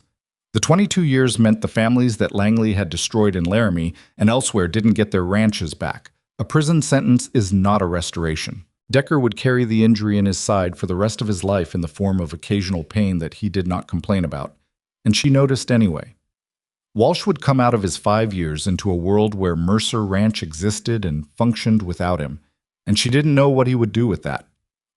Speaker 1: The 22 years meant the families that Langley had destroyed in Laramie and elsewhere didn't get their ranches back. A prison sentence is not a restoration. Decker would carry the injury in his side for the rest of his life in the form of occasional pain that he did not complain about, and she noticed anyway. Walsh would come out of his 5 years into a world where Mercer Ranch existed and functioned without him, and she didn't know what he would do with that.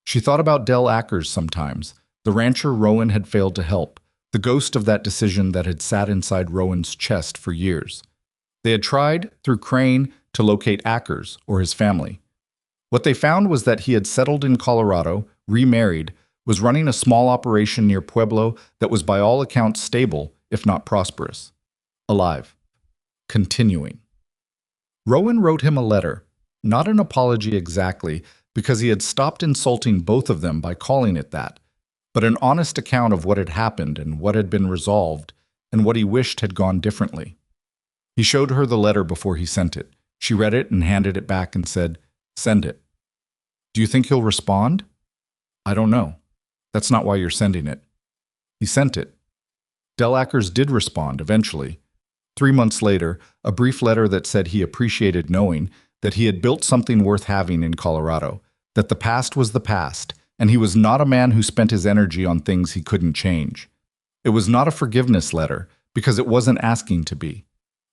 Speaker 1: She thought about Del Ackers sometimes, the rancher Rowan had failed to help, the ghost of that decision that had sat inside Rowan's chest for years. They had tried, through Crane, to locate Ackers or his family. What they found was that he had settled in Colorado, remarried, was running a small operation near Pueblo that was by all accounts stable, if not prosperous. Alive. Continuing. Rowan wrote him a letter, not an apology exactly, because he had stopped insulting both of them by calling it that, but an honest account of what had happened and what had been resolved and what he wished had gone differently. He showed her the letter before he sent it. She read it and handed it back and said, "Send it." "Do you think he'll respond?" "I don't know. That's not why you're sending it." He sent it. Del Ackers did respond eventually. 3 months later, a brief letter that said he appreciated knowing that he had built something worth having in Colorado, that the past was the past, and he was not a man who spent his energy on things he couldn't change. It was not a forgiveness letter, because it wasn't asking to be.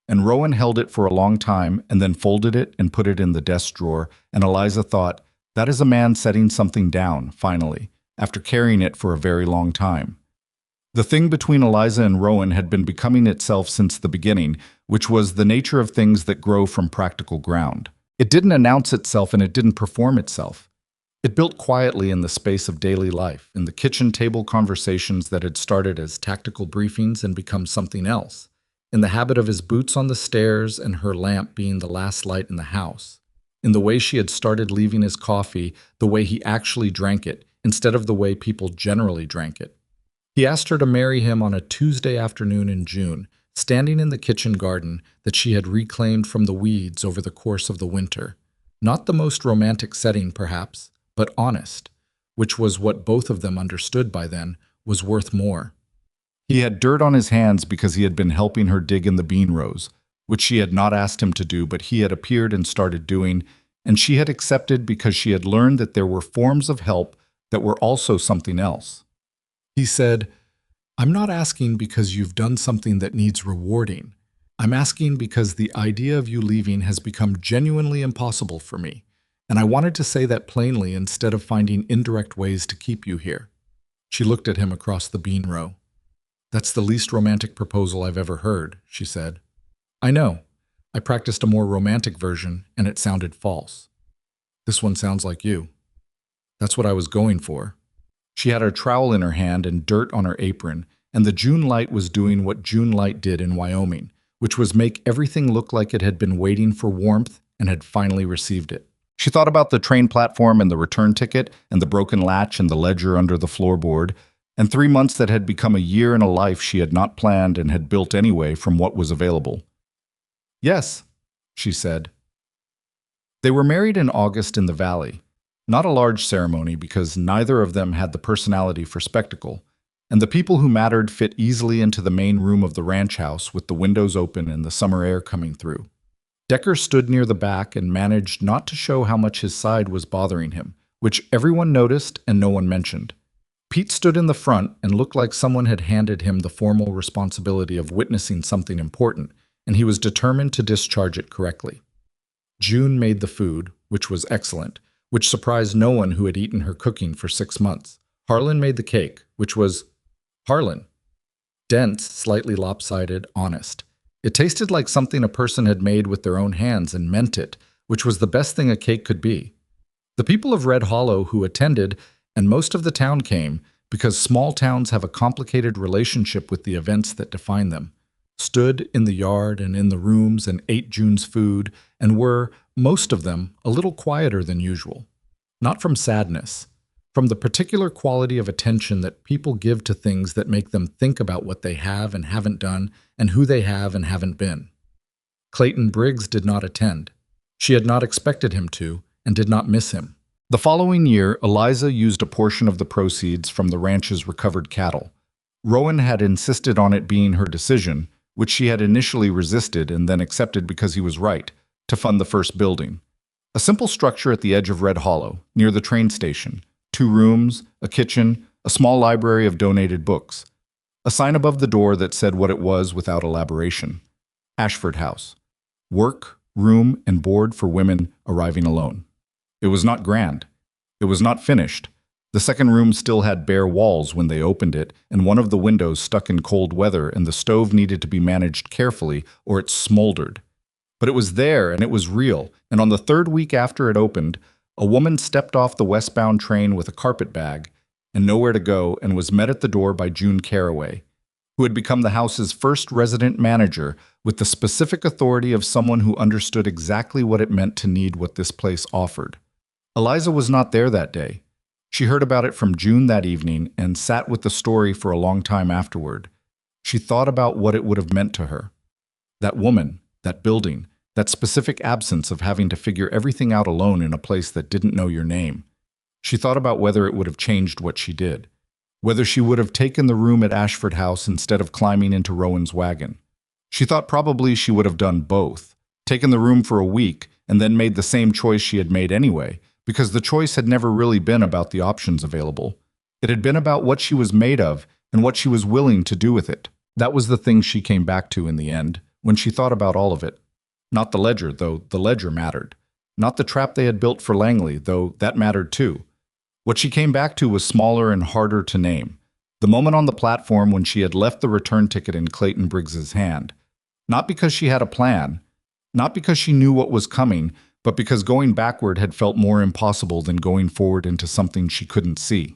Speaker 1: And Rowan held it for a long time and then folded it and put it in the desk drawer, and Eliza thought, that is a man setting something down, finally, after carrying it for a very long time. The thing between Eliza and Rowan had been becoming itself since the beginning, which was the nature of things that grow from practical ground. It didn't announce itself and it didn't perform itself. It built quietly in the space of daily life, in the kitchen table conversations that had started as tactical briefings and become something else, in the habit of his boots on the stairs and her lamp being the last light in the house, in the way she had started leaving his coffee, the way he actually drank it, instead of the way people generally drank it. He asked her to marry him on a Tuesday afternoon in June, standing in the kitchen garden that she had reclaimed from the weeds over the course of the winter. Not the most romantic setting, perhaps, but honest, which was what both of them understood by then was worth more. He had dirt on his hands because he had been helping her dig in the bean rows, which she had not asked him to do, but he had appeared and started doing, and she had accepted because she had learned that there were forms of help that were also something else. He said, I'm not asking because you've done something that needs rewarding. I'm asking because the idea of you leaving has become genuinely impossible for me, and I wanted to say that plainly instead of finding indirect ways to keep you here. She looked at him across the bean row. That's the least romantic proposal I've ever heard, she said. I know. I practiced a more romantic version, and it sounded false. This one sounds like you. That's what I was going for. She had her trowel in her hand and dirt on her apron, and the June light was doing what June light did in Wyoming, which was make everything look like it had been waiting for warmth and had finally received it. She thought about the train platform and the return ticket and the broken latch and the ledger under the floorboard, and 3 months that had become a year in a life she had not planned and had built anyway from what was available. Yes, she said. They were married in August in the valley. Not a large ceremony because neither of them had the personality for spectacle, and the people who mattered fit easily into the main room of the ranch house with the windows open and the summer air coming through. Decker stood near the back and managed not to show how much his side was bothering him, which everyone noticed and no one mentioned. Pete stood in the front and looked like someone had handed him the formal responsibility of witnessing something important, and he was determined to discharge it correctly. June made the food, which was excellent, which surprised no one who had eaten her cooking for 6 months. Harlan made the cake, which was Harlan. Dense, slightly lopsided, honest. It tasted like something a person had made with their own hands and meant it, which was the best thing a cake could be. The people of Red Hollow who attended, and most of the town came, because small towns have a complicated relationship with the events that define them, stood in the yard and in the rooms and ate June's food, and were, most of them, a little quieter than usual. Not from sadness, from the particular quality of attention that people give to things that make them think about what they have and haven't done and who they have and haven't been. Clayton Briggs did not attend. She had not expected him to and did not miss him. The following year, Eliza used a portion of the proceeds from the ranch's recovered cattle. Rowan had insisted on it being her decision, which she had initially resisted and then accepted because he was right, to fund the first building. A simple structure at the edge of Red Hollow, near the train station, 2 rooms, a kitchen, a small library of donated books. A sign above the door that said what it was without elaboration. Ashford House. Work, room, and board for women arriving alone. It was not grand. It was not finished. The second room still had bare walls when they opened it, and one of the windows stuck in cold weather, and the stove needed to be managed carefully or it smoldered. But it was there, and it was real, and on the 3rd week after it opened, a woman stepped off the westbound train with a carpet bag and nowhere to go and was met at the door by June Carraway, who had become the house's first resident manager with the specific authority of someone who understood exactly what it meant to need what this place offered. Eliza was not there that day. She heard about it from June that evening and sat with the story for a long time afterward. She thought about what it would have meant to her. That woman, that building, that specific absence of having to figure everything out alone in a place that didn't know your name. She thought about whether it would have changed what she did. Whether she would have taken the room at Ashford House instead of climbing into Rowan's wagon. She thought probably she would have done both, taken the room for a week and then made the same choice she had made anyway, because the choice had never really been about the options available. It had been about what she was made of and what she was willing to do with it. That was the thing she came back to in the end, when she thought about all of it. Not the ledger, though the ledger mattered. Not the trap they had built for Langley, though that mattered too. What she came back to was smaller and harder to name. The moment on the platform when she had left the return ticket in Clayton Briggs's hand. Not because she had a plan, not because she knew what was coming, but because going backward had felt more impossible than going forward into something she couldn't see.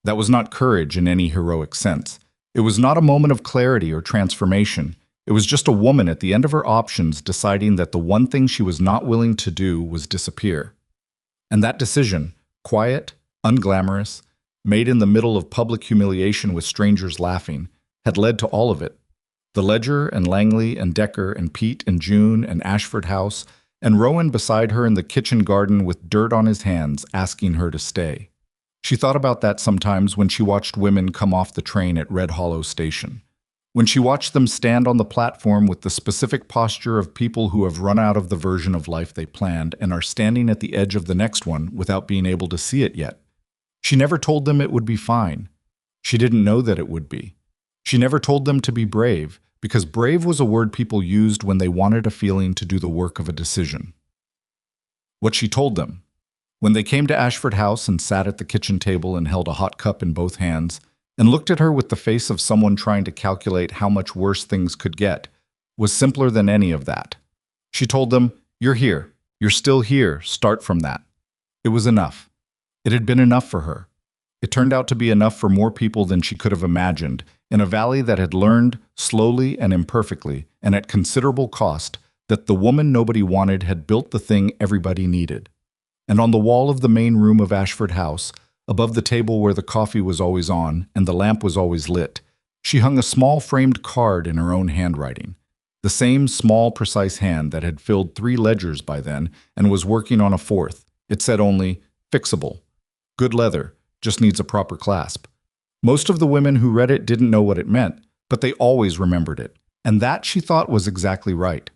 Speaker 1: That was not courage in any heroic sense. It was not a moment of clarity or transformation. It was just a woman at the end of her options deciding that the one thing she was not willing to do was disappear. And that decision, quiet, unglamorous, made in the middle of public humiliation with strangers laughing, had led to all of it. The Ledger and Langley and Decker and Pete and June and Ashford House and Rowan beside her in the kitchen garden with dirt on his hands asking her to stay. She thought about that sometimes when she watched women come off the train at Red Hollow Station. When she watched them stand on the platform with the specific posture of people who have run out of the version of life they planned and are standing at the edge of the next one without being able to see it yet. She never told them it would be fine. She didn't know that it would be. She never told them to be brave, because brave was a word people used when they wanted a feeling to do the work of a decision. What she told them, when they came to Ashford House and sat at the kitchen table and held a hot cup in both hands, and looked at her with the face of someone trying to calculate how much worse things could get, was simpler than any of that. She told them, "You're here. You're still here. Start from that." It was enough. It had been enough for her. It turned out to be enough for more people than she could have imagined, in a valley that had learned, slowly and imperfectly, and at considerable cost, that the woman nobody wanted had built the thing everybody needed. And on the wall of the main room of Ashford House, above the table where the coffee was always on and the lamp was always lit, she hung a small framed card in her own handwriting. The same small, precise hand that had filled 3 ledgers by then and was working on a 4th. It said only, "Fixable. Good leather, just needs a proper clasp." Most of the women who read it didn't know what it meant, but they always remembered it. And that, she thought, was exactly right.